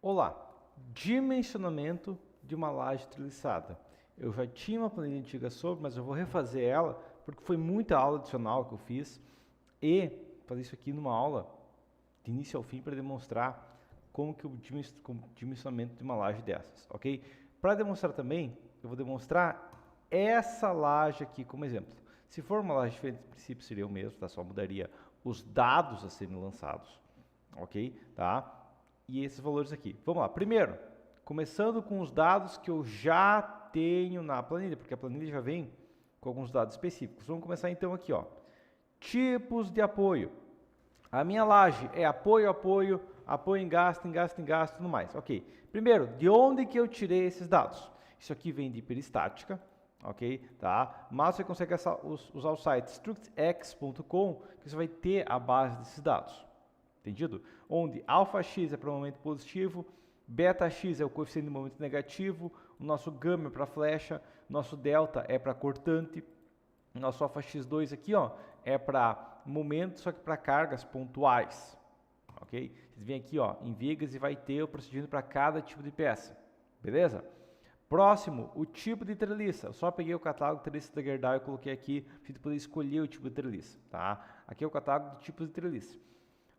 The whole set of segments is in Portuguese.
Olá, dimensionamento de uma laje treliçada. Eu já tinha uma planilha antiga sobre, mas eu vou refazer ela, porque foi muita aula adicional que eu fiz, e fazer isso aqui numa aula, de início ao fim, para demonstrar como que o dimensionamento de uma laje dessas, ok? Para demonstrar também, eu vou demonstrar essa laje aqui como exemplo. Se for uma laje diferente, em princípio seria o mesmo, tá? Só mudaria os dados a serem lançados, ok? Tá? E esses valores aqui. Vamos lá. Primeiro, começando com os dados que eu já tenho na planilha, porque a planilha já vem com alguns dados específicos. Vamos começar então aqui, ó. Tipos de apoio. A minha laje é apoio, apoio, apoio em gasto, em gasto, em gasto, tudo mais. Ok. Primeiro, de onde que eu tirei esses dados? Isso aqui vem de hiperestática, ok? Tá? Mas você consegue usar o site structx.com, que você vai ter a base desses dados. Entendido? Onde αx é para o momento positivo, βx é o coeficiente do momento negativo, o nosso gama é para flecha, nosso delta é para cortante, o nosso αx2 aqui, ó, é para momento, só que para cargas pontuais. Ok? Vocês vêm aqui, ó, em vigas e vai ter o procedimento para cada tipo de peça. Beleza? Próximo, o tipo de treliça. Eu só peguei o catálogo de treliça da Gerdau e coloquei aqui para você poder escolher o tipo de treliça. Tá? Aqui é o catálogo de tipos de treliça.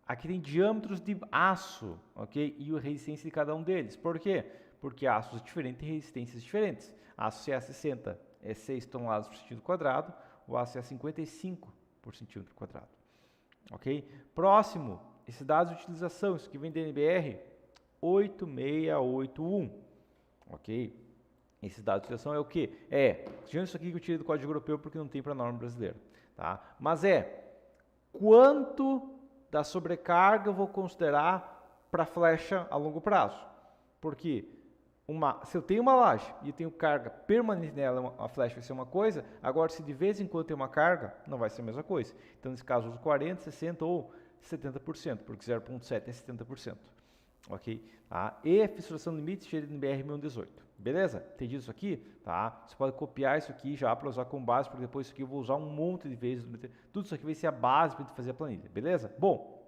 Aqui tem diâmetros de aço, ok? E a resistência de cada um deles. Por quê? Porque aços diferentes têm resistências diferentes. Aço CA60 é 6 toneladas por centímetro quadrado, o aço CA55 por centímetro quadrado. Ok? Próximo, esses dados de utilização, isso aqui vem da NBR 8681. Ok? Esses dados de utilização é o quê? Isso aqui que eu tirei do Código Europeu porque não tem para a norma brasileira. Tá? Mas quanto da sobrecarga eu vou considerar para flecha a longo prazo. Porque se eu tenho uma laje e eu tenho carga permanente nela, a flecha vai ser uma coisa, agora se de vez em quando tem uma carga, não vai ser a mesma coisa. Então nesse caso eu uso 40%, 60% ou 70%, porque 0,7 é 70%. Ok? Tá? E fissuração limite cheia de NBR 1118. Beleza? Entendido isso aqui? Tá? Você pode copiar isso aqui já para usar como base, porque depois isso aqui eu vou usar um monte de vezes. Tudo isso aqui vai ser a base para a gente fazer a planilha. Beleza? Bom,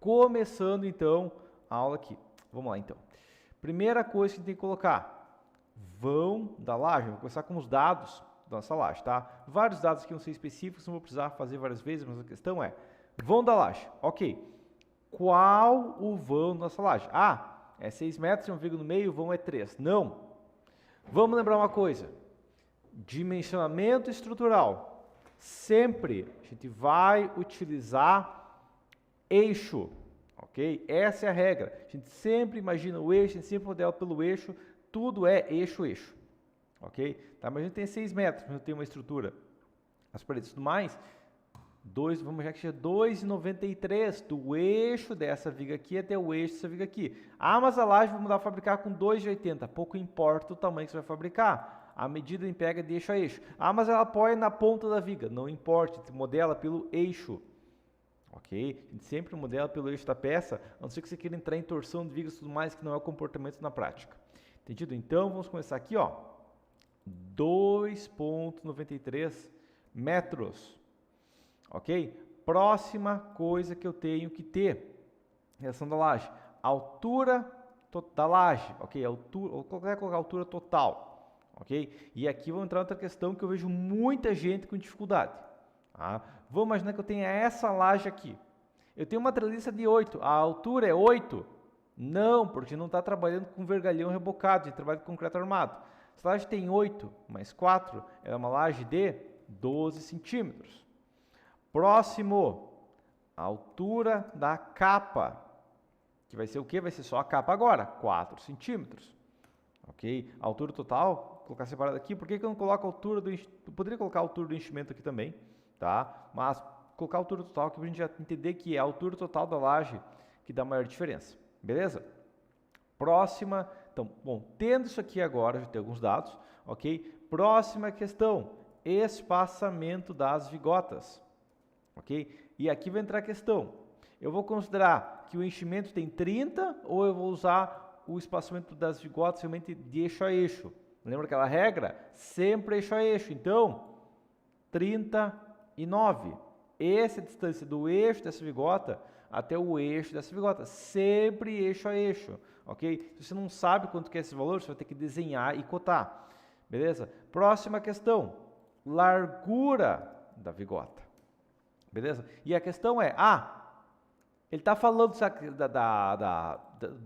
começando então a aula aqui. Vamos lá então. Primeira coisa que a gente tem que colocar, vão da laje. Vou começar com os dados da nossa laje, tá? Vários dados aqui não são específicos, não vou precisar fazer várias vezes, mas a questão é, vão da laje. Ok. Qual o vão da nossa laje? É 6 metros, tem uma vírgula no meio, o vão é 3. Não. Vamos lembrar uma coisa. Dimensionamento estrutural. Sempre a gente vai utilizar eixo. Ok? Essa é a regra. A gente sempre imagina o eixo, a gente sempre modela pelo eixo. Tudo é eixo, eixo. Ok? Tá, mas a gente tem 6 metros, mas a gente tem uma estrutura. As paredes e tudo mais. Vamos já que seja 2,93 do eixo dessa viga aqui até o eixo dessa viga aqui. Mas a laje vou mudar a fabricar com 2,80. Pouco importa o tamanho que você vai fabricar. A medida em pega de eixo a eixo. Mas ela apoia na ponta da viga. Não importa, a gente modela pelo eixo. Ok? A gente sempre modela pelo eixo da peça, a não ser que você queira entrar em torção de vigas e tudo mais, que não é o comportamento na prática. Entendido? Então, vamos começar aqui, ó. 2,93 metros. Ok? Próxima coisa que eu tenho que ter em relação da laje, altura da laje, ok? Vou colocar a altura total, ok? E aqui vou entrar outra questão que eu vejo muita gente com dificuldade. Tá? Vamos imaginar que eu tenha essa laje aqui. Eu tenho uma treliça de 8, a altura é 8? Não, porque não está trabalhando com vergalhão rebocado, a gente trabalha com concreto armado. Essa laje tem 8 mais 4, é uma laje de 12 centímetros. Próximo, a altura da capa, que vai ser o quê? Vai ser só a capa agora, 4 centímetros. Ok? A altura total, vou colocar separado aqui, por que eu não coloco a altura do enchimento? Eu poderia colocar a altura do enchimento aqui também, tá? Mas colocar a altura total aqui para a gente já entender que é a altura total da laje que dá a maior diferença. Beleza? Próxima, então, bom, tendo isso aqui agora, já tem alguns dados, ok? Próxima questão, espaçamento das vigotas. Ok? E aqui vai entrar a questão. Eu vou considerar que o enchimento tem 30 ou eu vou usar o espaçamento das vigotas realmente de eixo a eixo? Lembra aquela regra? Sempre eixo a eixo. Então, 39. Essa é a distância do eixo dessa vigota até o eixo dessa vigota, sempre eixo a eixo, ok? Se você não sabe quanto que é esse valor, você vai ter que desenhar e cotar, beleza? Próxima questão, largura da vigota, beleza? E a questão é, ele está falando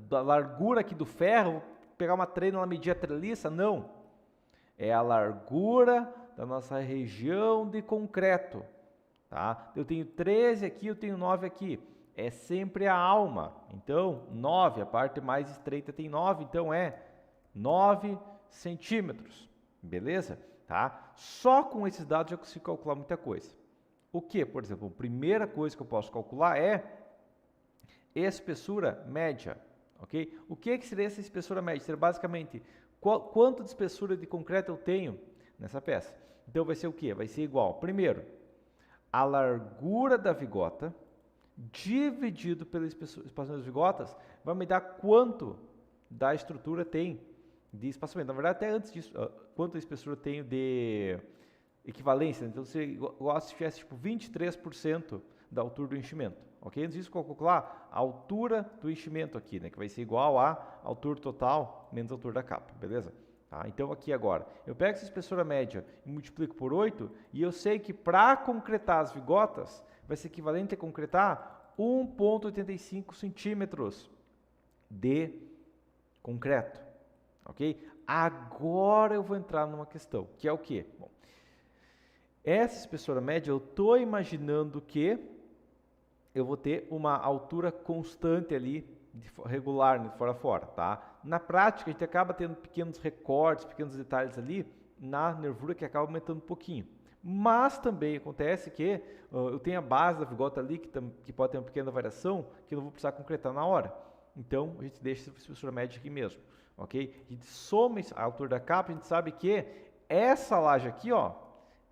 da largura aqui do ferro, vou pegar uma treina, ela medir a treliça? Não, é a largura da nossa região de concreto, tá? Eu tenho 13 aqui, eu tenho 9 aqui, é sempre a alma, então 9, a parte mais estreita tem 9, então é 9 centímetros, beleza? Tá? Só com esses dados eu consigo calcular muita coisa. O que, por exemplo, a primeira coisa que eu posso calcular é espessura média, ok? O que seria essa espessura média? Seria basicamente quanto de espessura de concreto eu tenho nessa peça. Então vai ser o que? Vai ser igual, primeiro, a largura da vigota dividido pelo espaçamento das vigotas vai me dar quanto da estrutura tem de espaçamento. Na verdade, até antes disso, quanto a espessura tenho de equivalência. Então, se igual se tivesse tipo 23% da altura do enchimento. Ok? Antes disso, calcular a altura do enchimento aqui, né? Que vai ser igual à altura total menos a altura da capa, beleza? Tá? Então, aqui agora, eu pego essa espessura média e multiplico por 8 e eu sei que para concretar as vigotas vai ser equivalente a concretar 1,85 centímetros de concreto, ok? Agora eu vou entrar numa questão, que é o quê? Bom, essa espessura média, eu estou imaginando que eu vou ter uma altura constante ali, regular, de fora a fora, tá? Na prática, a gente acaba tendo pequenos recortes, pequenos detalhes ali na nervura que acaba aumentando um pouquinho. Mas também acontece que eu tenho a base da vigota ali, que pode ter uma pequena variação, que eu não vou precisar concretar na hora. Então, a gente deixa essa espessura média aqui mesmo, ok? A gente soma a altura da capa, a gente sabe que essa laje aqui, ó,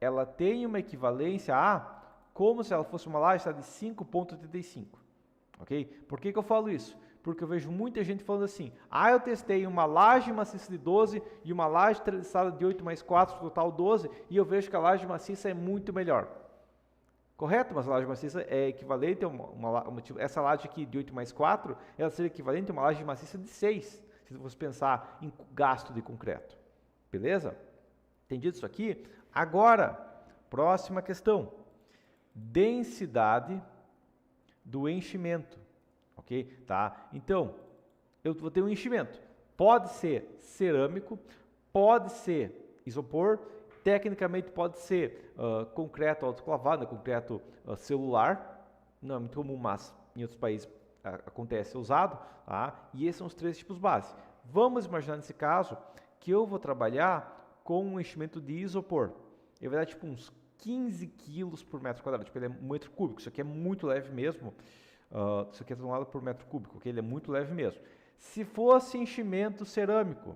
ela tem uma equivalência a como se ela fosse uma laje de 5,85, ok? Por que eu falo isso? Porque eu vejo muita gente falando assim, eu testei uma laje maciça de 12 e uma laje treliçada de 8 mais 4, total 12, e eu vejo que a laje maciça é muito melhor. Correto? Mas a laje maciça é equivalente a essa laje aqui de 8 mais 4, ela seria equivalente a uma laje maciça de 6, se você pensar em gasto de concreto. Beleza? Entendido isso aqui? Agora, próxima questão. Densidade do enchimento, ok? Tá? Então, eu vou ter um enchimento. Pode ser cerâmico, pode ser isopor, tecnicamente pode ser concreto autoclavado, concreto celular, não é muito comum, mas em outros países acontece usado, tá? E esses são os 3 tipos base. Vamos imaginar nesse caso que eu vou trabalhar com um enchimento de isopor. Ele vai dar tipo uns 15 quilos por metro quadrado, tipo, ele é 1 metro cúbico, isso aqui é muito leve mesmo, isso aqui é tonelada por metro cúbico, ok? Ele é muito leve mesmo. Se fosse enchimento cerâmico,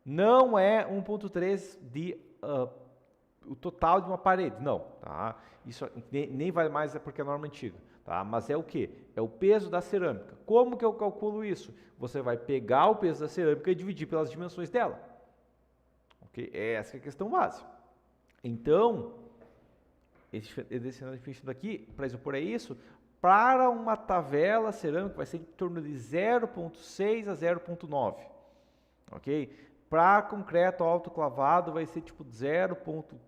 não é 1,3 de o total de uma parede, não, tá? Isso nem vale mais, é porque é norma antiga, tá? Mas é o que? É o peso da cerâmica. Como que eu calculo isso? Você vai pegar o peso da cerâmica e dividir pelas dimensões dela, ok? Essa é a questão básica. Então, esse aqui, para isopor é isso, para uma tavela cerâmica vai ser em torno de 0,6 a 0,9, ok? Para concreto autoclavado vai ser tipo 0,4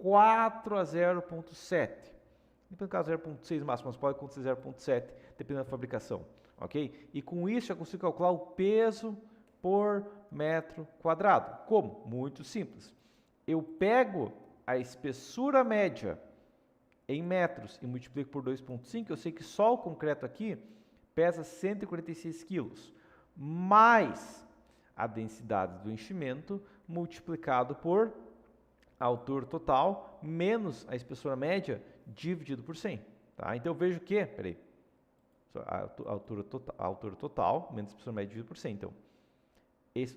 a 0,7, no caso 0,6 máximo, mas pode acontecer 0,7, dependendo da fabricação, ok? E com isso eu consigo calcular o peso por metro quadrado. Como? Muito simples. Eu pego a espessura média em metros e multiplico por 2,5, eu sei que só o concreto aqui pesa 146 quilos, mais a densidade do enchimento multiplicado por a altura total menos a espessura média dividido por 100. Tá? Então eu vejo que, a altura total menos a espessura média dividido por 100. Então,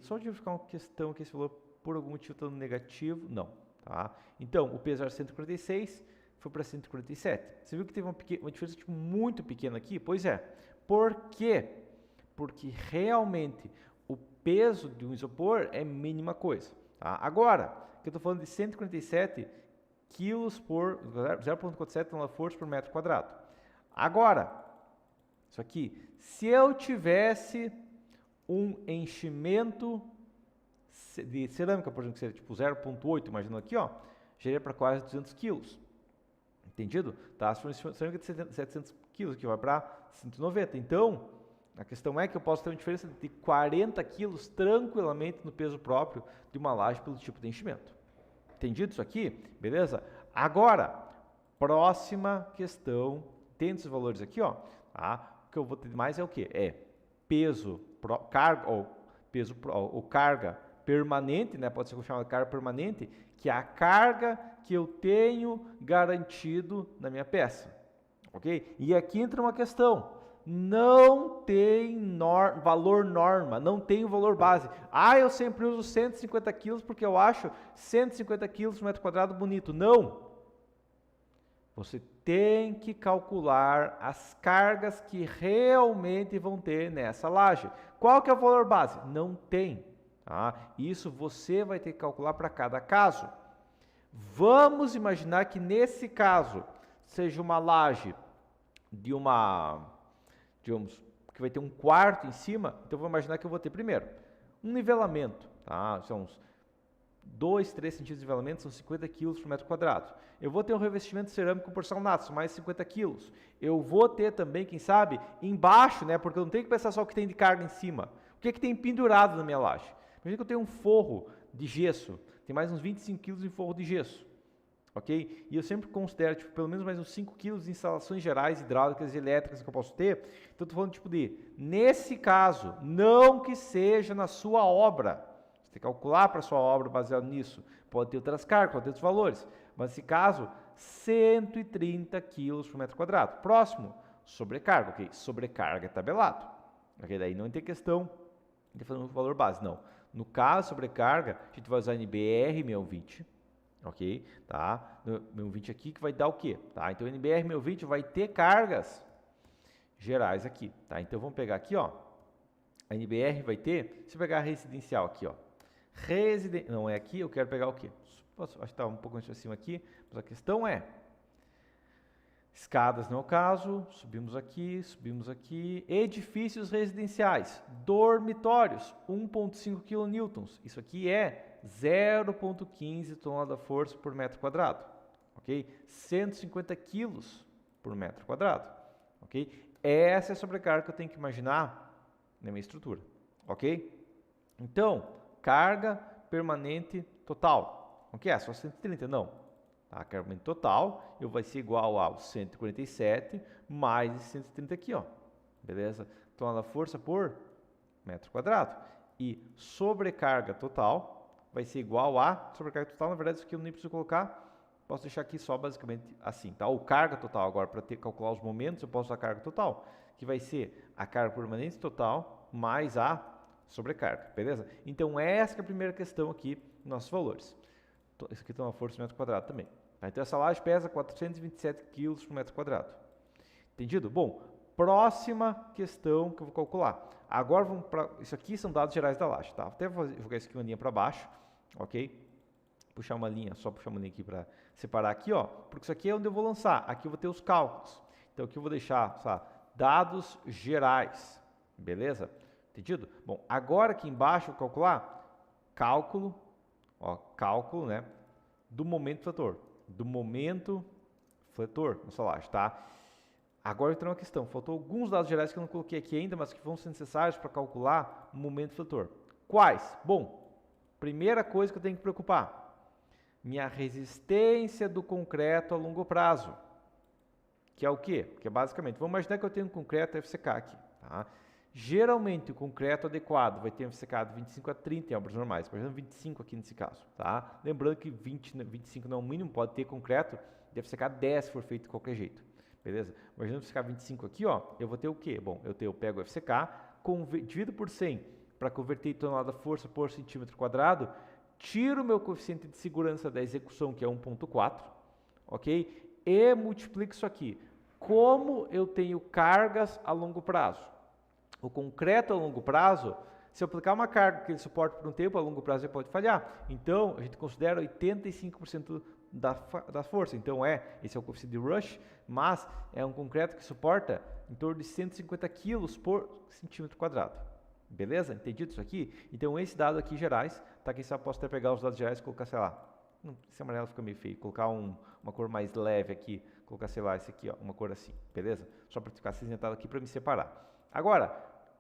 só de verificar uma questão que esse valor por algum motivo está no negativo, não. Tá? Então, o peso era 146, foi para 147. Você viu que teve uma diferença tipo, muito pequena aqui? Pois é. Por quê? Porque realmente o peso de um isopor é mínima coisa. Tá? Agora, que eu estou falando de 147 quilos por 0,47 toneladas-força por metro quadrado. Agora, Isso aqui. Se eu tivesse um enchimento de cerâmica, por exemplo, que seria tipo 0,8, imaginando aqui, ó, geraria para quase 200 quilos. Entendido? Tá? Se for cerâmica de 700 quilos, que vai para 190. Então, a questão é que eu posso ter uma diferença de 40 quilos tranquilamente no peso próprio de uma laje pelo tipo de enchimento. Entendido isso aqui? Beleza? Agora, próxima questão, tendo esses valores aqui, ó, tá? O que eu vou ter mais é o quê? É peso, carga, ou carga permanente, né? Pode ser chamada de carga permanente, que é a carga que eu tenho garantido na minha peça, ok? E aqui entra uma questão, não tem valor norma, não tem o valor base. Eu sempre uso 150 quilos porque eu acho 150 quilos por metro quadrado bonito. Não! Você tem que calcular as cargas que realmente vão ter nessa laje. Qual que é o valor base? Não tem. Tá? Isso você vai ter que calcular para cada caso. Vamos imaginar que nesse caso seja uma laje de uma, digamos, que vai ter um quarto em cima. Então vou imaginar que eu vou ter primeiro um nivelamento, tá? São uns 2, 3 centímetros de nivelamento, são 50 quilos por metro quadrado. Eu vou ter um revestimento cerâmico com porcelanato, mais 50 quilos. Eu vou ter também, quem sabe, embaixo, né? Porque eu não tenho que pensar só o que tem de carga em cima. O que tem pendurado na minha laje? Imagina que eu tenho um forro de gesso, tem mais uns 25 quilos de forro de gesso, ok? E eu sempre considero, tipo, pelo menos mais uns 5 quilos de instalações gerais, hidráulicas e elétricas que eu posso ter. Então, estou falando, tipo, nesse caso, não que seja na sua obra. Você tem que calcular para a sua obra baseado nisso. Pode ter outras cargas, pode ter outros valores. Mas, nesse caso, 130 quilos por metro quadrado. Próximo, sobrecarga, ok? Sobrecarga é tabelado. Ok? Daí não tem questão de fazer um valor base, não. No caso, sobrecarga, a gente vai usar NBR 1020, ok? Tá? No 1020 aqui que vai dar o quê? Tá? Então, NBR 1020 vai ter cargas gerais aqui, tá? Então, vamos pegar aqui, ó. A NBR vai ter, se eu pegar a residencial aqui, ó. Não é aqui, eu quero pegar o quê? Acho que está um pouco mais acima aqui, mas a questão é, escadas não é o caso, subimos aqui, edifícios residenciais, dormitórios, 1,5 kN, isso aqui é 0,15 tonelada-força por metro quadrado, ok? 150 quilos por metro quadrado, ok? Essa é a sobrecarga que eu tenho que imaginar na minha estrutura, ok? Então, carga permanente total, o que é? Só 130? Não. A carga permanente total vai ser igual ao 147 mais 130 aqui, ó. Beleza? Tonelada força por metro quadrado. E sobrecarga total vai ser igual a sobrecarga total. Na verdade, isso aqui eu nem preciso colocar. Posso deixar aqui só basicamente assim, tá? Ou carga total agora, para calcular os momentos, eu posso usar a carga total, que vai ser a carga permanente total mais a sobrecarga, beleza? Então, essa que é a primeira questão aqui nos nossos valores. Isso aqui tem uma força por metro quadrado também. Tá? Então, essa laje pesa 427 kg por metro quadrado. Entendido? Bom, próxima questão que eu vou calcular. Agora, vamos para... Isso aqui são dados gerais da laje, tá? Até vou jogar isso aqui uma linha para baixo, ok? Puxar uma linha, só puxar uma linha aqui para separar aqui, ó. Porque isso aqui é onde eu vou lançar. Aqui eu vou ter os cálculos. Então, aqui eu vou deixar, sabe, dados gerais, beleza? Entendido? Bom, agora aqui embaixo eu vou calcular cálculo, ó, cálculo, né, do momento fletor, nessa laje, tá? Agora entra uma questão, faltou alguns dados gerais que eu não coloquei aqui ainda, mas que vão ser necessários para calcular o momento fletor. Quais? Bom, primeira coisa que eu tenho que preocupar, minha resistência do concreto a longo prazo, que é o quê? Que é basicamente, vamos imaginar que eu tenho um concreto FCK aqui, tá? Geralmente, o concreto adequado vai ter um FCK de 25 a 30 em obras normais, por exemplo, 25 aqui nesse caso, tá? Lembrando que 25 não é o mínimo, pode ter concreto de FCK 10 se for feito de qualquer jeito, beleza? Imaginando FCK 25 aqui, ó, eu vou ter o quê? Bom, eu pego o FCK, divido por 100 para converter em tonelada força por centímetro quadrado, tiro o meu coeficiente de segurança da execução, que é 1,4, ok? E multiplico isso aqui. Como eu tenho cargas a longo prazo? O concreto a longo prazo, se eu aplicar uma carga que ele suporta por um tempo, a longo prazo ele pode falhar. Então, a gente considera 85% da força. Então, esse é o coeficiente de Rush, mas é um concreto que suporta em torno de 150 kg por centímetro quadrado. Beleza? Entendido isso aqui? Então, esse dado aqui gerais, tá? Quem sabe posso até pegar os dados gerais e colocar, sei lá, esse amarelo fica meio feio, colocar uma cor mais leve aqui, colocar, sei lá, esse aqui, ó, uma cor assim, beleza? Só para ficar cinzentado aqui para me separar. Agora,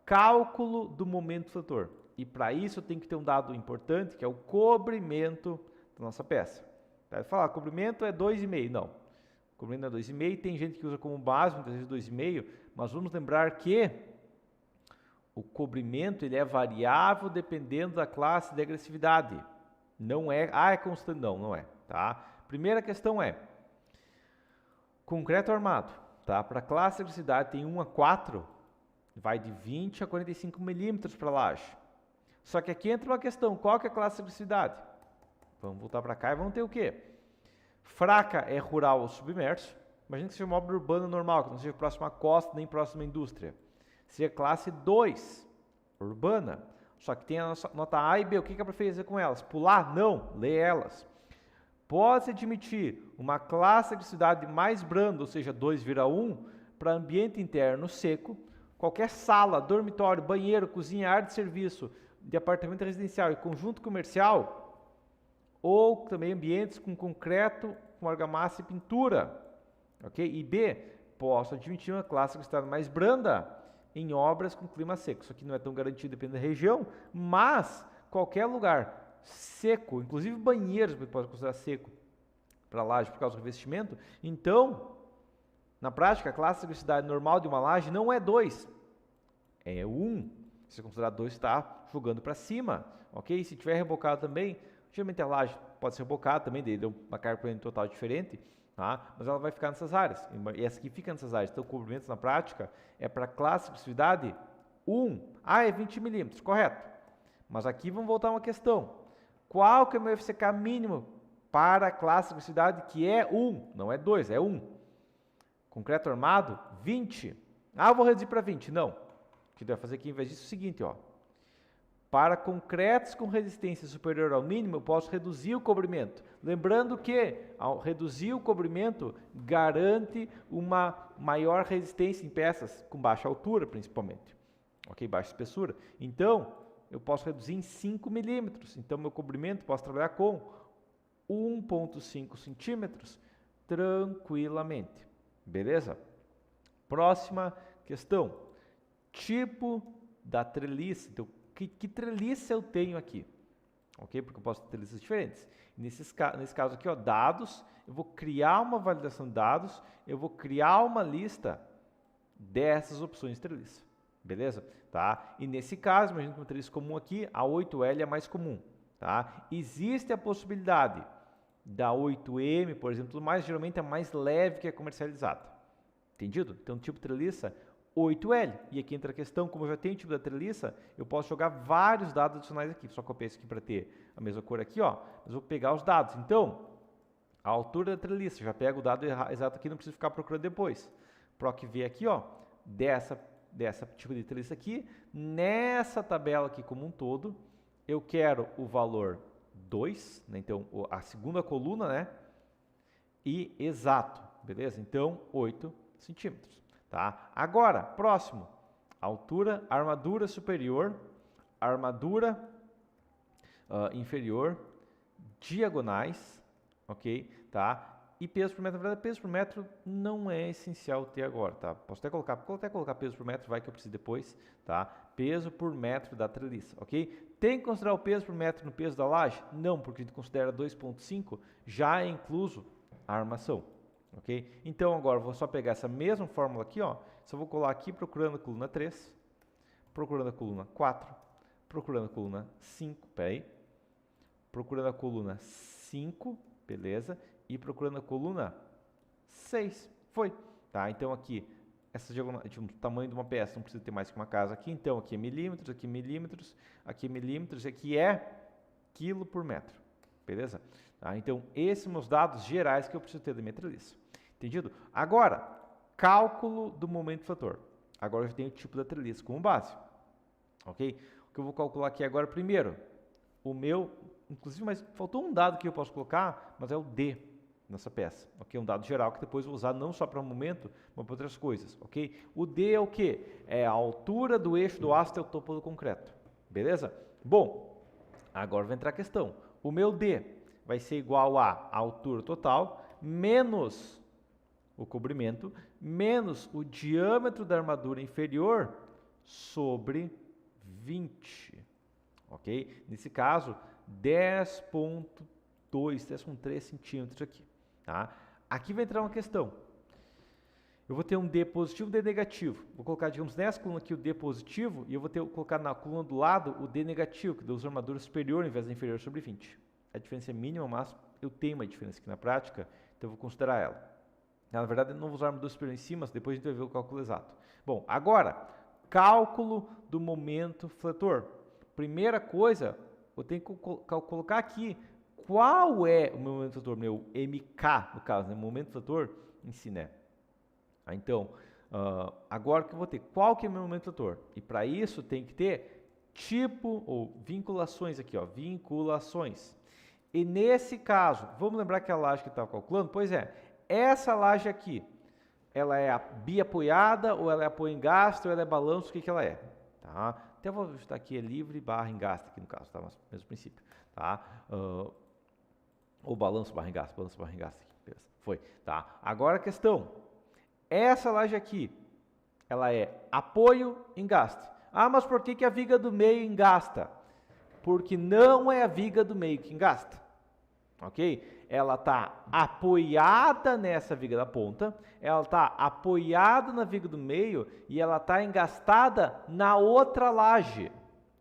cálculo do momento fator. E para isso eu tenho que ter um dado importante, que é o cobrimento da nossa peça. Vai falar, cobrimento é 2,5. Não, cobrimento é 2,5. Tem gente que usa como base, muitas vezes 2,5, mas vamos lembrar que o cobrimento ele é variável dependendo da classe de agressividade. Não é, é constante, não é, tá? Primeira questão é, concreto armado, tá? Para classe de agressividade tem 1 a 4, vai de 20 a 45 milímetros para laje. Só que aqui entra uma questão, qual que é a classe de agressividade? Vamos voltar para cá e vamos ter o quê? Fraca é rural ou submerso. Imagina que seja uma obra urbana normal, que não seja próxima à costa nem próxima à indústria. Seria classe 2, urbana. Só que tem a nossa nota A e B. O que é para fazer com elas? Pular? Não, lê elas. Pode-se admitir uma classe de agressividade mais branda, ou seja, 2,1, para ambiente interno seco. Qualquer sala, dormitório, banheiro, cozinha, área de serviço, de apartamento residencial e conjunto comercial, ou também ambientes com concreto, com argamassa e pintura. Ok? E B, posso admitir uma classe de agressividade mais branda em obras com clima seco. Isso aqui não é tão garantido dependendo da região, mas qualquer lugar seco, inclusive banheiros, você pode considerar seco para laje por causa do revestimento. Então, na prática, a classe de agressividade normal de uma laje não é 2, é 1. Se você considerar 2, está jogando para cima, ok? Se tiver rebocado também, geralmente a laje pode ser rebocada também, deu uma carga por total diferente, tá? Mas ela vai ficar nessas áreas, e essa aqui fica nessas áreas. Então, o cobrimento na prática é para classe de agressividade 1. É 20 milímetros, correto. Mas aqui vamos voltar a uma questão. Qual que é o meu FCK mínimo para a classe de agressividade que é 1? Não é 2, é 1. Concreto armado, 20. Eu vou reduzir para 20. Não. O que vai fazer aqui, ao invés disso, é o seguinte, ó. Para concretos com resistência superior ao mínimo, eu posso reduzir o cobrimento. Lembrando que, ao reduzir o cobrimento, garante uma maior resistência em peças com baixa altura, principalmente. Ok? Baixa espessura. Então, eu posso reduzir em 5 milímetros. Então, meu cobrimento posso trabalhar com 1,5 centímetros tranquilamente. Beleza? Próxima questão. Tipo da treliça. Então, que treliça eu tenho aqui? Ok? Porque eu posso ter treliças diferentes. Nesse caso aqui, ó, dados, eu vou criar uma validação de dados, eu vou criar uma lista dessas opções de treliça. Beleza? Tá? E nesse caso, imagina que uma treliça comum aqui, a 8L é a mais comum. Tá? Existe a possibilidade da 8M, por exemplo, tudo mais, geralmente é mais leve que a comercializada. Entendido? Então, tipo de treliça 8L. E aqui entra a questão, como eu já tenho o tipo da treliça, eu posso jogar vários dados adicionais aqui. Só copiar isso aqui para ter a mesma cor aqui, ó. Mas vou pegar os dados. Então, a altura da treliça, já pego o dado exato aqui, não preciso ficar procurando depois. Proc V aqui, ó, dessa tipo de treliça aqui. Nessa tabela aqui como um todo, eu quero o valor 2, né? Então, a segunda coluna, né? E exato, beleza? Então, 8 centímetros. Tá? Agora, próximo, altura, armadura superior, armadura inferior, diagonais, ok? Tá? E peso por metro, na verdade, peso por metro não é essencial ter agora, tá? Posso até colocar peso por metro, vai que eu preciso depois, tá? Peso por metro da treliça, ok? Tem que considerar o peso por metro no peso da laje? Não, porque a gente considera 2,5, já é incluso a armação. Ok? Então, agora, eu vou só pegar essa mesma fórmula aqui, ó. Só vou colar aqui procurando a coluna 3, procurando a coluna 4, procurando a coluna 5, peraí, procurando a coluna 5, beleza, e procurando a coluna 6, foi. Tá? Então, aqui, essa diagonal, tipo, o tamanho de uma peça, não precisa ter mais que uma casa aqui, então, aqui é milímetros, aqui é milímetros, aqui é milímetros, aqui é quilo por metro, beleza? Tá? Então, esses são os dados gerais que eu preciso ter da minha treliça. Entendido? Agora, cálculo do momento fator. Agora eu já tenho o tipo da treliça como base. Ok? O que eu vou calcular aqui agora primeiro, o meu, inclusive, mas faltou um dado que eu posso colocar, mas é o D. nessa peça, ok? Um dado geral que depois eu vou usar não só para o momento, mas para outras coisas, ok? O D é o quê? É a altura do eixo do aço até o topo do concreto, beleza? Bom, agora vai entrar a questão. O meu D vai ser igual a altura total menos o cobrimento, menos o diâmetro da armadura inferior sobre 20, ok? Nesse caso, 10,3 centímetros aqui, tá? Aqui vai entrar uma questão. Eu vou ter um D positivo e um D negativo. Vou colocar, digamos, nessa coluna aqui o D positivo e eu vou colocar na coluna do lado o D negativo, que deu a armadura superior ao invés da inferior sobre 20. A diferença é mínima, mas eu tenho uma diferença aqui na prática, então eu vou considerar ela. Na verdade, eu não vou usar a armadura superior em cima, mas depois a gente vai ver o cálculo exato. Bom, agora, cálculo do momento fletor. Primeira coisa, eu tenho que colocar aqui qual é o meu momento fletor, meu MK, no caso, né? Momento fletor em si, né? Então, agora que eu vou ter, qual que é o meu momento fletor? E para isso tem que ter tipo ou vinculações aqui, ó, vinculações. E nesse caso, vamos lembrar que a laje que eu estava calculando? Pois é, essa laje aqui, ela é biapoiada ou ela é apoio em gasto ou ela é balanço, o que ela é? Tá? Até vou ajustar aqui, é livre barra em gasto aqui no caso, tá? Mas mesmo princípio, tá? Ou balanço barra em gasto aqui, beleza, foi, tá? Agora a questão, essa laje aqui, ela é apoio em gasto. Ah, mas por que a viga do meio engasta? Porque não é a viga do meio que engasta, ok? Ela está apoiada nessa viga da ponta, ela está apoiada na viga do meio e ela está engastada na outra laje,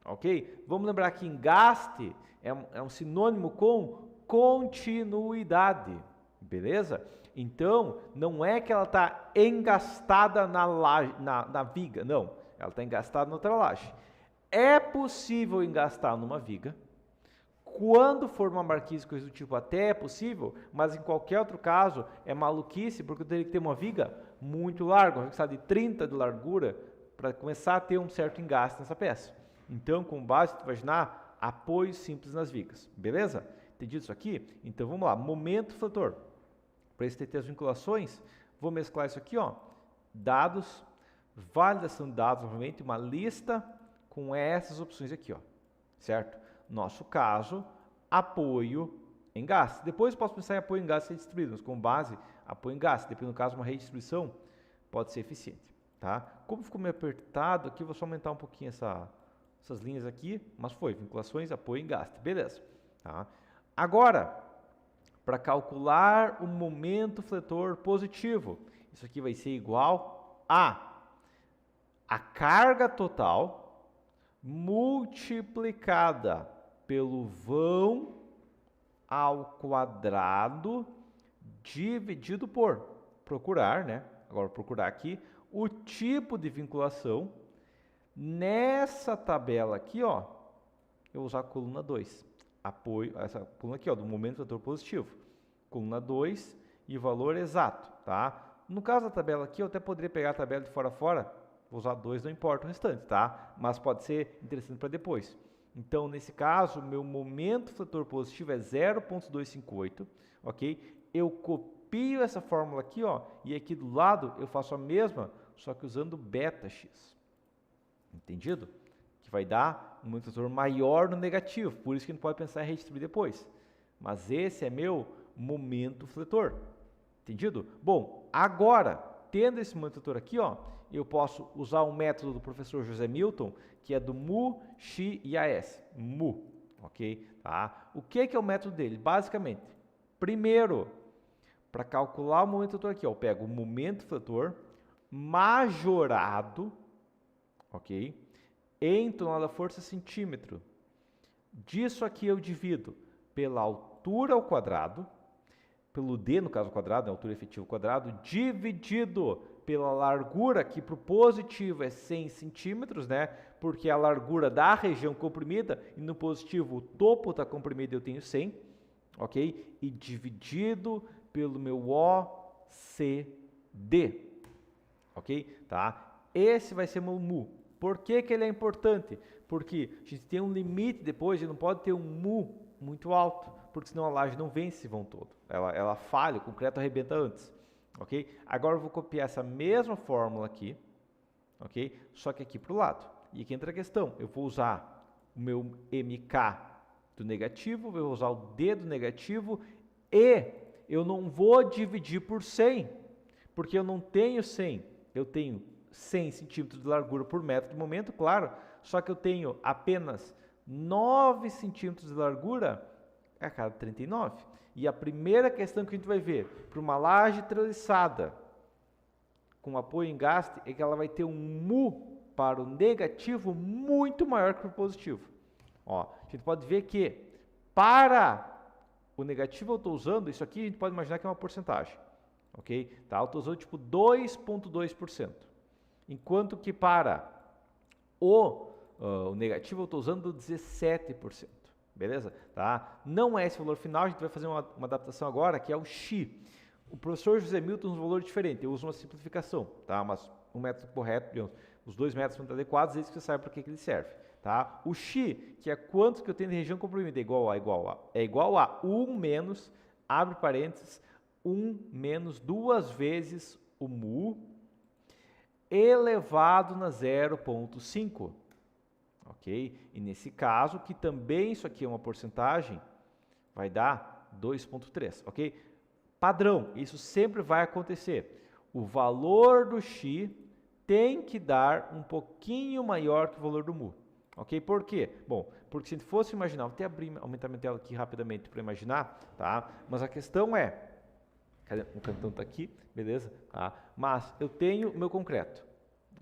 ok? Vamos lembrar que engaste é um sinônimo com continuidade, beleza? Então, não é que ela está engastada na viga, não, ela está engastada na outra laje. É possível engastar numa viga, quando for uma marquise, coisa do tipo, até é possível, mas em qualquer outro caso é maluquice, porque eu teria que ter uma viga muito larga, uma viga de 30 de largura, para começar a ter um certo engaste nessa peça. Então, com base, tu vai imaginar apoio simples nas vigas, beleza? Entendido isso aqui? Então, vamos lá, momento fletor. Para isso ter as vinculações, vou mesclar isso aqui, ó, dados, validação de dados, novamente, uma lista com essas opções aqui, ó, certo? Nosso caso, apoio em gasto. Depois eu posso pensar em apoio em gasto redistribuído, mas com base, apoio em gasto. Dependendo do caso, uma redistribuição pode ser eficiente, tá? Como ficou meio apertado aqui, vou só aumentar um pouquinho essas linhas aqui, mas foi, vinculações, apoio em gasto, beleza. Tá? Agora, para calcular o momento fletor positivo, isso aqui vai ser igual a carga total multiplicada pelo vão ao quadrado dividido por procurar, né? Agora procurar aqui o tipo de vinculação. Nessa tabela aqui, ó, eu vou usar a coluna 2. Apoio, essa coluna aqui, ó, do momento fletor positivo. Coluna 2 e o valor exato, tá? No caso da tabela aqui, eu até poderia pegar a tabela de fora a fora, vou usar 2, não importa o restante, tá? Mas pode ser interessante para depois. Então, nesse caso, meu momento fletor positivo é 0,258, ok? Eu copio essa fórmula aqui, ó, e aqui do lado eu faço a mesma, só que usando beta-x. Entendido? Que vai dar um momento fletor maior no negativo, por isso que a gente pode pensar em redistribuir depois. Mas esse é meu momento fletor. Entendido? Bom, agora, tendo esse momento fletor aqui, ó, eu posso usar um método do professor José Milton, que é do mu, xi e as. Mu, ok? Tá? O que é o método dele? Basicamente, primeiro, para calcular o momento fletor aqui, ó, eu pego o momento fletor majorado, ok? Em tonelada força centímetro. Disso aqui eu divido pela altura ao quadrado, pelo D, no caso quadrado, a altura efetiva ao quadrado, dividido pela largura, que para o positivo é 100 centímetros, né? Porque é a largura da região comprimida, e no positivo o topo está comprimido e eu tenho 100, ok? E dividido pelo meu OCD, ok? Tá? Esse vai ser meu mu. Por que ele é importante? Porque a gente tem um limite depois, a gente não pode ter um mu muito alto, porque senão a laje não vence esse vão todo. Ela falha, o concreto arrebenta antes. Ok? Agora eu vou copiar essa mesma fórmula aqui, ok? Só que aqui para o lado. E aqui entra a questão, eu vou usar o meu MK do negativo, vou usar o D do negativo e eu não vou dividir por 100, porque eu não tenho 100, eu tenho 100 centímetros de largura por metro de momento, claro, só que eu tenho apenas 9 centímetros de largura a cada 39. E a primeira questão que a gente vai ver, para uma laje treliçada com apoio em gaste, é que ela vai ter um mu para o negativo muito maior que para o positivo. Ó, a gente pode ver que para o negativo eu estou usando, isso aqui a gente pode imaginar que é uma porcentagem. Ok? Tá? Eu estou usando tipo 2,2%. Enquanto que para o negativo eu estou usando 17%. Beleza? Tá? Não é esse valor final, a gente vai fazer uma adaptação agora, que é o X. O professor José Milton usa um valor diferente, eu uso uma simplificação, tá? Mas um método correto, digamos, os dois métodos são adequados, desde que você saiba para que ele serve. Tá? O X, que é quanto que eu tenho de região comprimida, é igual a 1 menos, abre parênteses, 1 menos 2 vezes o mu elevado na 0,5. Ok? E nesse caso, que também isso aqui é uma porcentagem, vai dar 2,3. Ok? Padrão, isso sempre vai acontecer. O valor do X tem que dar um pouquinho maior que o valor do mu. Ok? Por quê? Bom, porque se a gente fosse imaginar, vou até aumentar minha tela aqui rapidamente para imaginar, tá? Mas a questão é, cadê? O cantão está aqui, beleza? Tá? Mas eu tenho meu concreto,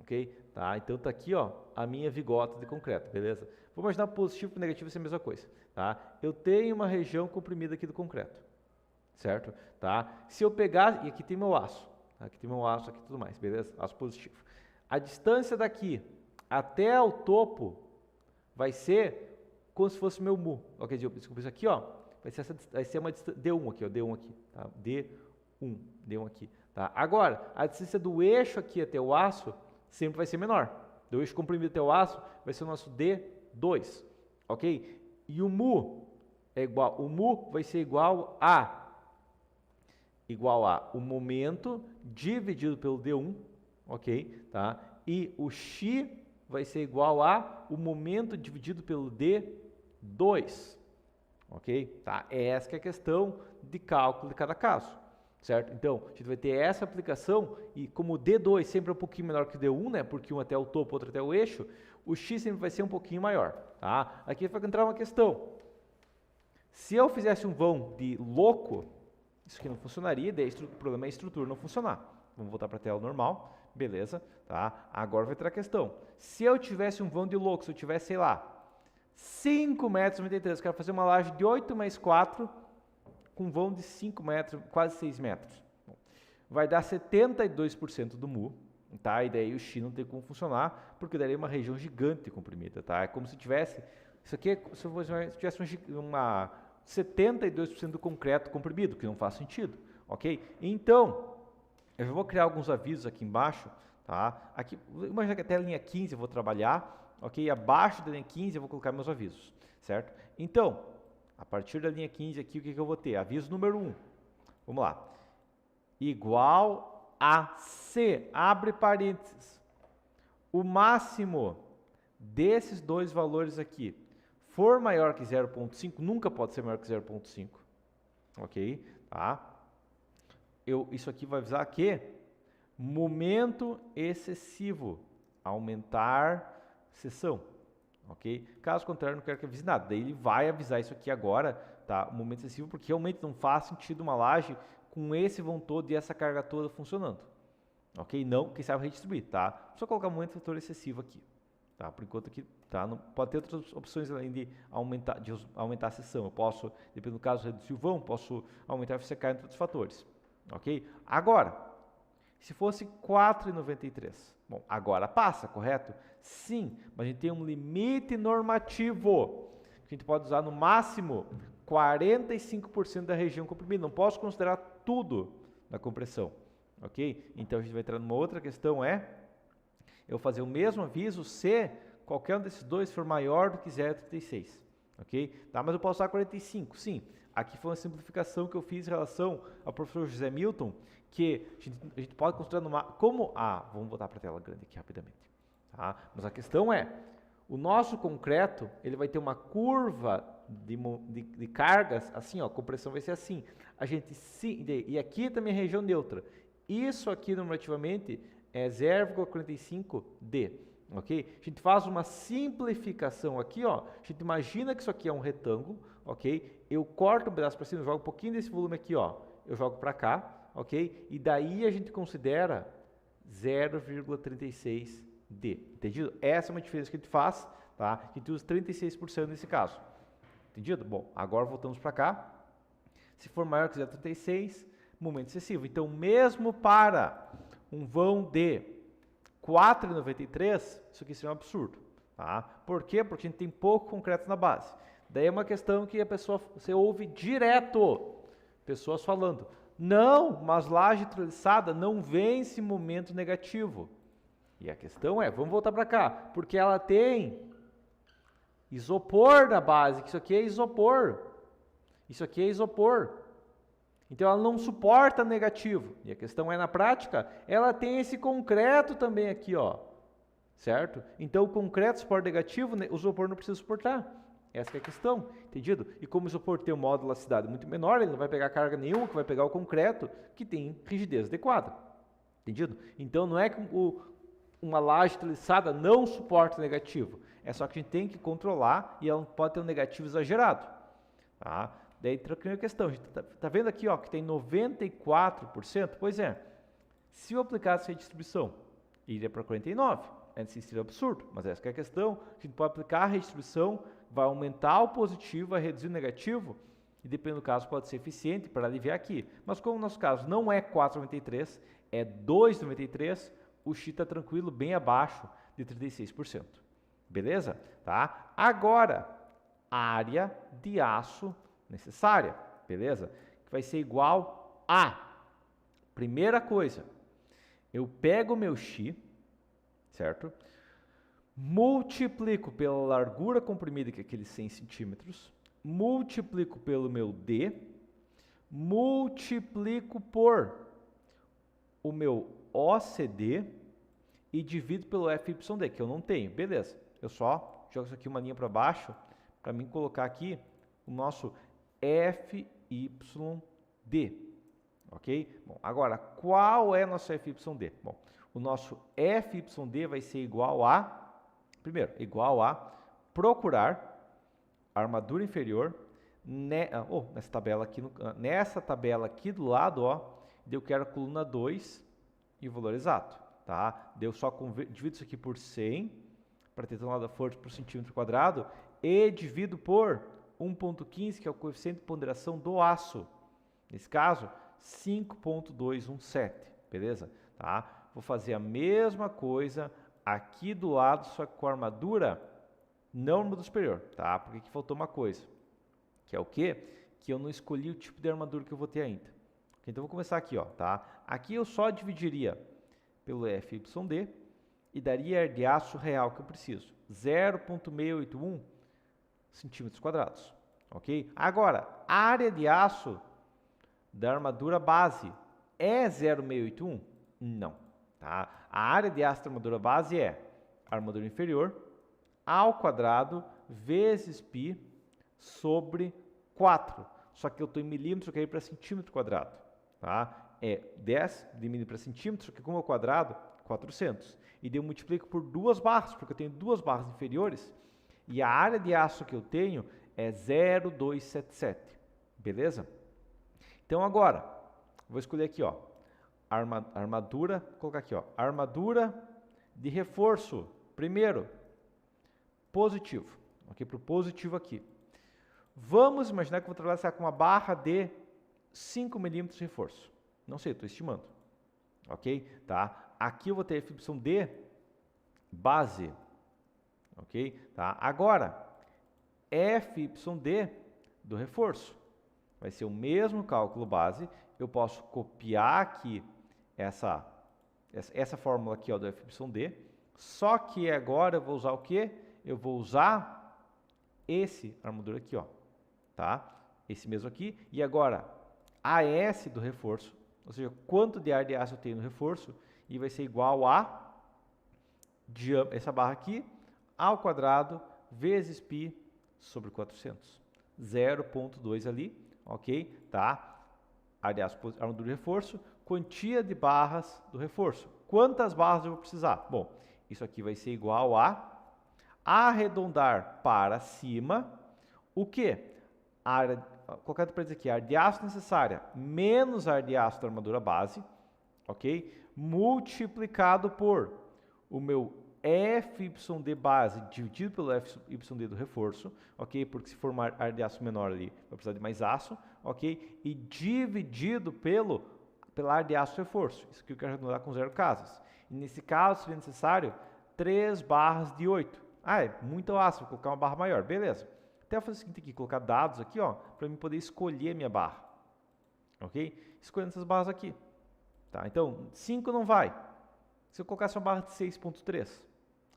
ok? Tá? Então está aqui, ó, a minha vigota de concreto, beleza? Vou imaginar positivo e negativo ser a mesma coisa, tá? Eu tenho uma região comprimida aqui do concreto, certo? Tá? Se eu pegar, e aqui tem meu aço, tá? Aqui tem meu aço, aqui tudo mais, beleza? Aço positivo. A distância daqui até o topo vai ser como se fosse meu mu. Ok, desculpa, isso aqui, ó, vai ser uma distância, D1 aqui, ó, D1 aqui, tá? D1 aqui, tá? Agora, a distância do eixo aqui até o aço sempre vai ser menor. Do eixo comprimido até o aço vai ser o nosso D2, ok? E o mu é igual, o mu vai ser igual a o momento dividido pelo D1, ok? Tá? E o X vai ser igual a o momento dividido pelo D2, ok? Tá? Essa que é a questão de cálculo de cada caso, certo? Então, a gente vai ter essa aplicação e como o D2 sempre é um pouquinho menor que o D1, né? Porque um até o topo, outro até o eixo, o X sempre vai ser um pouquinho maior, tá? Aqui vai entrar uma questão. Se eu fizesse um vão de louco, isso aqui não funcionaria, daí o problema é a estrutura não funcionar. Vamos voltar para a tela normal. Beleza, tá? Agora vai ter a questão. Se eu tivesse um vão de louco, se eu tivesse, sei lá, 5 metros e 93, eu quero fazer uma laje de 8 mais 4 com vão de 5 metros, quase 6 metros. Bom, vai dar 72% do mu, tá? E daí o X não tem como funcionar, porque daria uma região gigante comprimida, tá? É como se tivesse, isso aqui é se tivesse uma 72% do concreto comprimido, que não faz sentido, ok? Então, eu já vou criar alguns avisos aqui embaixo, tá? Aqui, imagina que até a linha 15 eu vou trabalhar, ok? Abaixo da linha 15 eu vou colocar meus avisos, certo? Então, a partir da linha 15 aqui, o que eu vou ter? Aviso número 1, vamos lá, igual a C, abre parênteses, o máximo desses dois valores aqui for maior que 0,5, nunca pode ser maior que 0,5, ok? Tá? Isso aqui vai avisar que momento excessivo, aumentar seção, ok? Caso contrário, não quero que avise nada. Daí ele vai avisar isso aqui agora, tá? O momento excessivo, porque realmente não faz sentido uma laje com esse vão todo e essa carga toda funcionando, ok? Não, quem sabe redistribuir, tá? Só colocar momento fator excessivo aqui, tá? Por enquanto aqui, tá? Não, pode ter outras opções além de aumentar a seção. Eu posso, dependendo do caso, reduzir o vão, posso aumentar o FCK entre outros fatores. Ok? Agora, se fosse 4,93, bom, agora passa, correto? Sim, mas a gente tem um limite normativo, que a gente pode usar no máximo 45% da região comprimida, não posso considerar tudo na compressão, ok? Então a gente vai entrar numa outra questão, eu fazer o mesmo aviso se qualquer um desses dois for maior do que 0,36, ok? Tá, mas eu posso usar 45, sim. Aqui foi uma simplificação que eu fiz em relação ao professor José Milton, que a gente pode considerar como... vamos voltar para a tela grande aqui rapidamente. Tá? Mas a questão é, o nosso concreto, ele vai ter uma curva de cargas, assim, ó, a compressão vai ser assim. E aqui também é região neutra. Isso aqui, normativamente, é 0,45D, ok? A gente faz uma simplificação aqui, ó. A gente imagina que isso aqui é um retângulo, ok? Eu corto um pedaço para cima, jogo um pouquinho desse volume aqui, ó. Eu jogo para cá, ok? E daí a gente considera 0,36D, entendido? Essa é uma diferença que a gente faz, tá? A gente usa 36% nesse caso, entendido? Bom, agora voltamos para cá. Se for maior que 0,36, momento excessivo. Então, mesmo para um vão de 4,93, isso aqui seria um absurdo, tá? Por quê? Porque a gente tem pouco concreto na base. Daí é uma questão que você ouve direto, pessoas falando, não, mas laje treliçada não vence momento negativo. E a questão é, vamos voltar para cá, porque ela tem isopor na base, que isso aqui é isopor. Isso aqui é isopor. Então ela não suporta negativo. E a questão é, na prática, ela tem esse concreto também aqui, ó. Certo? Então o concreto suporta negativo, o isopor não precisa suportar. Essa que é a questão, entendido? E como o isopor tem um modo de elasticidade muito menor, ele não vai pegar carga nenhuma, que vai pegar o concreto que tem rigidez adequada. Entendido? Então não é que uma laje treliçada não suporta negativo. É só que a gente tem que controlar e ela não pode ter um negativo exagerado. Tá? Daí troquei a questão. A gente tá vendo aqui, ó, que tem 94%? Pois é. Se eu aplicasse essa redistribuição, iria para 49%. Antes seria absurdo, mas essa que é a questão. A gente pode aplicar a redistribuição, vai aumentar o positivo, vai reduzir o negativo, e dependendo do caso pode ser eficiente para aliviar aqui. Mas como no nosso caso não é 4,93, é 2,93, o X está tranquilo, bem abaixo de 36%. Beleza? Tá? Agora, área de aço necessária, beleza? Que vai ser igual a, primeira coisa, eu pego o meu X, certo? Multiplico pela largura comprimida, que é aqueles 100 centímetros, multiplico pelo meu D, multiplico por o meu OCD e divido pelo FYD, que eu não tenho. Beleza, eu só jogo isso aqui uma linha para baixo, para mim colocar aqui o nosso FYD, ok? Bom, agora, qual é nosso FYD? Bom, o nosso FYD vai ser igual a, primeiro, igual a procurar a armadura inferior nessa tabela aqui do lado, ó, eu quero a coluna 2 e o valor exato, tá? Eu só divido isso aqui por 100 para ter tonelada forte por centímetro quadrado e divido por 1,15, que é o coeficiente de ponderação do aço. Nesse caso, 5,217, beleza? Tá? Vou fazer a mesma coisa aqui do lado, só que com a armadura não no superior, tá? Porque aqui faltou uma coisa, que é o quê? Que eu não escolhi o tipo de armadura que eu vou ter ainda. Então, vou começar aqui, ó, tá? Aqui eu só dividiria pelo FYD e daria a de aço real que eu preciso, 0,681 centímetros quadrados, ok? Agora, a área de aço da armadura base é 0,681? Não, tá? A área de aço da armadura base é a armadura inferior ao quadrado vezes π sobre 4. Só que eu estou em milímetros, eu quero ir para centímetro quadrado, tá? É 10 de milímetro para centímetro, só que como é o quadrado, 400. E daí eu multiplico por duas barras, porque eu tenho duas barras inferiores, e a área de aço que eu tenho é 0,277, beleza? Então agora, vou escolher aqui, ó, armadura, vou colocar aqui, ó, armadura de reforço, primeiro, positivo, ok? Para o positivo aqui. Vamos imaginar que eu vou trabalhar com uma barra de 5 milímetros de reforço. Não sei, estou estimando, ok? Tá? Aqui eu vou ter FYD base, ok? Tá? Agora, FYD do reforço vai ser o mesmo cálculo base. Eu posso copiar aqui essa fórmula aqui, ó, do FYD, só que agora eu vou usar o quê? Eu vou usar esse armadura aqui, ó, tá? Esse mesmo aqui. E agora, AS do reforço, ou seja, quanto de ar de aço eu tenho no reforço, e vai ser igual a essa barra aqui, ao quadrado, vezes π sobre 400. 0,2 ali, ok? Tá? Ar de aço, armadura de reforço, quantia de barras do reforço. Quantas barras eu vou precisar? Bom, isso aqui vai ser igual a arredondar para cima, o quê? Colocado para dizer aqui, ar de aço necessária menos ar de aço da armadura base, ok? Multiplicado por o meu FYD base dividido pelo FYD do reforço, ok? Porque se for uma ar de aço menor ali, vai precisar de mais aço, ok? E dividido pela ar de aço reforço. Isso aqui eu quero arredondar com 0 casas. E nesse caso, seria necessário 3 barras de 8. Ah, é muito aço, vou colocar uma barra maior. Beleza. Até eu fazer o seguinte aqui, colocar dados aqui, ó, para mim poder escolher a minha barra. Ok? Escolhendo essas barras aqui. Tá? Então, 5 não vai. Se eu colocasse uma barra de 6.3,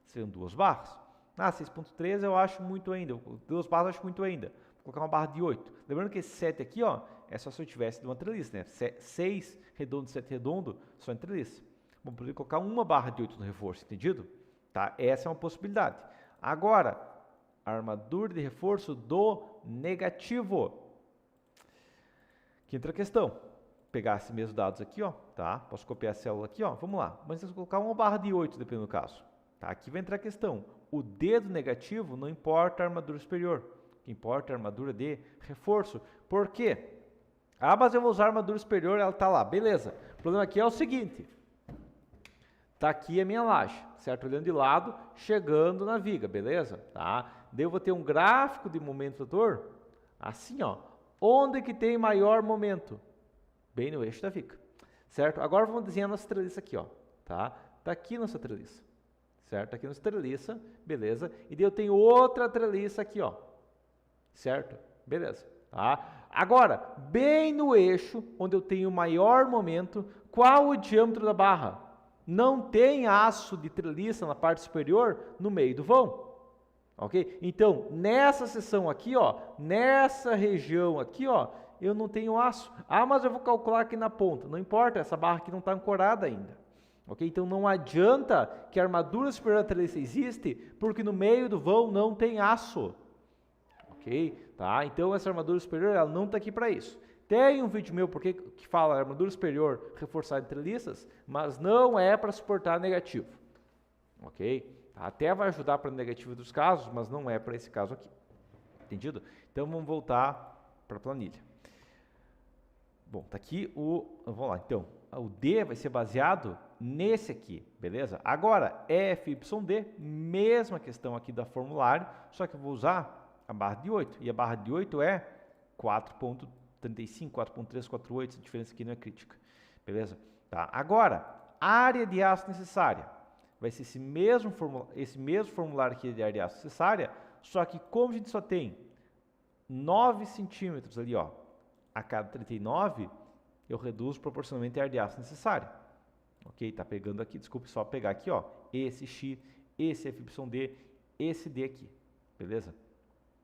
seriam 2 barras. Ah, 6.3 eu acho muito ainda. 2 barras eu acho muito ainda. Vou colocar uma barra de 8. Lembrando que esse 7 aqui, ó, é só se eu tivesse de uma treliça, né? 6 redondo, 7 redondo, só em treliça. Vou poder colocar uma barra de 8 no reforço, entendido? Tá? Essa é uma possibilidade. Agora, armadura de reforço do negativo. Que entra a questão. Pegar esses mesmos dados aqui, ó, tá? Posso copiar a célula aqui, ó. Vamos lá. Mas eu vou colocar uma barra de 8, dependendo do caso. Tá? Aqui vai entrar a questão. O D do negativo não importa a armadura superior. O que importa é a armadura de reforço. Por quê? Ah, mas eu vou usar a armadura superior, ela tá lá. Beleza. O problema aqui é o seguinte. Tá aqui a minha laje, certo? Olhando de lado, chegando na viga, beleza? Tá? Daí eu vou ter um gráfico de momento trator, assim, ó. Onde que tem maior momento? Bem no eixo da viga, certo? Agora vamos desenhar nossa treliça aqui, ó. Tá? Tá aqui nossa treliça, certo? Aqui nossa treliça, beleza? E daí eu tenho outra treliça aqui, ó. Certo? Beleza. Tá? Agora, bem no eixo, onde eu tenho maior momento, qual o diâmetro da barra? Não tem aço de treliça na parte superior no meio do vão, ok? Então, nessa seção aqui, ó, nessa região aqui, ó, eu não tenho aço. Ah, mas eu vou calcular aqui na ponta. Não importa, essa barra aqui não está ancorada ainda, ok? Então, não adianta que a armadura superior da treliça existe, porque no meio do vão não tem aço, ok? Tá? Então, essa armadura superior, ela não está aqui para isso. Tem um vídeo meu porque que fala armadura superior reforçada em treliças, mas não é para suportar negativo, ok? Até vai ajudar para negativo dos casos, mas não é para esse caso aqui, entendido? Então vamos voltar para a planilha. Bom, tá aqui vamos lá, então, o D vai ser baseado nesse aqui, beleza? Agora, FYD, mesma questão aqui da formulário, só que eu vou usar a barra de 8, e a barra de 8 é 4.35, 4.348, essa diferença aqui não é crítica, beleza? Tá. Agora, área de aço necessária, vai ser esse mesmo formulário aqui de área de aço necessária, só que como a gente só tem 9 centímetros ali, ó, a cada 39, eu reduzo proporcionalmente a área de aço necessária, ok? Tá pegando aqui, desculpe, só pegar aqui, ó, esse X, esse FYD, esse D aqui, beleza?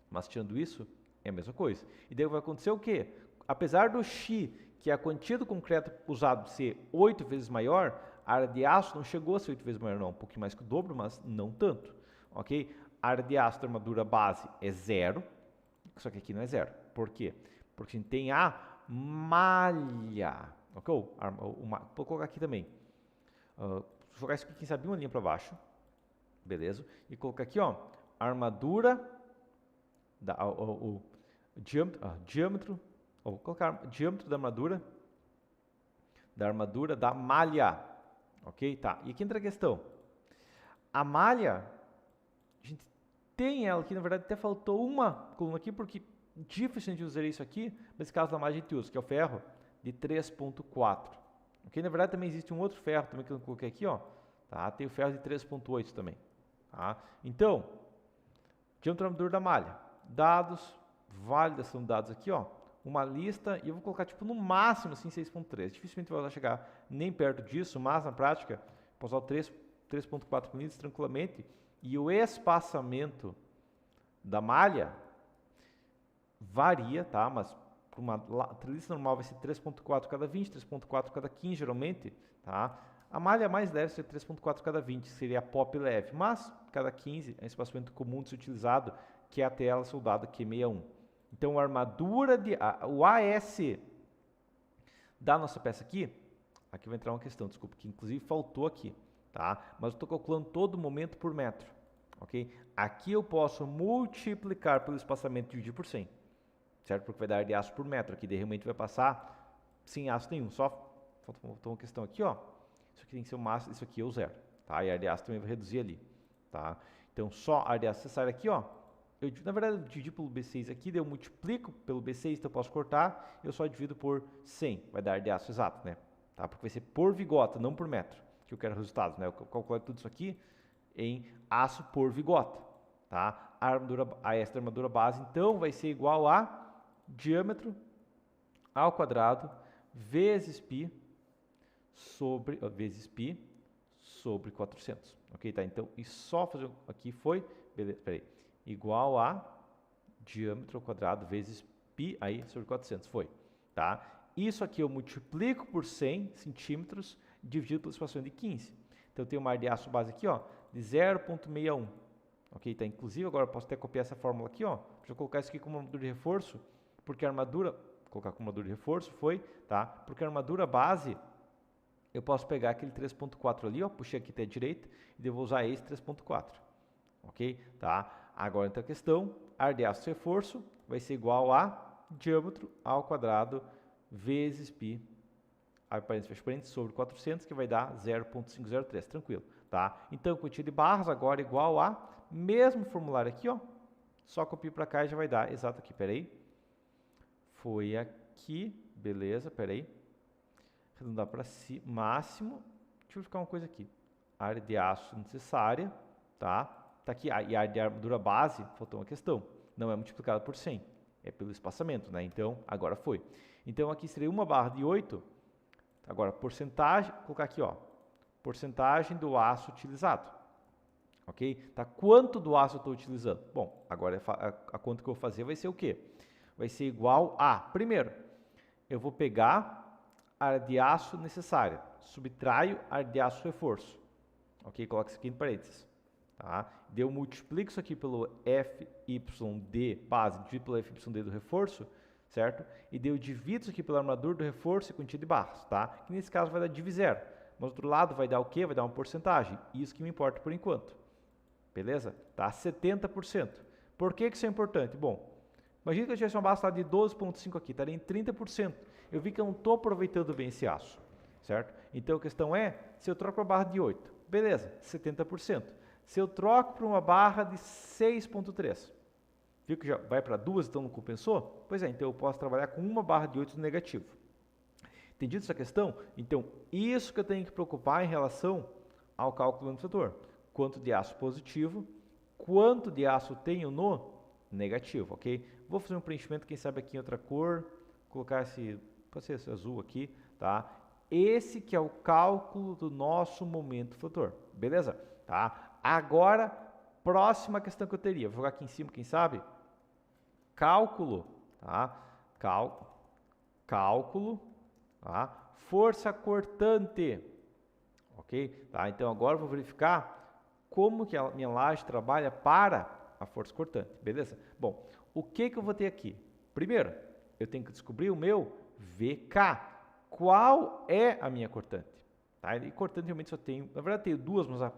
Mas tirando isso, é a mesma coisa. E daí vai acontecer o quê? Apesar do X, que é a quantia do concreto usado, ser 8 vezes maior, a área de aço não chegou a ser 8 vezes maior, não. Um pouquinho mais que o dobro, mas não tanto. Ok? A área de aço da armadura base é 0, só que aqui não é 0. Por quê? Porque a gente tem a malha. Ok? Vou colocar aqui também. Vou jogar isso aqui, quem sabe, uma linha para baixo. Beleza? E colocar aqui, ó, a armadura, o diâmetro, vou colocar diâmetro da armadura da malha, ok? Tá, e aqui entra a questão, a malha, a gente tem ela aqui, na verdade até faltou uma coluna aqui, porque dificilmente usar isso aqui, nesse caso da malha a gente usa, que é o ferro de 3.4, ok? Na verdade também existe um outro ferro também que eu coloquei aqui, ó, tá? Tem o ferro de 3.8 também, tá? Então, diâmetro da armadura da malha, dados, validação de dados aqui, ó, uma lista, e eu vou colocar tipo no máximo assim 6.3, dificilmente vai chegar nem perto disso, mas na prática posso usar o 3.4 mm tranquilamente, e o espaçamento da malha varia, tá? Mas para uma treliça normal vai ser 3.4 cada 20, 3.4 cada 15 geralmente, tá? A malha mais leve seria 3.4 cada 20, seria a pop leve, mas cada 15 é um espaçamento comum de ser utilizado, que é a tela soldada Q61. Então a armadura o AS da nossa peça aqui vai entrar uma questão, desculpa, que inclusive faltou aqui, tá? Mas eu estou calculando todo momento por metro, ok? Aqui eu posso multiplicar pelo espaçamento e dividir por 100, certo? Porque vai dar ar de aço por metro, aqui de realmente vai passar sem aço nenhum, só faltou uma questão aqui, ó. Isso aqui tem que ser o máximo, isso aqui é o zero, tá? E ar de aço também vai reduzir ali, tá? Então só ar de aço necessário aqui, ó. Na verdade, eu dividi pelo B6 aqui, daí eu multiplico pelo B6, então eu posso cortar, eu só divido por 100, vai dar ar de aço exato, né? Tá? Porque vai ser por vigota, não por metro, que eu quero resultados, né? Eu calculo tudo isso aqui em aço por vigota, tá? A esta armadura base, então, vai ser igual a diâmetro ao quadrado vezes π sobre 400, ok? Tá? Então, e só fazer aqui foi, beleza, peraí, igual a diâmetro ao quadrado vezes π aí sobre 400, foi, tá? Isso aqui eu multiplico por 100 centímetros dividido pelo espaçamento de 15. Então, eu tenho uma ar de aço base aqui, ó, de 0,61, ok? Tá? Inclusive, agora eu posso até copiar essa fórmula aqui, ó, deixa eu colocar isso aqui como armadura de reforço, porque a armadura, vou colocar como armadura de reforço, foi, tá? Porque a armadura base, eu posso pegar aquele 3.4 ali, ó, puxei aqui até a direita, e eu vou usar esse 3.4, ok? Tá? Agora, então, a questão, ar de aço reforço vai ser igual a diâmetro ao quadrado vezes π, abre parênteses, fecha parênteses, sobre 400, que vai dar 0,503, tranquilo, tá? Então, quantia de barras agora igual a, mesmo formulário aqui, ó, só copio para cá e já vai dar exato aqui, peraí, foi aqui, beleza, peraí, arredondar para si, máximo, deixa eu verificar uma coisa aqui, área de aço necessária, tá? Tá aqui, e a área de armadura base, faltou uma questão, não é multiplicada por 100, é pelo espaçamento, né? Então, agora foi. Então, aqui seria uma barra de 8, agora, porcentagem, vou colocar aqui, ó, porcentagem do aço utilizado, ok? Tá, quanto do aço eu estou utilizando? Bom, agora a conta que eu vou fazer vai ser o quê? Vai ser igual a, primeiro, eu vou pegar a área de aço necessária, subtraio a área de aço reforço, ok? Coloca isso aqui em parênteses, tá? Daí eu multiplico isso aqui pelo FYD base, divido pelo FYD do reforço, certo? E daí eu divido isso aqui pela armadura do reforço e quantia de barras, tá? Que nesse caso vai dar div 0, mas do outro lado vai dar o quê? Vai dar uma porcentagem, isso que me importa por enquanto, beleza? Tá? 70%. Por que isso é importante? Bom, imagina que eu tivesse uma base de 12,5 aqui, estaria em 30%. Eu vi que eu não estou aproveitando bem esse aço, certo? Então a questão é, se eu troco a barra de 8, beleza, 70%. Se eu troco para uma barra de 6,3, viu que já vai para 2, então não compensou? Pois é, então eu posso trabalhar com uma barra de 8 no negativo. Entendido essa questão? Então, isso que eu tenho que preocupar em relação ao cálculo do fator. Quanto de aço positivo, quanto de aço tenho no negativo, ok? Vou fazer um preenchimento, quem sabe aqui em outra cor, colocar pode ser esse azul aqui, tá? Esse que é o cálculo do nosso momento flutor, beleza? Tá? Agora, próxima questão que eu teria, vou jogar aqui em cima, quem sabe? Cálculo, tá? Cálculo, tá? Força cortante, ok? Tá? Então agora eu vou verificar como que a minha laje trabalha para a força cortante, beleza? Bom, o que eu vou ter aqui? Primeiro, eu tenho que descobrir o meu VK. Qual é a minha cortante? Tá? E cortante realmente só tenho, na verdade tenho duas, mas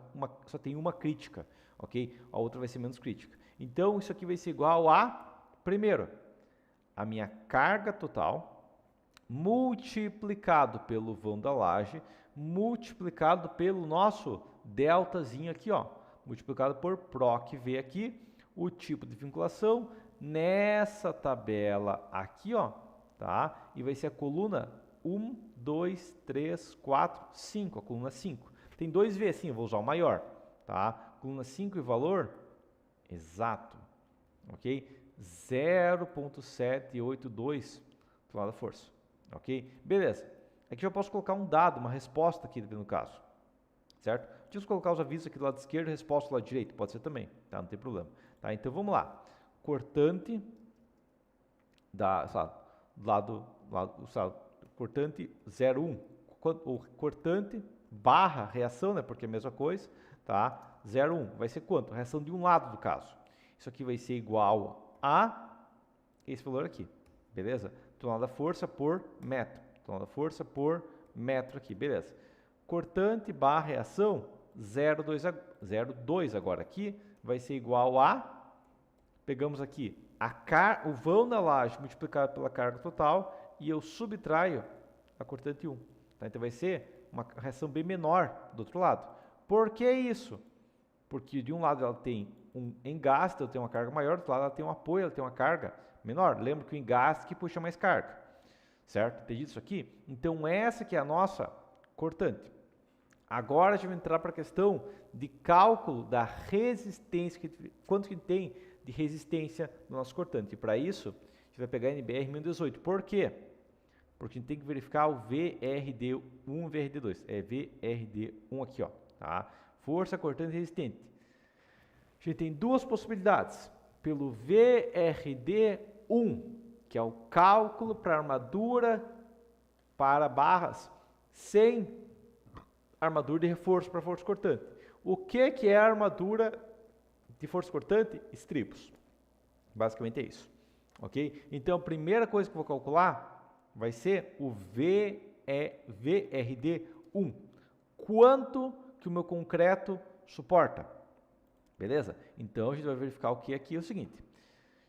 só tenho uma crítica, ok? A outra vai ser menos crítica. Então isso aqui vai ser igual a, primeiro, a minha carga total multiplicado pelo vão da laje, multiplicado pelo nosso deltazinho aqui, ó, multiplicado por proc V aqui, o tipo de vinculação nessa tabela aqui, ó, tá? E vai ser a coluna 1, 2, 3, 4, 5, a coluna 5. Tem 2V assim, eu vou usar o maior, tá? Coluna 5 e valor exato, ok? 0,782 tonelada da força, ok? Beleza. Aqui eu posso colocar um dado, uma resposta aqui no caso, certo? Deixa eu colocar os avisos aqui do lado esquerdo e resposta do lado direito, pode ser também, tá? Não tem problema. Tá? Então vamos lá. cortante cortante 0,1, o cortante barra reação, né, porque é a mesma coisa, tá? 0,1, vai ser quanto? Reação de um lado do caso. Isso aqui vai ser igual a esse valor aqui, beleza? Tonelada força por metro, tonelada força por metro aqui, beleza? Cortante barra reação 0,2 agora aqui vai ser igual a, pegamos aqui o vão da laje multiplicado pela carga total e eu subtraio a cortante 1. Tá? Então vai ser uma reação bem menor do outro lado. Por que isso? Porque de um lado ela tem um engaste, ela tem uma carga maior, do outro lado ela tem um apoio, ela tem uma carga menor. Lembra que o engaste que puxa mais carga, certo? Entendido isso aqui? Então essa que é a nossa cortante. Agora a gente vai entrar para a questão de cálculo da resistência, quanto que tem de resistência no nosso cortante. E para isso, a gente vai pegar a NBR 1018. Por quê? Porque a gente tem que verificar o VRD1 e VRD2. É VRD1 aqui, ó, tá? Força cortante resistente. A gente tem duas possibilidades. Pelo VRD1, que é o cálculo para armadura para barras sem armadura de reforço para força cortante. O que é a armadura de força cortante? Estribos. Basicamente é isso. Ok? Então, a primeira coisa que eu vou calcular vai ser o VRD1. Quanto que o meu concreto suporta? Beleza? Então, a gente vai verificar o que aqui é o seguinte.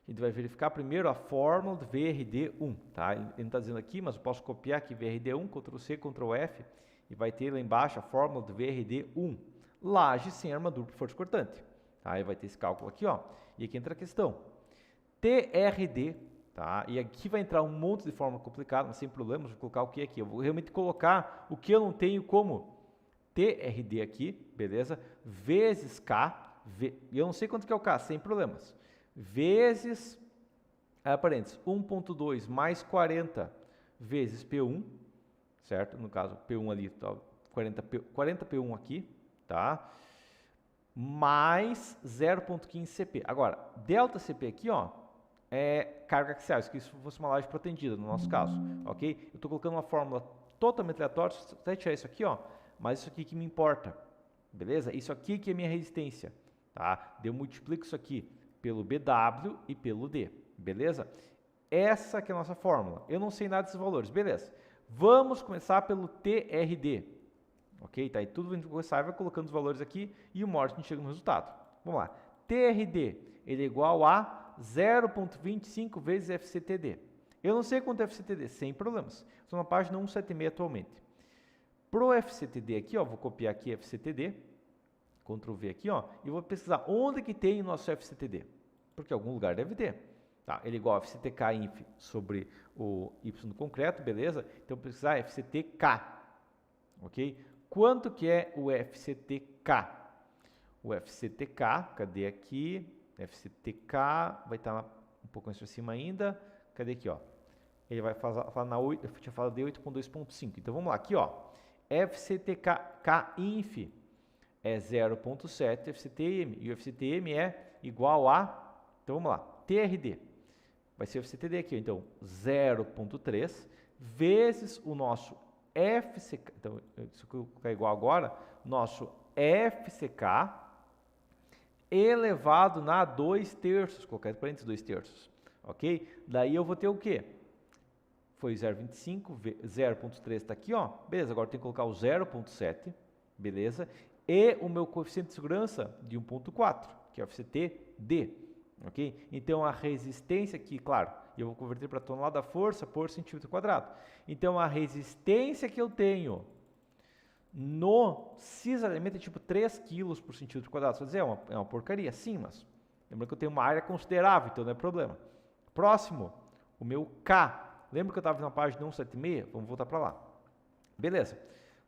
A gente vai verificar primeiro a fórmula do VRD1. Tá? Ele não está dizendo aqui, mas eu posso copiar aqui VRD1, Ctrl+C, Ctrl+F, e vai ter lá embaixo a fórmula do VRD1. Laje sem armadura por força cortante. Aí vai ter esse cálculo aqui, ó. E aqui entra a questão. TRD, tá? E aqui vai entrar um monte de fórmula complicada, mas sem problemas, vou colocar o que aqui. Eu vou realmente colocar o que eu não tenho como TRD aqui, beleza? Vezes K, eu não sei quanto que é o K, sem problemas. Vezes, parênteses, 1.2 mais 40 vezes P1, certo? No caso, P1 ali, tá? 40 P1 aqui, tá? Mais 0.15 CP. Agora, delta CP aqui, ó, é carga axial, se isso fosse uma laje protendida, no nosso caso, ok? Eu estou colocando uma fórmula totalmente aleatória, até tirar isso aqui, ó, mas isso aqui que me importa, beleza? Isso aqui que é minha resistência, tá? Eu multiplico isso aqui pelo BW e pelo D, beleza? Essa que é a nossa fórmula. Eu não sei nada desses valores, beleza? Vamos começar pelo TRD. Ok? Tá? E tudo a gente vai colocando os valores aqui e uma hora a gente chega no resultado. Vamos lá. TRD, ele é igual a 0.25 vezes FCTD. Eu não sei quanto é FCTD, sem problemas. Estou na página 176 atualmente. Para o FCTD aqui, ó, vou copiar aqui FCTD, Ctrl V aqui, ó, e vou pesquisar onde que tem o nosso FCTD. Porque em algum lugar deve ter. Tá? Ele é igual a FCTK inf sobre o Y do concreto, beleza? Então, vou pesquisar FCTK. Ok? Quanto que é o FCTK? O FCTK, cadê aqui? FCTK vai estar um pouco mais para cima ainda. Cadê aqui, ó? Ele vai falar na 8, eu tinha falado de 8.2.5. Então vamos lá, aqui, ó. FCTK inf é 0.7 FCTM e o FCTM é igual a, então vamos lá, TRD. Vai ser o FCTD aqui, ó. Então 0.3 vezes o nosso FCK, então isso que eu vou colocar igual agora, nosso FCK elevado na 2/3, colocar entre parênteses 2/3, ok? Daí eu vou ter o quê? Foi 0,25, 0,3 está aqui, ó, beleza, agora tem que colocar o 0,7, beleza? E o meu coeficiente de segurança de 1,4, que é o FCTD, ok? Então a resistência aqui, claro, eu vou converter para tonelada força por centímetro quadrado. Então a resistência que eu tenho no cisalhamento é tipo 3 kg por centímetro quadrado. Você vai dizer, é uma porcaria, sim, mas lembra que eu tenho uma área considerável, então não é problema. Próximo, o meu K. Lembra que eu estava na página 176? Vamos voltar para lá. Beleza.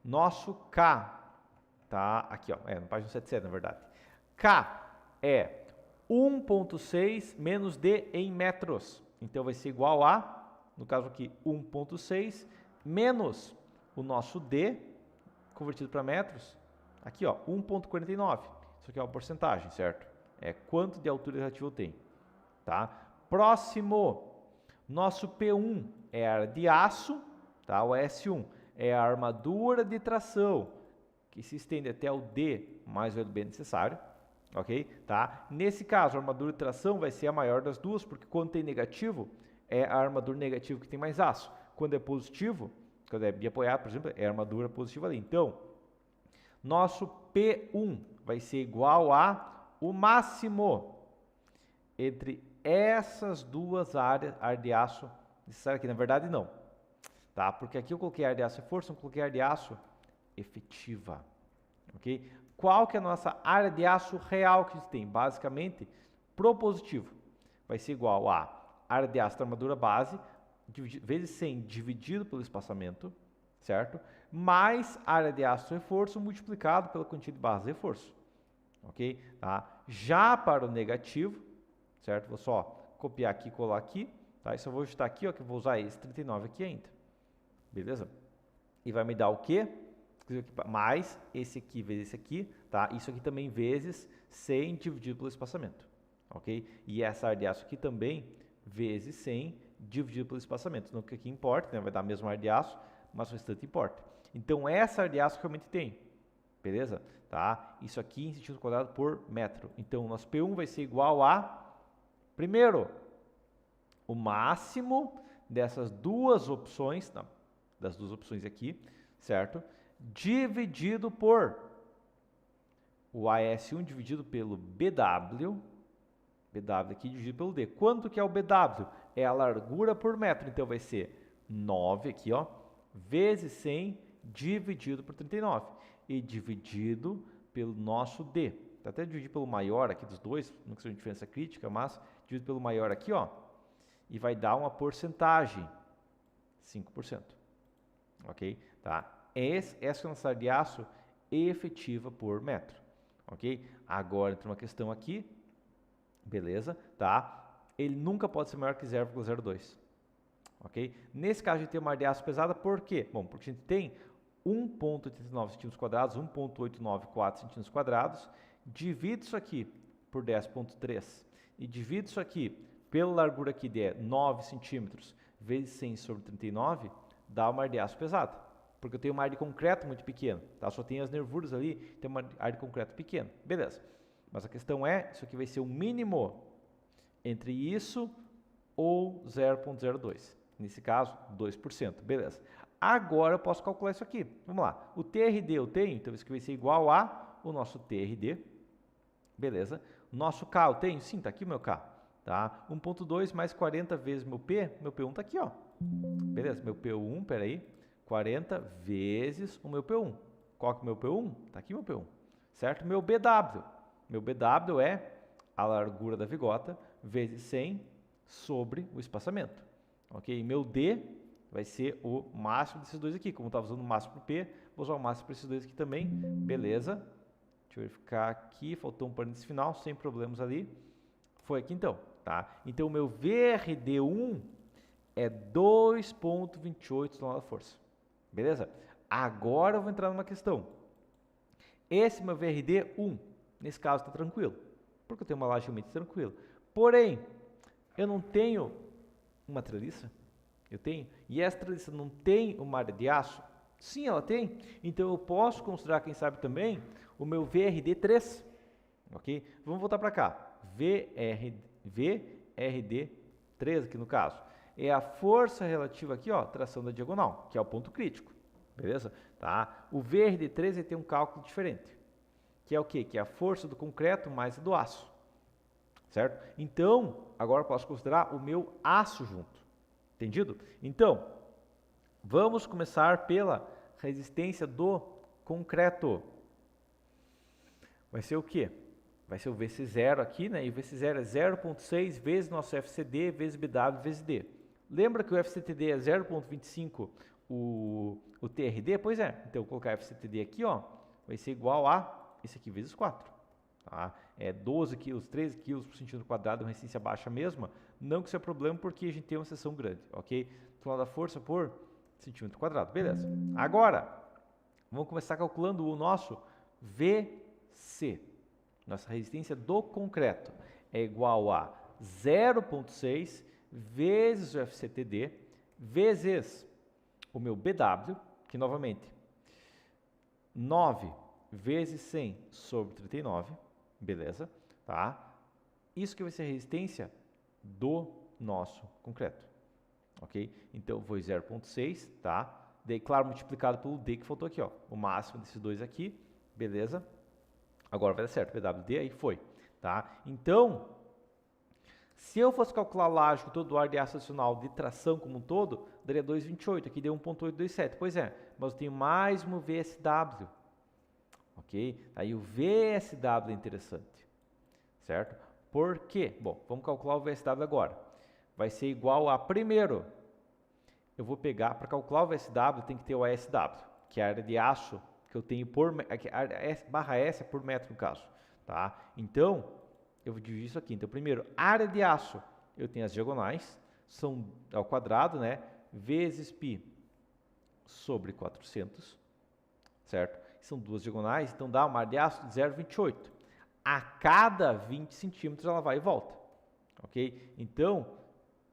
Nosso K, tá aqui, ó, na página 177, na verdade. K é 1.6 menos D em metros. Então vai ser igual a, no caso aqui, 1.6 menos o nosso D, convertido para metros, aqui, ó, 1.49. Isso aqui é uma porcentagem, certo? É quanto de altura relativa eu tenho. tá? Próximo, nosso P1 é a área de aço, tá? O S1 é a armadura de tração, que se estende até o D mais o LB necessário, ok? Tá? Nesse caso, a armadura de tração vai ser a maior das duas, porque quando tem negativo, é a armadura negativa que tem mais aço. Quando é positivo, quando é biapoiado, por exemplo, é a armadura positiva ali. Então, nosso P1 vai ser igual a o máximo entre essas duas áreas de aço necessárias aqui. Na verdade, não. Tá? Porque aqui eu coloquei área de aço reforço, eu coloquei área de aço efetiva. Ok? Qual que é a nossa área de aço real que a gente tem? Basicamente, pro positivo vai ser igual a área de aço da armadura base vezes 100 dividido pelo espaçamento, certo? Mais área de aço reforço multiplicado pela quantia de barras de reforço. Ok? Tá? Já para o negativo, certo? Vou só copiar aqui e colar aqui, tá? E só vou ajustar aqui, ó, que eu vou usar esse 39 aqui ainda. Beleza? E vai me dar o quê? Mais esse aqui vezes esse aqui, tá? Isso aqui também vezes 100 dividido pelo espaçamento, ok? E essa área de aço aqui também vezes 100 dividido pelo espaçamento. Não que aqui importa, né? Vai dar a mesma área de aço, mas o restante importa. Então, essa área de aço realmente tem, beleza? Tá? Isso aqui em centímetro quadrado por metro. Então, o nosso P1 vai ser igual a, primeiro, o máximo dessas duas opções, não, das duas opções aqui, certo? Dividido por o AS1 dividido pelo BW aqui dividido pelo D. Quanto que é o BW? É a largura por metro, então vai ser 9 aqui, ó, vezes 100 dividido por 39 e dividido pelo nosso D. Tá até dividido pelo maior aqui dos dois, não que seja uma diferença crítica, mas dividido pelo maior aqui, ó, e vai dar uma porcentagem, 5%. Ok? Tá? Essa é a nossa área de aço efetiva por metro, ok? Agora entra uma questão aqui, beleza, tá? Ele nunca pode ser maior que 0,02, ok? Nesse caso a gente tem uma área de aço pesada, por quê? Bom, porque a gente tem 1,89 centímetros quadrados, 1,894 centímetros quadrados, divide isso aqui por 10,3 e divide isso aqui pela largura aqui de 9 centímetros vezes 100 sobre 39, dá uma área de aço pesada. Porque eu tenho uma área de concreto muito pequena, tá? Só tem as nervuras ali, tem uma área de concreto pequena. Beleza. Mas a questão é, isso aqui vai ser o mínimo entre isso ou 0,02. Nesse caso, 2%. Beleza. Agora eu posso calcular isso aqui. Vamos lá. O TRD eu tenho, então isso aqui vai ser igual a o nosso TRD. Beleza. Nosso K eu tenho? Sim, tá aqui o meu K. Tá? 1,2 mais 40 vezes meu P. Meu P1 tá aqui, ó. Beleza. Meu P1, peraí. 40 vezes o meu P1. Qual que é o meu P1? Está aqui meu P1, certo? Meu BW. Meu BW é a largura da vigota vezes 100 sobre o espaçamento. Ok? Meu D vai ser o máximo desses dois aqui. Como eu estava usando o máximo para o P, vou usar o máximo para esses dois aqui também. Beleza. Deixa eu verificar aqui. Faltou um parênteses final, sem problemas ali. Foi aqui então. Tá? Então, o meu VRD1 é 2,28 toneladas-força. Beleza? Agora eu vou entrar numa questão. Esse meu VRD 1, nesse caso está tranquilo, porque eu tenho uma laje realmente tranquila. Porém, eu não tenho uma treliça? Eu tenho? E essa treliça não tem uma área de aço? Sim, ela tem. Então eu posso considerar, quem sabe também, o meu VRD 3. Ok? Vamos voltar para cá. VRD 3 aqui no caso. É a força relativa aqui, ó, tração da diagonal, que é o ponto crítico, beleza? Tá? O VRD3 tem um cálculo diferente, que é o quê? Que é a força do concreto mais a do aço, certo? Então, agora eu posso considerar o meu aço junto, entendido? Então, vamos começar pela resistência do concreto. Vai ser o quê? Vai ser o VC0 aqui, né? E o VC0 é 0,6 vezes nosso FCD vezes BW vezes D. Lembra que o FCTD é 0,25 o TRD? Pois é. Então, eu vou colocar FCTD aqui, ó, vai ser igual a esse aqui vezes 4. Tá? É 12 quilos, 13 quilos por centímetro quadrado, uma resistência baixa mesma. Não que isso é problema, porque a gente tem uma seção grande, ok? Tonelada da força por centímetro quadrado. Beleza. Agora, vamos começar calculando o nosso VC. Nossa resistência do concreto é igual a 0,6 vezes o FCTD, vezes o meu BW, que novamente, 9 vezes 100 sobre 39, beleza? Tá? Isso que vai ser a resistência do nosso concreto, ok? Então, eu vou 0,6, tá? Daí, claro, multiplicado pelo D que faltou aqui, ó, o máximo desses dois aqui, beleza? Agora vai dar certo, BWD, aí foi, tá? Então, se eu fosse calcular laje com todo o ar de aço adicional de tração como um todo, daria 2,28, aqui deu 1,827, pois é, mas eu tenho mais um VSW, ok? Aí o VSW é interessante, certo? Por quê? Bom, vamos calcular o VSW agora. Vai ser igual a, primeiro, eu vou pegar, para calcular o VSW, tem que ter o ASW, que é a área de aço que eu tenho por, barra S é por metro no caso, tá? Então, eu vou dividir isso aqui. Então, primeiro, área de aço, eu tenho as diagonais, são ao quadrado, né? Vezes π sobre 400, certo? São duas diagonais, então dá uma área de aço de 0,28. A cada 20 centímetros ela vai e volta, ok? Então,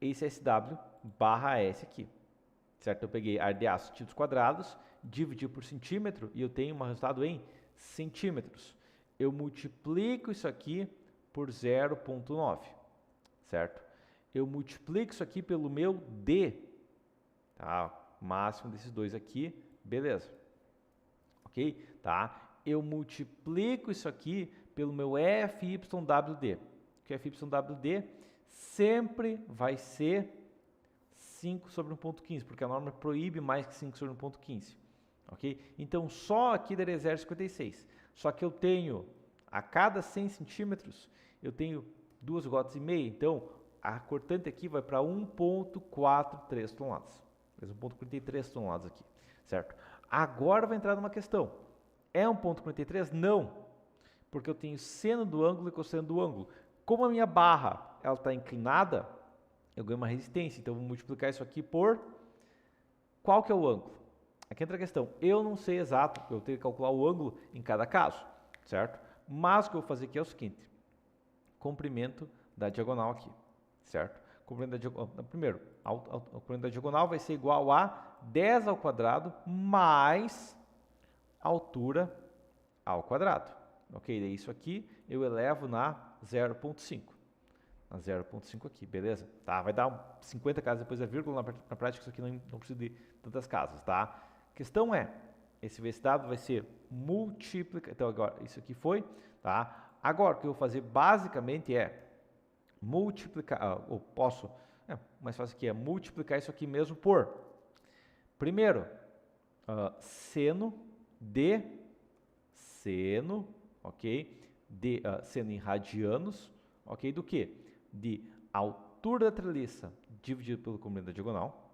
esse SW barra S aqui, certo? Eu peguei área de aço centímetros quadrados, dividi por centímetro e eu tenho um resultado em centímetros. Eu multiplico isso aqui por 0,9, certo? Eu multiplico isso aqui pelo meu D, tá? Máximo desses dois aqui, beleza? Ok? Tá? Eu multiplico isso aqui pelo meu FYWD, que o FYWD sempre vai ser 5 sobre 1,15, porque a norma proíbe mais que 5 sobre 1,15, ok? Então, só aqui daria 0,56, só que eu tenho, a cada 100 centímetros, eu tenho 2 gotas e meia, então a cortante aqui vai para 1,43 toneladas, 1,43 toneladas aqui, certo? Agora vai entrar numa questão, é 1,43? Não, porque eu tenho seno do ângulo e cosseno do ângulo. Como a minha barra ela está inclinada, eu ganho uma resistência, então eu vou multiplicar isso aqui por qual que é o ângulo? Aqui entra a questão, eu não sei exato, eu tenho que calcular o ângulo em cada caso, certo? Mas o que eu vou fazer aqui é o seguinte, comprimento da diagonal aqui, certo? Comprimento da diagonal, primeiro, o comprimento da diagonal vai ser igual a 10 ao quadrado mais altura ao quadrado, ok? Daí isso aqui eu elevo na 0,5. Na 0,5 aqui, beleza? Tá, vai dar 50 casas depois da vírgula, na prática isso aqui não precisa de tantas casas, tá? A questão é, esse VSW vai ser multiplicar, então agora isso aqui foi, tá? Agora o que eu vou fazer basicamente é multiplicar, ou posso, mais fácil aqui é multiplicar isso aqui mesmo por, primeiro, seno de seno, ok? De seno em radianos, ok? Do que? De altura da treliça dividido pelo comprimento da diagonal,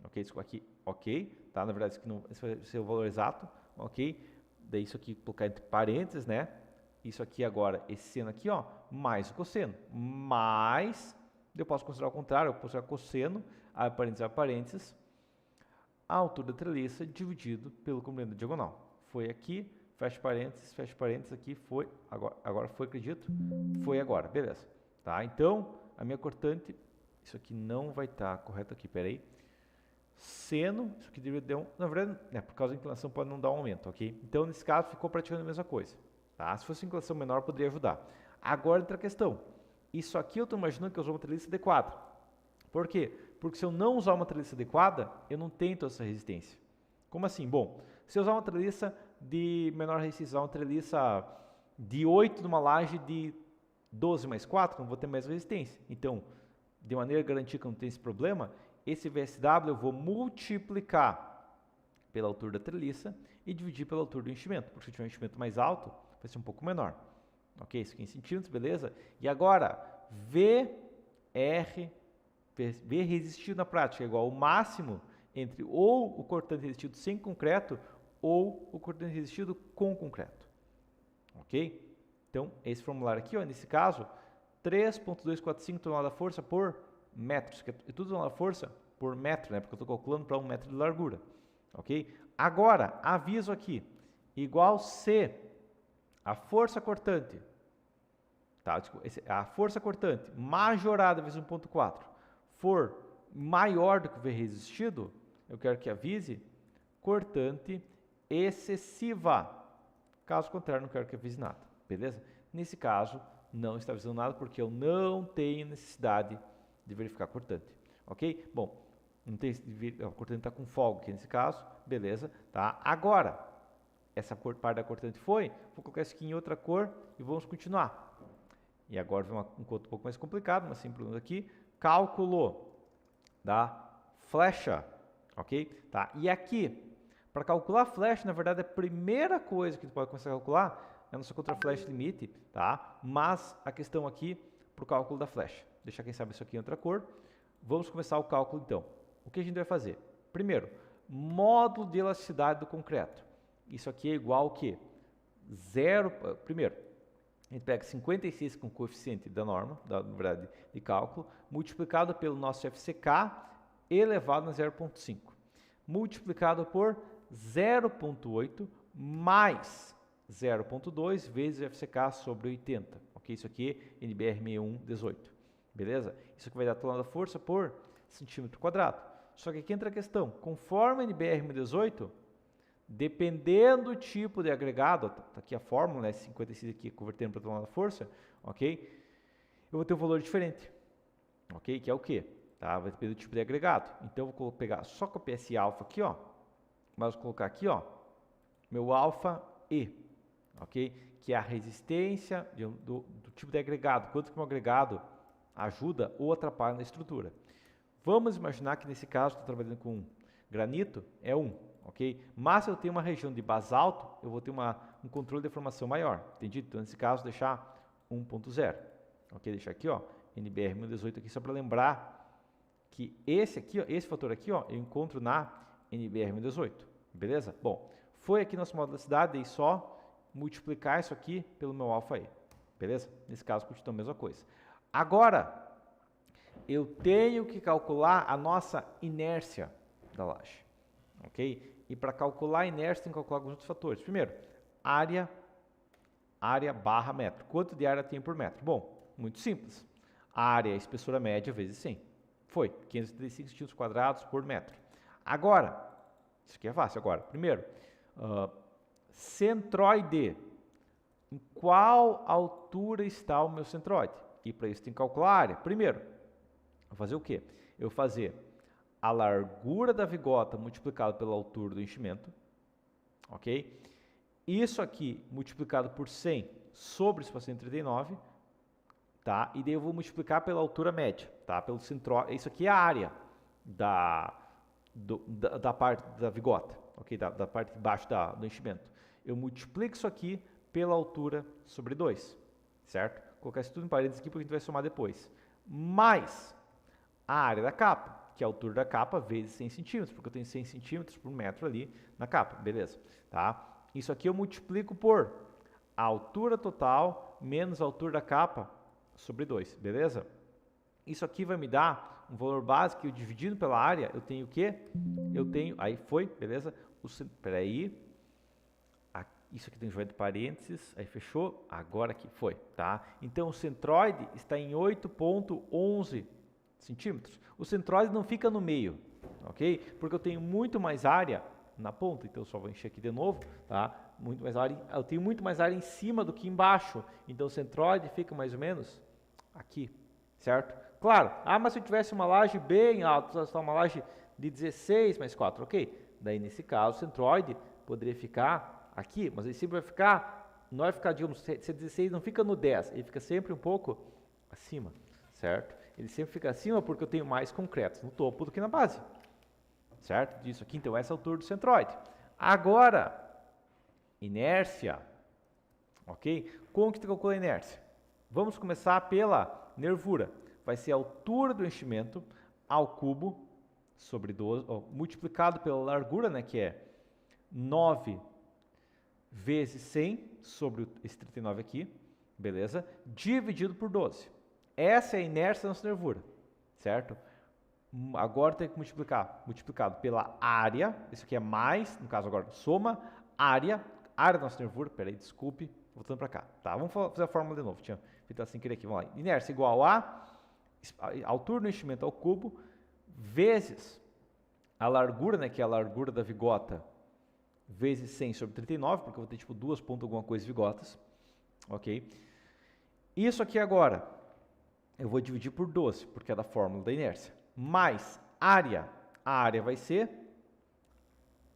ok? Isso aqui, ok? Tá? Na verdade, isso aqui não, esse vai ser o valor exato, ok? Daí isso aqui colocar entre parênteses, né? Isso aqui agora, esse seno aqui, ó, mais o cosseno, mais, eu posso considerar o contrário, eu posso considerar cosseno, a parênteses, a altura da treliça dividido pelo comprimento da diagonal. Foi aqui, fecha parênteses aqui, foi, agora foi, acredito, foi agora, beleza. Tá? Então, a minha cortante, isso aqui não vai estar correto aqui, peraí. Seno, isso aqui deveria dar na verdade, por causa da inclinação pode não dar um aumento, ok? Então, nesse caso, ficou praticamente a mesma coisa. Tá? Se fosse inclinação menor, poderia ajudar. Agora, outra questão. Isso aqui eu estou imaginando que eu usou uma treliça adequada. Por quê? Porque se eu não usar uma treliça adequada, eu não tenho toda essa resistência. Como assim? Bom, se eu usar uma treliça de menor resistência, uma treliça de 8 numa laje de 12 mais 4, não vou ter mais resistência. Então, de maneira a garantir que eu não tenho esse problema, esse VSW eu vou multiplicar pela altura da treliça e dividir pela altura do enchimento, porque se eu tiver um enchimento mais alto, vai ser um pouco menor. Ok? Isso aqui em centímetros, beleza? E agora, V resistido na prática é igual ao máximo entre ou o cortante resistido sem concreto ou o cortante resistido com concreto. Ok? Então, esse formulário aqui, ó, nesse caso, 3,245 tonelada-força por metro. Isso aqui é tudo tonelada-força por metro, né? Porque eu estou calculando para 1 metro de largura. Ok? Agora, aviso aqui, igual C, a força cortante, tá? A força cortante majorada vezes 1,4 for maior do que o V resistido, eu quero que avise cortante excessiva. Caso contrário, não quero que avise nada, beleza? Nesse caso, não está avisando nada porque eu não tenho necessidade de verificar cortante, ok? Bom, não tem, a cortante está com folga aqui nesse caso, beleza, tá? Agora, essa parte da cortante foi, vou colocar isso aqui em outra cor e vamos continuar. E agora vem um conto um pouco mais complicado, mas simples aqui, cálculo da flecha, ok? Tá? E aqui, para calcular a flecha, na verdade, a primeira coisa que tu pode começar a calcular é a nossa contraflecha limite, tá? Mas a questão aqui, para o cálculo da flecha, deixar quem sabe isso aqui em outra cor, vamos começar o cálculo então. O que a gente vai fazer? Primeiro, módulo de elasticidade do concreto. Isso aqui é igual ao quê? Primeiro, a gente pega 56 com o coeficiente da norma, na verdade, de cálculo, multiplicado pelo nosso FCK elevado a 0,5, multiplicado por 0,8 mais 0,2 vezes o FCK sobre 80. Ok? Isso aqui é NBR 6118. Beleza? Isso aqui vai dar toda a força por centímetro quadrado. Só que aqui entra a questão. Conforme a NBR 6118, dependendo do tipo de agregado, tá aqui a fórmula, né, 56 aqui convertendo para tonelada da força, ok? Eu vou ter um valor diferente, ok? Que é o quê? Tá? Vai depender do tipo de agregado. Então eu vou pegar, só copiar esse alfa aqui, ó, mas vou colocar aqui, ó, meu alfa E, ok? Que é a resistência do tipo de agregado, quanto que um agregado ajuda ou atrapalha na estrutura. Vamos imaginar que nesse caso, estou trabalhando com granito, é 1. Ok? Mas se eu tenho uma região de basalto, eu vou ter um controle de deformação maior. Entendido? Então, nesse caso, deixar 1.0. Ok? Deixar aqui, ó, NBR 1018 aqui, só para lembrar que esse aqui, ó, esse fator aqui, ó, eu encontro na NBR 1018. Beleza? Bom, foi aqui nosso módulo da cidade, e só multiplicar isso aqui pelo meu alfa E. Beleza? Nesse caso, continua a mesma coisa. Agora, eu tenho que calcular a nossa inércia da laje. Ok? E para calcular a inércia, tem que calcular alguns outros fatores. Primeiro, área barra metro. Quanto de área tem por metro? Bom, muito simples. A área é a espessura média vezes 100. Foi 535 centímetros quadrados por metro. Agora, isso aqui é fácil agora. Primeiro, centroide. Em qual altura está o meu centroide? E para isso tem que calcular a área. Primeiro, vou fazer o quê? Eu vou fazer a largura da vigota multiplicado pela altura do enchimento, ok? Isso aqui multiplicado por 100 sobre o espaço 139, tá? E daí eu vou multiplicar pela altura média, tá? Pelo centro, isso aqui é a área da parte da vigota, ok? Da parte de baixo do enchimento. Eu multiplico isso aqui pela altura sobre 2, certo? Vou colocar isso tudo em parênteses aqui porque a gente vai somar depois. Mais a área da capa, que é a altura da capa vezes 100 centímetros, porque eu tenho 100 centímetros por metro ali na capa, beleza? Tá? Isso aqui eu multiplico por a altura total menos a altura da capa sobre 2, beleza? Isso aqui vai me dar um valor básico, eu dividindo pela área, eu tenho o quê? Eu tenho, aí foi, beleza? Espera aí, isso aqui tem que jogar de parênteses, aí fechou, agora aqui foi, tá? Então o centroide está em 8,11 centímetros. O centroide não fica no meio, ok? Porque eu tenho muito mais área na ponta, então eu só vou encher aqui de novo, tá? Muito mais área, eu tenho muito mais área em cima do que embaixo, então o centroide fica mais ou menos aqui, certo? Claro, mas se eu tivesse uma laje bem alta, só uma laje de 16 mais 4, ok? Daí nesse caso o centroide poderia ficar aqui, mas ele sempre vai ficar, não vai ficar, digamos, se 16 não fica no 10, ele fica sempre um pouco acima, certo? Ele sempre fica acima porque eu tenho mais concretos no topo do que na base, certo? Disso aqui, então, essa é a altura do centroide. Agora, inércia, ok? Como que tu calcula a inércia? Vamos começar pela nervura. Vai ser a altura do enchimento ao cubo sobre 12, multiplicado pela largura, né, que é 9 vezes 100 sobre esse 39 aqui, beleza? Dividido por 12. Essa é a inércia da nossa nervura, certo? Agora tem que multiplicado pela área, isso aqui é mais, no caso agora, soma, área da nossa nervura, peraí, desculpe, voltando para cá, tá? Vamos fazer a fórmula de novo, tinha Então, sem querer aqui, vamos lá. Inércia igual a altura do enchimento ao cubo vezes a largura, né, que é a largura da vigota, vezes 100 sobre 39, porque eu vou ter tipo 2 ponto alguma coisa vigotas, ok? Isso aqui agora, eu vou dividir por 12, porque é da fórmula da inércia, mais área. A área vai ser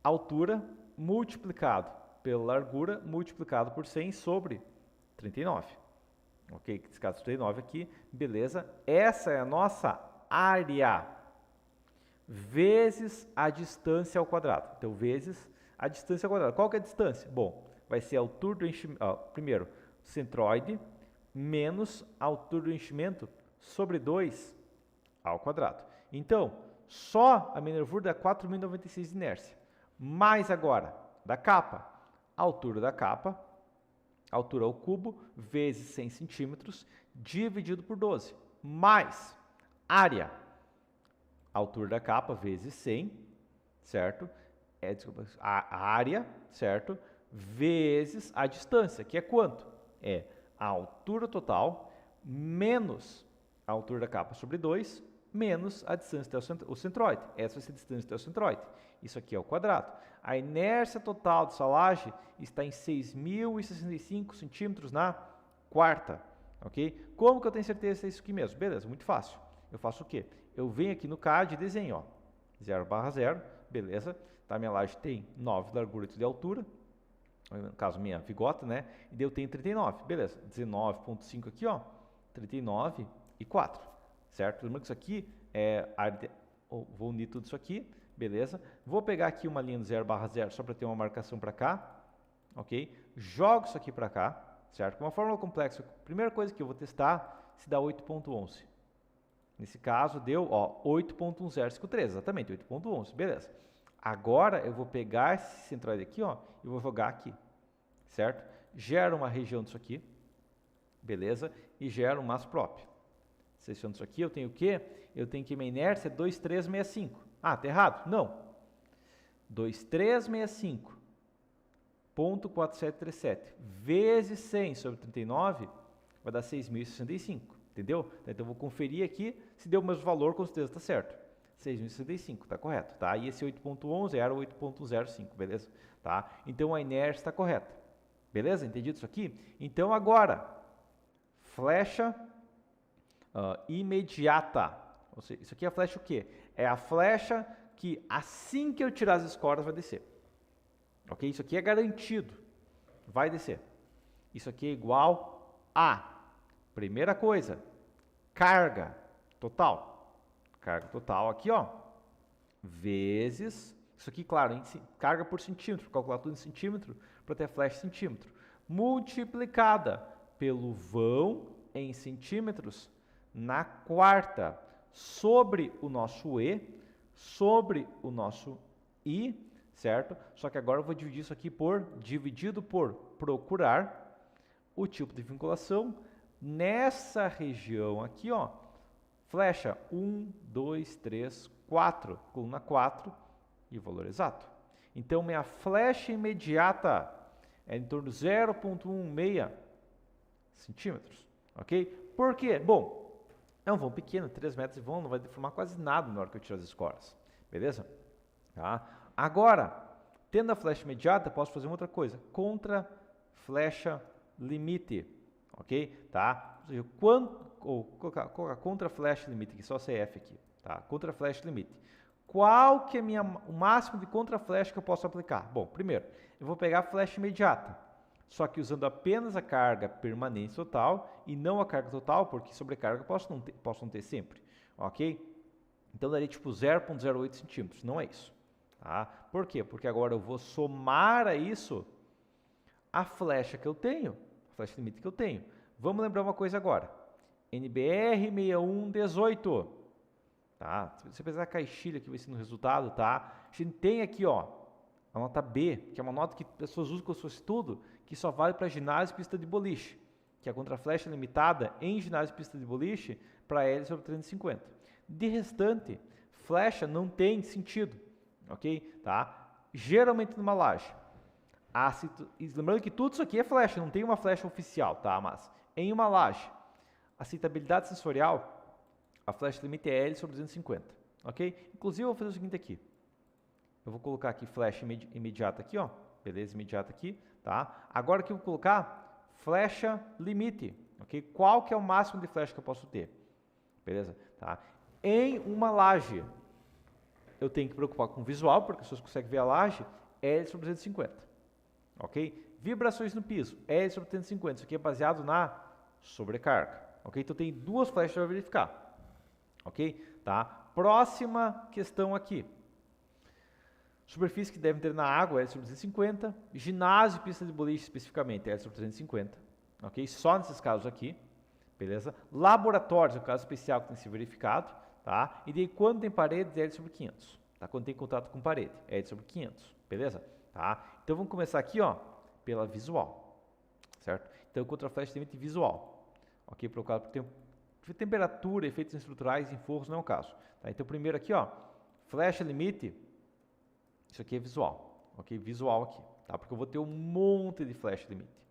altura multiplicado pela largura multiplicado por 100 sobre 39. Ok? Nesse caso, 39 aqui, beleza? Essa é a nossa área vezes a distância ao quadrado. Então, vezes a distância ao quadrado. Qual que é a distância? Bom, vai ser a altura do enchimento, primeiro, centroide menos a altura do enchimento sobre 2 ao quadrado. Então, só a minha nervura dá 4.096 de inércia. Mais agora, da capa, a altura da capa, altura ao cubo, vezes 100 centímetros, dividido por 12. Mais área, altura da capa, vezes 100, certo? Desculpa, a área, certo? Vezes a distância, que é quanto? É a altura total menos a altura da capa sobre 2, menos a distância até o centroide. Essa vai ser a distância até o centroide. Isso aqui é o quadrado. A inércia total dessa laje está em 6.065 centímetros na quarta. Ok? Como que eu tenho certeza que é isso aqui mesmo? Beleza, muito fácil. Eu faço o quê? Eu venho aqui no CAD e desenho, ó, 0/0, beleza? Tá, minha laje tem 9 de largura e de altura, no caso minha vigota, né? E daí eu tenho 39, beleza? 19,5 aqui, ó, 39 e 4, certo? Lembrando que isso aqui é vou unir tudo isso aqui, beleza? Vou pegar aqui uma linha do 0/0 só para ter uma marcação para cá, ok? Jogo isso aqui para cá, certo? Com uma fórmula complexa, a primeira coisa que eu vou testar se dá 8,11. Nesse caso deu, ó, 8.1053, exatamente, 8.11, beleza. Agora eu vou pegar esse centroide aqui, ó, e vou jogar aqui, certo? Gera uma região disso aqui, beleza? E gera um mass prop. Seleciono isso aqui, eu tenho o quê? Eu tenho que minha inércia é 2.365. Ah, tá errado? Não. 2.365.4737 vezes 100 sobre 39 vai dar 6.065, entendeu? Então eu vou conferir aqui se deu o mesmo valor, com certeza está certo. 6.065, tá correto, tá? E esse 8.11 era 8.05, beleza? Tá? Então a inércia está correta. Beleza? Entendido isso aqui? Então agora, flecha imediata. Ou seja, isso aqui é a flecha o quê? É a flecha que assim que eu tirar as escoras vai descer. Ok? Isso aqui é garantido. Vai descer. Isso aqui é igual a, primeira coisa, carga total. Carga total aqui, ó, vezes, isso aqui, claro, carga por centímetro, calcular tudo em centímetro para ter a flecha em centímetro, multiplicada pelo vão em centímetros na quarta, sobre o nosso E, sobre o nosso I, certo? Só que agora eu vou dividir isso aqui dividido por procurar o tipo de vinculação nessa região aqui, ó, flecha 1, 2, 3, 4, coluna 4 e o valor exato. Então, minha flecha imediata é em torno de 0,16 centímetros, ok? Por quê? Bom, é um vão pequeno, 3 metros de vão, não vai deformar quase nada na hora que eu tirar as escoras, beleza? Tá? Agora, tendo a flecha imediata, posso fazer uma outra coisa, contra flecha limite, ok? Tá? Ou seja, colocar contra flecha limite, que só CF aqui, tá? Contra flecha limite. Qual que é o máximo de contra flecha que eu posso aplicar? Bom, primeiro, eu vou pegar a flecha imediata, só que usando apenas a carga permanente total e não a carga total, porque sobrecarga posso não ter sempre, ok? Então daria tipo 0,08 centímetros, não é isso, tá? Por quê? Porque agora eu vou somar a isso a flecha que eu tenho, a flecha limite que eu tenho. Vamos lembrar uma coisa agora. NBR 6118, tá? Se você pensar a caixilha que vai ser no resultado, tá? A gente tem aqui, ó, a nota B, que é uma nota que pessoas usam como se fosse tudo, que só vale para ginásio e pista de boliche, que é a contraflecha limitada em ginásio e pista de boliche para L sobre 350. De restante, flecha não tem sentido, ok? Tá? Geralmente numa laje. Lembrando que tudo isso aqui é flecha, não tem uma flecha oficial, tá? Mas em uma laje, aceitabilidade sensorial, a flash limite é L sobre 250, ok? Inclusive, eu vou fazer o seguinte aqui. Eu vou colocar aqui flash imediata aqui, ó. Beleza, imediata aqui, tá? Agora que eu vou colocar flecha limite, ok? Qual que é o máximo de flecha que eu posso ter? Beleza? Tá? Em uma laje, eu tenho que preocupar com o visual, porque as pessoas conseguem ver a laje, L sobre 250, ok? Vibrações no piso, L sobre 250, isso aqui é baseado na sobrecarga, ok? Então tem duas flechas para verificar, ok? Tá? Próxima questão aqui. Superfície que devem ter na água, L sobre 250. Ginásio e pista de boliche especificamente, L sobre 350. Ok? Só nesses casos aqui. Beleza? Laboratórios, é um caso especial que tem que ser verificado. Tá? E daí quando tem paredes, L sobre 500. Tá? Quando tem contato com parede, L sobre 500. Beleza? Tá? Então vamos começar aqui, ó, pela visual. Certo? Então contra a flash limite visual. Ok? Provocado por temperatura, efeitos estruturais em forros, não é o caso. Tá? Então primeiro aqui, ó, flash limite. Isso aqui é visual, ok? Visual aqui, tá? Porque eu vou ter um monte de flash limite.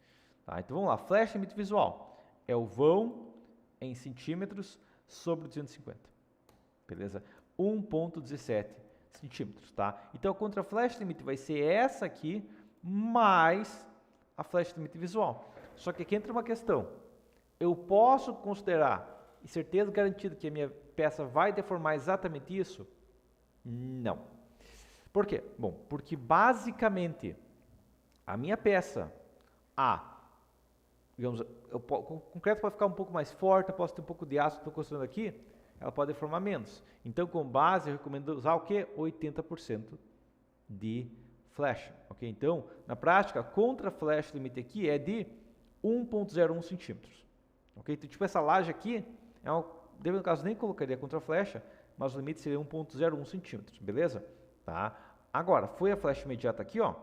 Tá? Então vamos lá, flash limite visual é o vão em centímetros sobre 250, beleza? 1,17 centímetros, tá? Então a contra flash limite vai ser essa aqui mais a flash limite visual. Só que aqui entra uma questão. Eu posso considerar e certeza garantida que a minha peça vai deformar exatamente isso? Não. Por quê? Bom, porque basicamente a minha peça digamos, o concreto pode ficar um pouco mais forte, eu posso ter um pouco de aço que estou construindo aqui, ela pode deformar menos. Então, com base, eu recomendo usar o quê? 80% de flecha, ok? Então, na prática, a contra flecha limite aqui é de 1,01 centímetros, ok? Então, tipo, essa laje aqui, no caso, nem colocaria contra flecha, mas o limite seria 1,01 centímetros, beleza? Tá? Agora, foi a flecha imediata aqui, ó,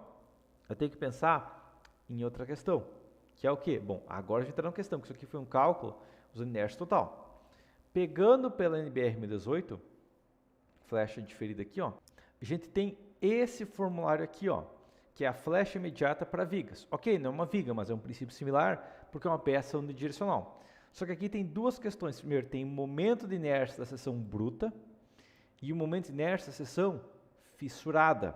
eu tenho que pensar em outra questão, que é o quê? Bom, agora a gente entra na questão, que isso aqui foi um cálculo usando inércia total. Pegando pela NBR 1018, flecha diferida aqui, ó, a gente tem esse formulário aqui, ó, que é a flecha imediata para vigas. Ok, não é uma viga, mas é um princípio similar, porque é uma peça unidirecional. Só que aqui tem duas questões. Primeiro, tem o momento de inércia da seção bruta e o momento de inércia da seção fissurada,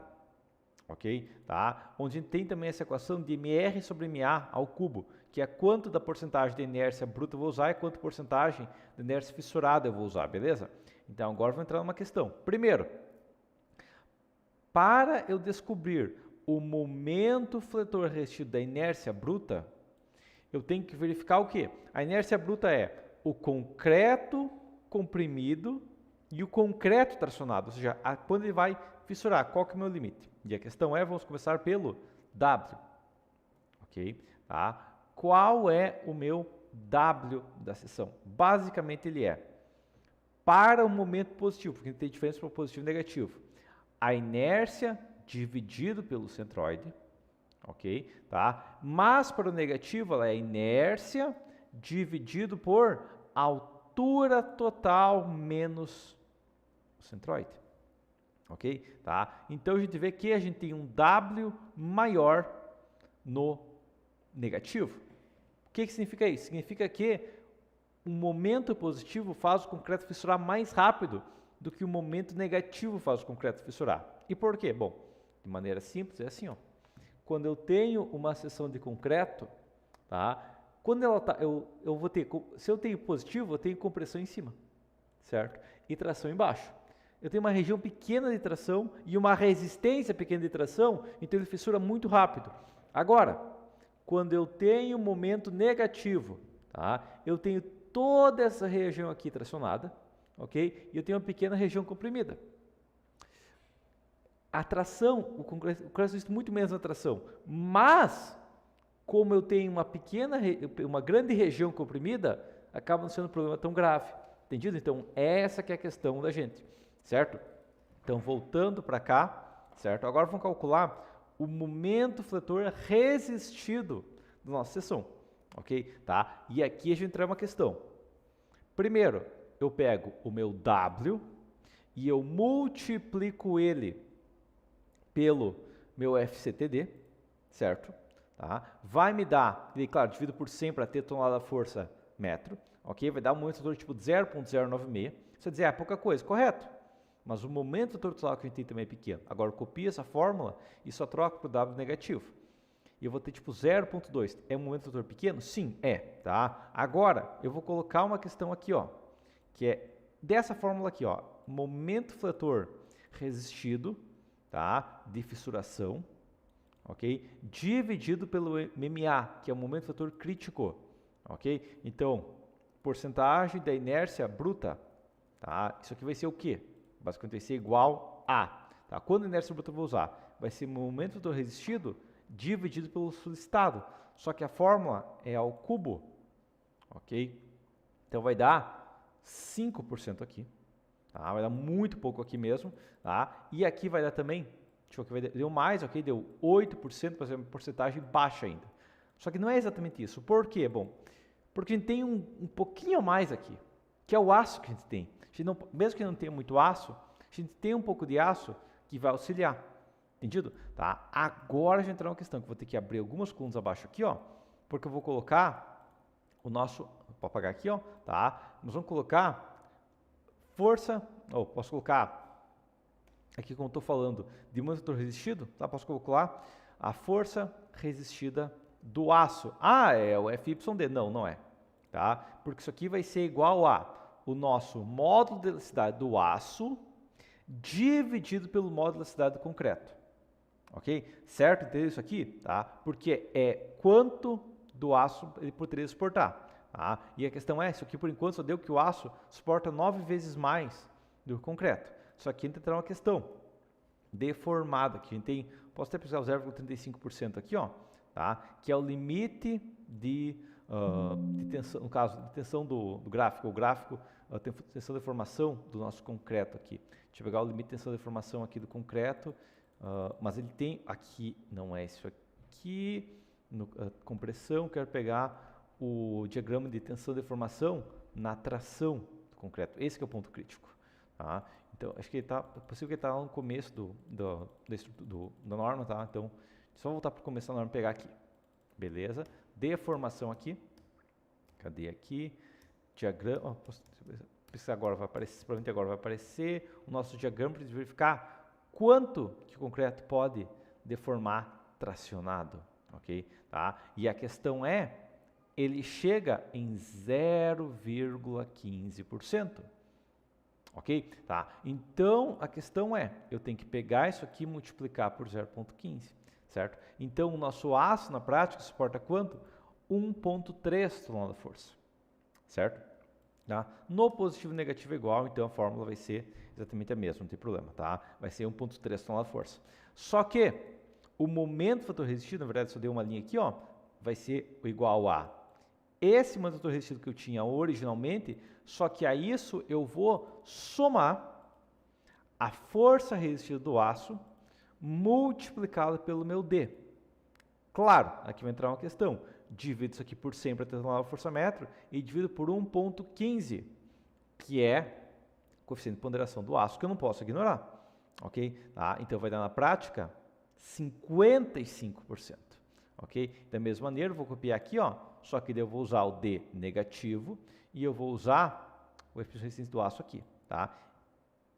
ok? Tá? Onde a gente tem também essa equação de mr sobre ma ao cubo, que é quanto da porcentagem de inércia bruta eu vou usar e quanto porcentagem de inércia fissurada eu vou usar, beleza? Então agora vou entrar numa questão. Primeiro, para eu descobrir o momento fletor resistido da inércia bruta, eu tenho que verificar o quê? A inércia bruta é o concreto comprimido e o concreto tracionado, ou seja, quando ele vai fissurar, qual que é o meu limite? E a questão é, vamos começar pelo W, ok? Tá? Qual é o meu W da seção? Basicamente ele é, para o momento positivo, porque tem diferença para o positivo e negativo, a inércia dividido pelo centroide, ok? Tá? Mas para o negativo, ela é inércia dividido por altura total menos o centroide. Ok? Tá? Então a gente vê que a gente tem um W maior no negativo. O que significa isso? Significa que um momento positivo faz o concreto fissurar mais rápido do que o momento negativo faz o concreto fissurar. E por quê? Bom, de maneira simples é assim, ó. Quando eu tenho uma seção de concreto, tá? Quando ela tá, eu vou ter, se eu tenho positivo, eu tenho compressão em cima, certo? E tração embaixo. Eu tenho uma região pequena de tração e uma resistência pequena de tração, então ele fissura muito rápido. Agora, quando eu tenho momento negativo, tá? Eu tenho toda essa região aqui tracionada, ok? E eu tenho uma pequena região comprimida. A tração, o concreto resiste muito menos na tração, mas como eu tenho uma grande região comprimida, acaba não sendo um problema tão grave, entendido? Então essa que é a questão da gente, certo? Então voltando para cá, certo? Agora vamos calcular o momento fletor resistido da nossa seção, ok? Tá? E aqui a gente entra uma questão. Primeiro, eu pego o meu W e eu multiplico ele pelo meu FCTD, certo? Tá? Vai me dar, e claro, divido por 100 para ter tonelada força metro, ok? Vai dar um momento fator tipo 0.096. Você vai dizer, é pouca coisa, correto. Mas o momento fator total que a gente tem também é pequeno. Agora, eu copio essa fórmula e só troco para o W negativo. E eu vou ter tipo 0.2. É um momento fator pequeno? Sim, é. Tá? Agora, eu vou colocar uma questão aqui, ó, que é dessa fórmula aqui, ó, momento fator resistido, tá, de fissuração, ok, dividido pelo MMA, que é o momento fator crítico, ok? Então, porcentagem da inércia bruta, tá? Isso aqui vai ser o quê? Basicamente vai ser igual a, tá? Quando a inércia bruta eu vou usar? Vai ser momento fator resistido dividido pelo solicitado, só que a fórmula é ao cubo, ok? Então vai dar 5% aqui, tá? Vai dar muito pouco aqui mesmo, tá? E aqui vai dar também, deixa eu ver, deu mais, ok? Deu 8%, mas é uma porcentagem baixa ainda. Só que não é exatamente isso. Por quê? Bom, porque a gente tem um pouquinho a mais aqui, que é o aço que a gente tem. A gente não, mesmo que não tenha muito aço, a gente tem um pouco de aço que vai auxiliar. Entendido? Tá? Agora a gente entra numa questão que eu vou ter que abrir algumas colunas abaixo aqui, ó, porque eu vou colocar o nosso, vou apagar aqui, ó, tá? Nós vamos colocar força, ou posso colocar aqui como estou falando de momento fator resistido, tá? Posso colocar a força resistida do aço. Ah, é o FYD. Não, não é, tá? Porque isso aqui vai ser igual a o nosso módulo de elasticidade do aço dividido pelo módulo de elasticidade do concreto. Ok? Certo? Entendeu isso aqui? Tá? Porque é quanto do aço ele poderia suportar. Tá? E a questão é, isso aqui por enquanto só deu que o aço suporta 9 vezes mais do que o concreto. Só que entra uma questão deformada, que a gente tem, posso até precisar o 0,35% aqui, ó, tá? Que é o limite de tensão, no caso, de tensão do gráfico. O gráfico tem tensão de deformação do nosso concreto aqui. Deixa eu pegar o limite de tensão de deformação aqui do concreto. Mas ele tem aqui, não é isso aqui, compressão, quero pegar o diagrama de tensão de deformação na tração do concreto, esse que é o ponto crítico, tá? Então, acho que é possível que ele está lá no começo da norma, tá? Então, só voltar para o começo da norma e pegar aqui, beleza? Deformação aqui, cadê aqui? Diagrama, precisar agora vai aparecer, provavelmente agora vai aparecer o nosso diagrama para verificar quanto que o concreto pode deformar tracionado, ok? Tá? E a questão é, ele chega em 0,15%, ok? Tá? Então, a questão é, eu tenho que pegar isso aqui e multiplicar por 0,15, certo? Então, o nosso aço, na prática, suporta quanto? 1,3 tonelada-força, certo? Tá? No positivo e negativo é igual, então a fórmula vai ser exatamente a mesma, não tem problema, tá? Vai ser 1,3 tonelada-força. Só que o momento fator resistido, na verdade, só deu uma linha aqui, ó, vai ser igual a esse momento fator resistido que eu tinha originalmente, só que a isso eu vou somar a força resistida do aço multiplicada pelo meu D. Claro, aqui vai entrar uma questão. Divido isso aqui por 100 para ter uma força-metro e divido por 1,15, que é o coeficiente de ponderação do aço, que eu não posso ignorar. Ok? Tá? Então, vai dar na prática 55%. Ok? Da mesma maneira, eu vou copiar aqui, ó, só que daí eu vou usar o D negativo e eu vou usar o coeficiente de resistência do aço aqui. Tá?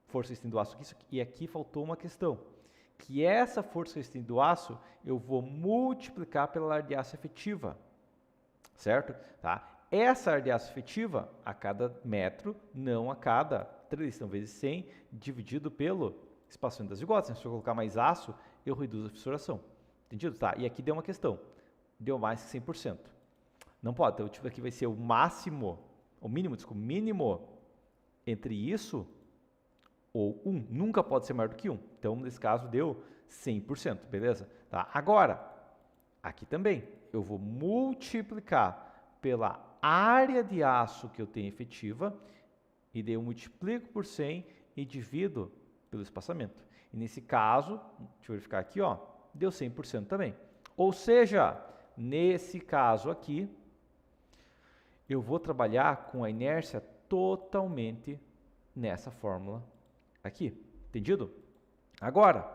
Força resistente do aço aqui, e aqui faltou uma questão. Que essa força resistente do aço eu vou multiplicar pela área de aço efetiva, certo? Tá? Essa área de aço efetiva a cada metro, não a cada 3, então vezes 100, dividido pelo espaçamento das vigotas. Se eu colocar mais aço, eu reduzo a fissuração. Entendido? Tá? E aqui deu uma questão, deu mais que 100%. Não pode, então tipo aqui vai ser o máximo, o mínimo, desculpa, mínimo entre isso ou 1, nunca pode ser maior do que 1. Então, nesse caso, deu 100%, beleza? Tá? Agora, aqui também, eu vou multiplicar pela área de aço que eu tenho efetiva, e daí eu multiplico por 100 e divido pelo espaçamento. E nesse caso, deixa eu verificar aqui, ó, deu 100% também. Ou seja, nesse caso aqui, eu vou trabalhar com a inércia totalmente nessa fórmula aqui, entendido? Agora,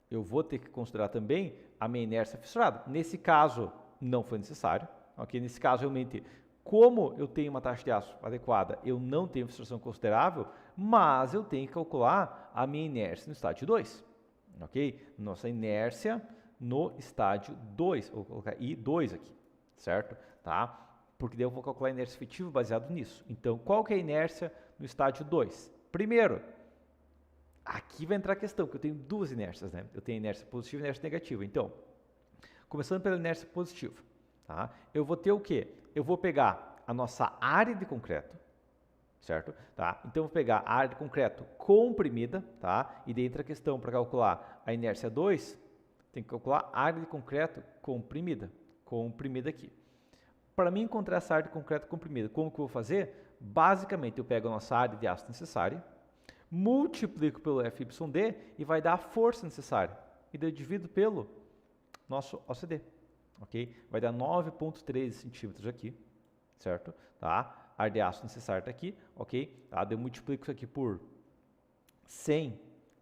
eu vou ter que considerar também a minha inércia fissurada. Nesse caso, não foi necessário, ok? Nesse caso, realmente, Como eu tenho uma taxa de aço adequada, eu não tenho frustração considerável, mas eu tenho que calcular a minha inércia no estágio 2, ok? Nossa inércia no estágio 2, vou colocar I2 aqui, certo? Tá? Porque daí eu vou calcular a inércia efetiva baseado nisso. Então, qual que é a inércia no estágio 2? Primeiro, aqui vai entrar a questão, que eu tenho duas inércias, né? Eu tenho inércia positiva e inércia negativa. Então, começando pela inércia positiva, tá? Eu vou ter o quê? Eu vou pegar a nossa área de concreto, certo? Tá? Então, eu vou pegar a área de concreto comprimida, tá? E daí entra a questão para calcular a inércia 2, tem que calcular a área de concreto comprimida aqui. Para mim encontrar essa área de concreto comprimida, como que eu vou fazer? Basicamente, eu pego a nossa área de aço necessária, multiplico pelo FYD e vai dar a força necessária. E daí eu divido pelo nosso OCD, ok? Vai dar 9,13 centímetros aqui, certo? Tá? A área de aço necessária está aqui, ok? Tá? Eu multiplico isso aqui por 100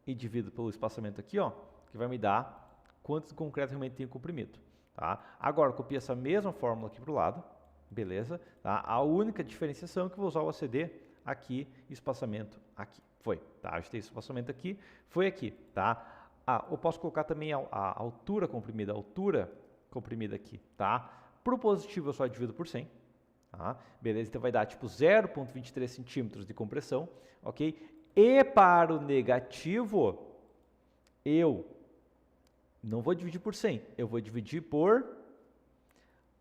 e divido pelo espaçamento aqui, ó, que vai me dar quanto de concreto realmente tem comprimido. Tá? Agora, copio essa mesma fórmula aqui para o lado, beleza? Tá? A única diferenciação é que eu vou usar o OCD aqui e espaçamento aqui. Foi, tá? Ajustei esse espaçamento aqui, foi aqui, tá? Eu posso colocar também a altura comprimida aqui, tá? Para o positivo eu só divido por 100, tá? Beleza? Então vai dar tipo 0,23 centímetros de compressão, ok? E para o negativo, eu não vou dividir por 100, eu vou dividir por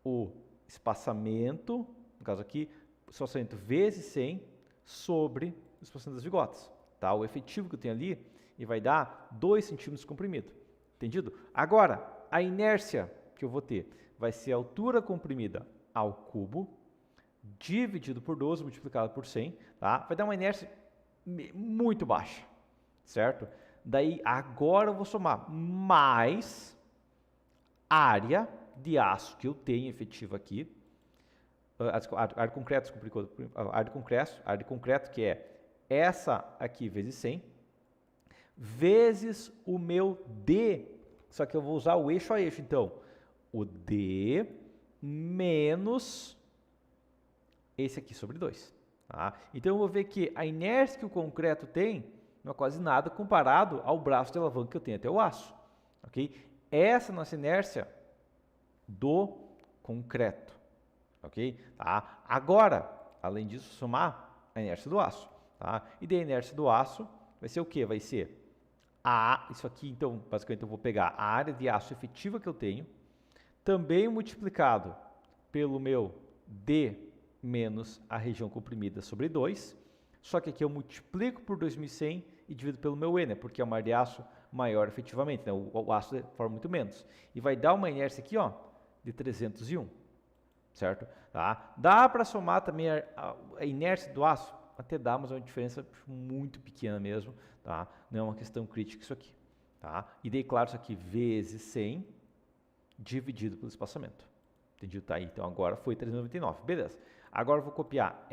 o espaçamento, no caso aqui, o espaçamento vezes 100 sobre o espaçamento das vigotas, tá? O efetivo que eu tenho ali, e vai dar 2 centímetros comprimido, entendido? Agora, a inércia que eu vou ter vai ser a altura comprimida ao cubo, dividido por 12, multiplicado por 100, tá? Vai dar uma inércia muito baixa, certo? Daí, agora eu vou somar mais área de aço que eu tenho efetiva aqui, área de concreto, que é essa aqui vezes 100, vezes o meu D, só que eu vou usar o eixo a eixo, então, o D menos esse aqui sobre 2. Tá? Então, eu vou ver que a inércia que o concreto tem não é quase nada comparado ao braço de alavanca que eu tenho até o aço. Okay? Essa é a nossa inércia do concreto. Okay? Tá? Agora, além disso, somar a inércia do aço. Tá? E da inércia do aço vai ser o quê? Vai ser isso aqui, então, basicamente eu vou pegar a área de aço efetiva que eu tenho, também multiplicado pelo meu D menos a região comprimida sobre 2, só que aqui eu multiplico por 2100 e divido pelo meu E, né? Porque é uma área de aço maior efetivamente, né? O aço forma muito menos. E vai dar uma inércia aqui, ó, de 301, certo? Tá? Dá para somar também a inércia do aço? Até dá, mas é uma diferença muito pequena mesmo, tá? Não é uma questão crítica isso aqui, tá? E daí, claro, isso aqui vezes 100 dividido pelo espaçamento. Entendido? Tá aí. Então, agora foi 399. Beleza. Agora eu vou copiar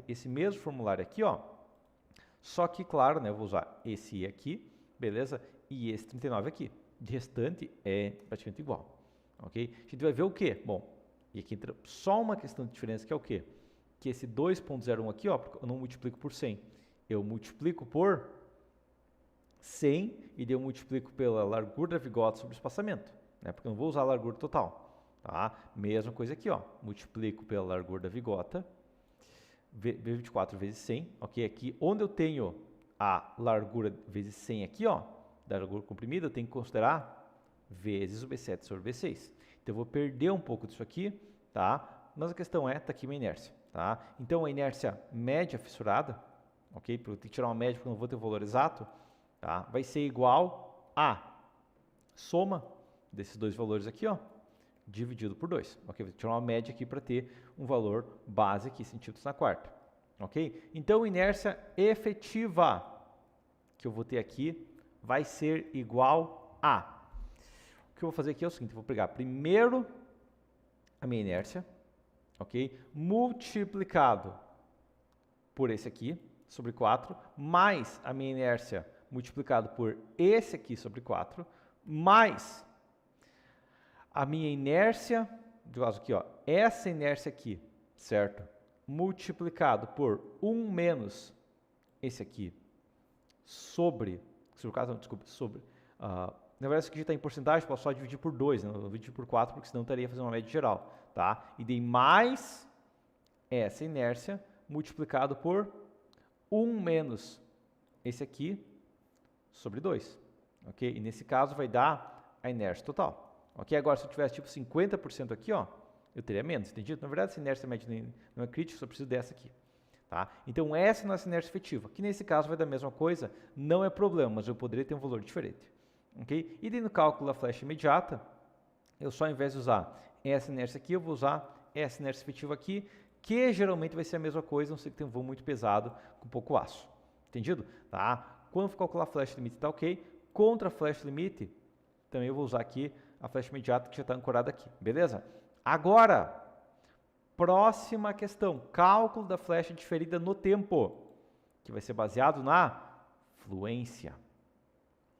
esse mesmo formulário aqui, ó. Só que, claro, né, eu vou usar esse aqui, beleza? E esse 39 aqui. De restante é praticamente igual, ok? A gente vai ver o quê? Bom, e aqui entra só uma questão de diferença que é o quê? Que esse 2,01 aqui, ó, eu não multiplico por 100, eu multiplico por 100 e daí eu multiplico pela largura da vigota sobre o espaçamento, né? Porque eu não vou usar a largura total, tá? Mesma coisa aqui, ó, multiplico pela largura da vigota, 24 vezes 100, ok? Aqui, onde eu tenho a largura vezes 100 aqui, ó, da largura comprimida, eu tenho que considerar vezes o B7 sobre B6. Então, eu vou perder um pouco disso aqui, tá? Mas a questão é, tá aqui uma inércia. Tá? Então, a inércia média fissurada, ok? Porque eu tenho que tirar uma média porque eu não vou ter o valor exato, tá? Vai ser igual a soma desses dois valores aqui, ó, dividido por 2. Ok? Vou tirar uma média aqui para ter um valor base aqui, centímetros na quarta. Ok? Então, inércia efetiva que eu vou ter aqui vai ser igual a... O que eu vou fazer aqui é o seguinte, eu vou pegar primeiro a minha inércia, ok? Multiplicado por esse aqui, sobre 4, mais a minha inércia multiplicado por esse aqui sobre 4, mais a minha inércia, do caso aqui, ó, essa inércia aqui certo? Multiplicado por 1 menos esse aqui sobre na verdade, isso aqui já está em porcentagem, posso só dividir por 2, né? Eu vou dividir por 4, porque senão eu estaria fazendo uma média geral, tá? E dei mais essa inércia multiplicado por 1 menos esse aqui sobre 2, ok? E nesse caso vai dar a inércia total, ok? Agora, se eu tivesse tipo 50% aqui, ó, eu teria menos, entendido? Na verdade, essa inércia média não é crítica, só preciso dessa aqui. Tá? Então, essa é a nossa inércia efetiva, que nesse caso vai dar a mesma coisa, não é problema, mas eu poderia ter um valor diferente. Okay? E daí no cálculo da flecha imediata, eu só ao invés de usar essa inércia aqui, eu vou usar essa inércia efetiva aqui, que geralmente vai ser a mesma coisa, não sei que tem um voo muito pesado com pouco aço. Entendido? Tá? Quando for calcular a flecha limite, tá ok. Contra a flecha limite, também eu vou usar aqui a flecha imediata que já está ancorada aqui. Beleza? Agora, próxima questão, cálculo da flecha diferida no tempo, que vai ser baseado na fluência,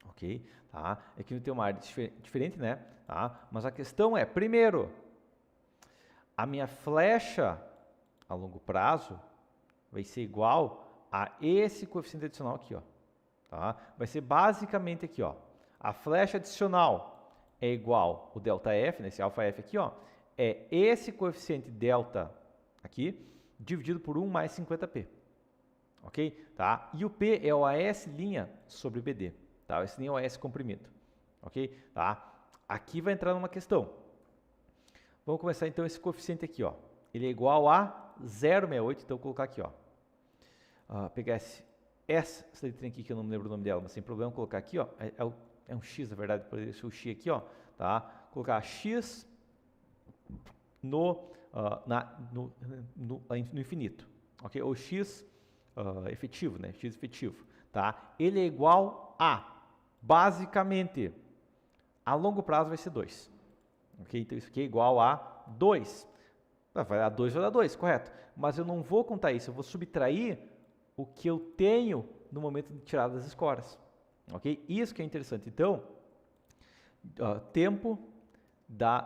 ok? Tá? Aqui não tem uma área diferente, né? Tá? Mas a questão é, primeiro, a minha flecha a longo prazo vai ser igual a esse coeficiente adicional aqui, ó. Tá? Vai ser basicamente aqui, ó. A flecha adicional é igual o ΔF, né? Esse alfa F aqui, ó. É esse coeficiente delta aqui, dividido por 1 mais 50p, ok? Tá? E o P é o AS' sobre BD, tá? Esse nem é o AS comprimido, ok? Tá? Aqui vai entrar numa questão. Vamos começar então esse coeficiente aqui, ó. Ele é igual a 0,68, então eu vou colocar aqui, ó. Pegar essa letrinha aqui que eu não me lembro o nome dela, mas sem problema, colocar aqui, ó. É um X, na verdade, poderia ser o X aqui, ó. Tá? Colocar X no infinito, ok? Ou x efetivo, né? X efetivo, tá? Ele é igual a, basicamente, a longo prazo vai ser 2, ok? Então isso aqui é igual a 2. Vai dar 2, vai dar 2, correto? Mas eu não vou contar isso, eu vou subtrair o que eu tenho no momento de tirada das escoras, ok? Isso que é interessante. Então, tempo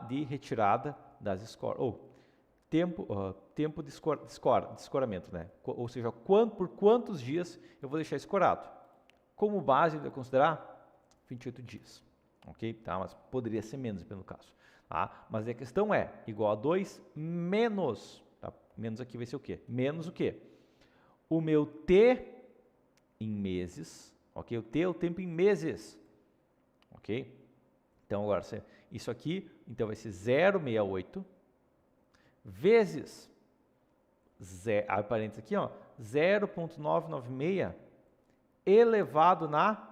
de retirada das escoras, ou tempo de escoramento, né? Ou seja, por quantos dias eu vou deixar escorado. Como base, eu vou considerar 28 dias, ok? Tá? Mas poderia ser menos, pelo caso. Tá? Mas a questão é, igual a 2 menos, tá? Menos aqui vai ser o quê? Menos o quê? O meu T em meses, ok? O T é o tempo em meses, ok? Então, agora, isso aqui, então vai ser 0,68 vezes, parênteses aqui, ó, 0,996 elevado na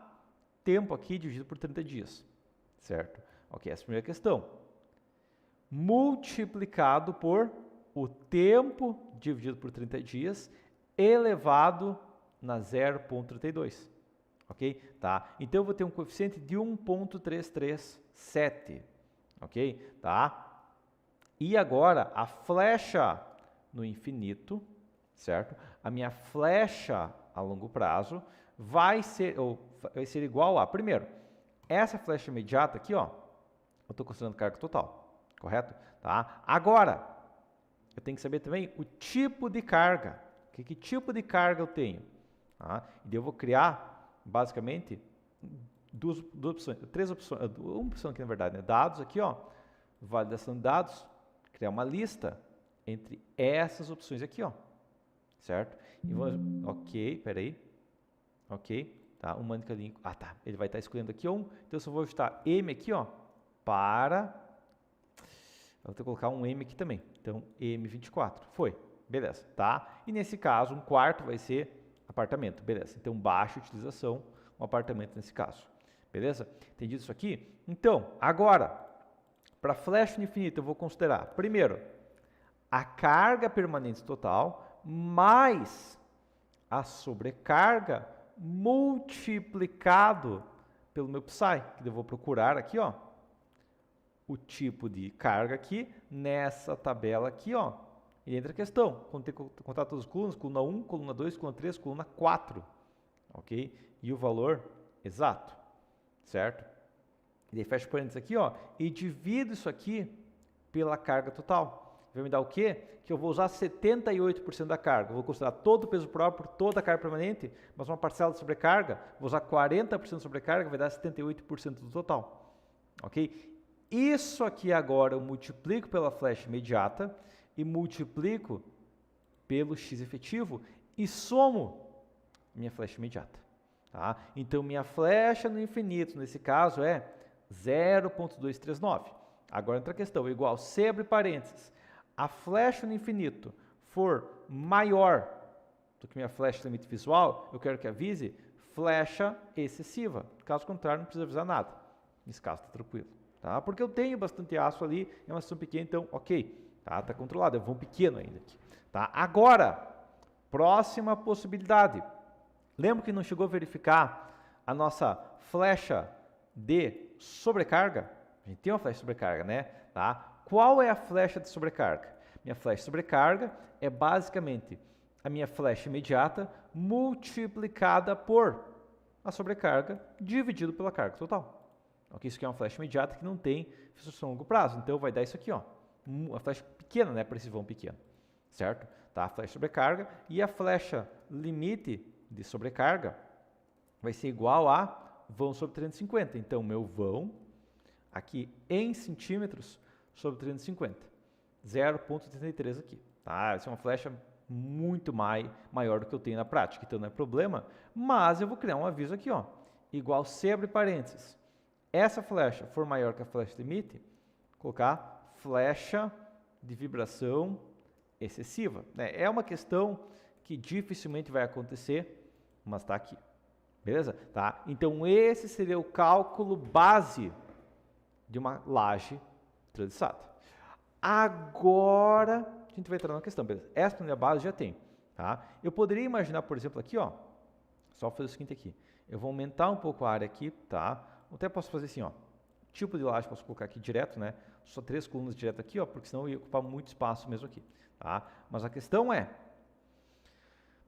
tempo aqui dividido por 30 dias, certo? Ok, essa é a primeira questão. Multiplicado por o tempo dividido por 30 dias elevado na 0,32, ok? Tá? Então, eu vou ter um coeficiente de 1,337, ok? Tá? E agora, a flecha no infinito, certo? A minha flecha a longo prazo vai ser igual a, primeiro, essa flecha imediata aqui, ó, eu estou considerando carga total, correto? Tá? Agora, eu tenho que saber também o tipo de carga. Que tipo de carga eu tenho? Tá? E eu vou criar, basicamente, três opções, uma opção aqui na verdade, né? Dados aqui, ó, validação de dados, criar uma lista entre essas opções aqui, ó, certo? E vamos, ok, peraí, ok, tá, uma única linha, tá, ele vai estar escolhendo aqui um, então eu só vou ajustar M aqui, ó, eu vou ter que colocar um M aqui também, então M24, foi, beleza, tá? E nesse caso, um quarto vai ser apartamento, beleza, então baixa utilização, um apartamento nesse caso, beleza? Entendido isso aqui? Então, agora, para flecha no infinito, eu vou considerar, primeiro, a carga permanente total mais a sobrecarga multiplicado pelo meu Psi, que eu vou procurar aqui, ó, o tipo de carga aqui nessa tabela aqui, ó. E entra a questão, quando tem que contar todas as colunas, coluna 1, coluna 2, coluna 3, coluna 4, ok? E o valor exato, certo? E daí fecha parênteses aqui, ó, e divido isso aqui pela carga total. vai me dar o quê? Que eu vou usar 78% da carga. Eu vou considerar todo o peso próprio, toda a carga permanente, mas uma parcela de sobrecarga, vou usar 40% de sobrecarga, vai dar 78% do total. Ok? Isso aqui agora eu multiplico pela flecha imediata e multiplico pelo x efetivo e somo minha flecha imediata. Tá? Então, minha flecha no infinito, nesse caso, é 0,239. Agora, outra questão, igual, se abre parênteses, a flecha no infinito for maior do que minha flecha limite visual, eu quero que avise flecha excessiva. Caso contrário, não precisa avisar nada. Nesse caso, está tranquilo. Tá? Porque eu tenho bastante aço ali, é uma seção pequena, então, ok. Tá controlado, é um vão pequeno ainda aqui. Tá? Agora, próxima possibilidade. Lembra que não chegou a verificar a nossa flecha de sobrecarga? A gente tem uma flecha de sobrecarga, né? Tá? Qual é a flecha de sobrecarga? Minha flecha de sobrecarga é basicamente a minha flecha imediata multiplicada por a sobrecarga dividido pela carga total. Okay? Isso aqui é uma flecha imediata que não tem fixação a longo prazo. Então, vai dar isso aqui, ó. Uma flecha pequena, né? Para esse vão pequeno. Certo? Tá? A flecha de sobrecarga e a flecha limite de sobrecarga vai ser igual a vão sobre 350. Então, meu vão aqui em centímetros sobre 350. 0,33 aqui. Tá? Essa é uma flecha muito maior do que eu tenho na prática, então não é problema, mas eu vou criar um aviso aqui, ó, igual se abre parênteses. Essa flecha for maior que a flecha limite, colocar flecha de vibração excessiva. Né? É uma questão que dificilmente vai acontecer, mas está aqui. Beleza? Tá? Então, esse seria o cálculo base de uma laje transiçada. Agora, a gente vai entrar na questão. Beleza? Essa planilha base já tem. Tá? Eu poderia imaginar, por exemplo, aqui, ó, só fazer o seguinte aqui. Eu vou aumentar um pouco a área aqui, tá? Até posso fazer assim, ó. Tipo de laje posso colocar aqui direto, né? Só 3 colunas direto aqui, ó, porque senão eu ia ocupar muito espaço mesmo aqui. Tá? Mas a questão é,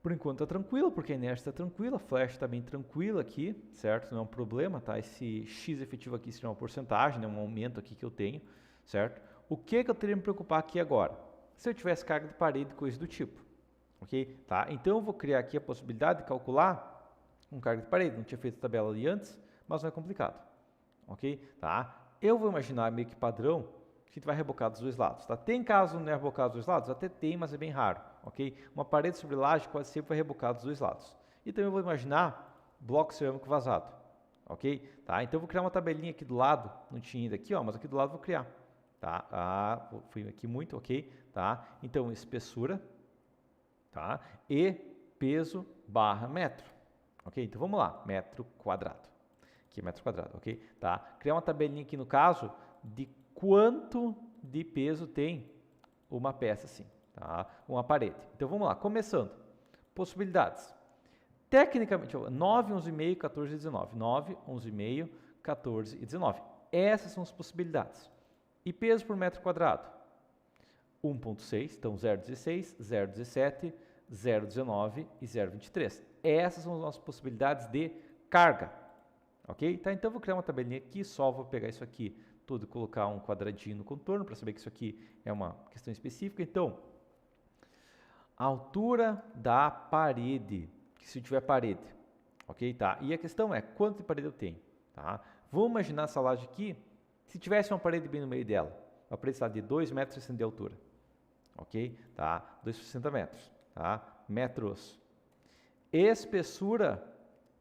por enquanto está tranquilo, porque a inércia está tranquila, a flecha está bem tranquila aqui, certo? Não é um problema, tá? Esse X efetivo aqui seria uma porcentagem, né? Um aumento aqui que eu tenho, certo? O que eu teria que me preocupar aqui agora? Se eu tivesse carga de parede, coisa do tipo, ok? Tá? Então eu vou criar aqui a possibilidade de calcular com carga de parede. Não tinha feito a tabela ali antes, mas não é complicado, ok? Tá? Eu vou imaginar meio que padrão, que a gente vai rebocar dos dois lados, tá? Tem caso não é rebocado dos dois lados? Até tem, mas é bem raro, ok? Uma parede sobre laje quase sempre vai rebocar dos dois lados. E também eu vou imaginar bloco cerâmico vazado, ok? Tá? Então eu vou criar uma tabelinha aqui do lado, não tinha ainda aqui, ó, mas aqui do lado eu vou criar, tá? Fui aqui muito, ok? Tá? Então espessura, tá? E peso barra metro, ok? Então vamos lá, metro quadrado. Aqui é metro quadrado, ok? Tá? Criar uma tabelinha aqui no caso de quanto de peso tem uma peça assim, tá? Uma parede. Então vamos lá, começando. Possibilidades. Tecnicamente, 9, 11,5, 14 e 19. 9, 11,5, 14 e 19. Essas são as possibilidades. E peso por metro quadrado? 1,6, então 0,16, 0,17, 0,19 e 0,23. Essas são as nossas possibilidades de carga. Ok? Tá, então eu vou criar uma tabelinha aqui, só vou pegar isso aqui tudo e colocar um quadradinho no contorno para saber que isso aqui é uma questão específica. Então, a altura da parede, que se tiver parede, ok? Tá? E a questão é, quanto de parede eu tenho? Tá? Vamos imaginar essa laje aqui, se tivesse uma parede bem no meio dela, uma parede de 2,60 metros de altura, ok? Tá? 2,60 metros, tá? Metros. Espessura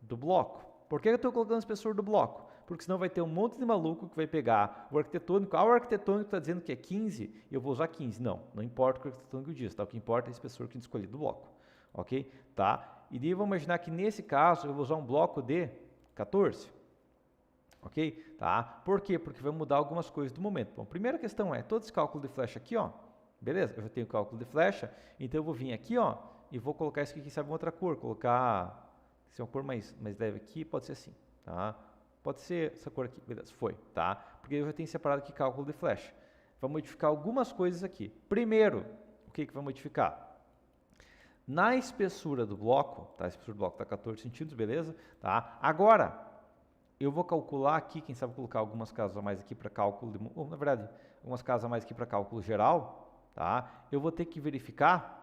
do bloco. Por que eu estou colocando a espessura do bloco? Porque senão vai ter um monte de maluco que vai pegar o arquitetônico. O arquitetônico está dizendo que é 15 e eu vou usar 15. Não, não importa o que o arquitetônico diz, tá? O que importa é a espessura que a gente escolher do bloco, ok? Tá? E daí vamos imaginar que nesse caso eu vou usar um bloco de 14, ok? Tá? Por quê? Porque vai mudar algumas coisas do momento. Bom, primeira questão é, todo esse cálculo de flecha aqui, ó, beleza? Eu já tenho cálculo de flecha, então eu vou vir aqui, ó, e vou colocar isso aqui, quem sabe, uma outra cor, colocar... Se é uma cor mais leve aqui, pode ser assim, tá? Pode ser essa cor aqui, beleza, foi, tá? Porque eu já tenho separado aqui cálculo de flecha. Vai modificar algumas coisas aqui. Primeiro, o que vai modificar? Na espessura do bloco, tá? A espessura do bloco está 14 centímetros, beleza? Tá? Agora, eu vou calcular aqui, quem sabe colocar algumas casas a mais aqui para cálculo, ou na verdade, algumas casas a mais aqui para cálculo geral, tá? Eu vou ter que verificar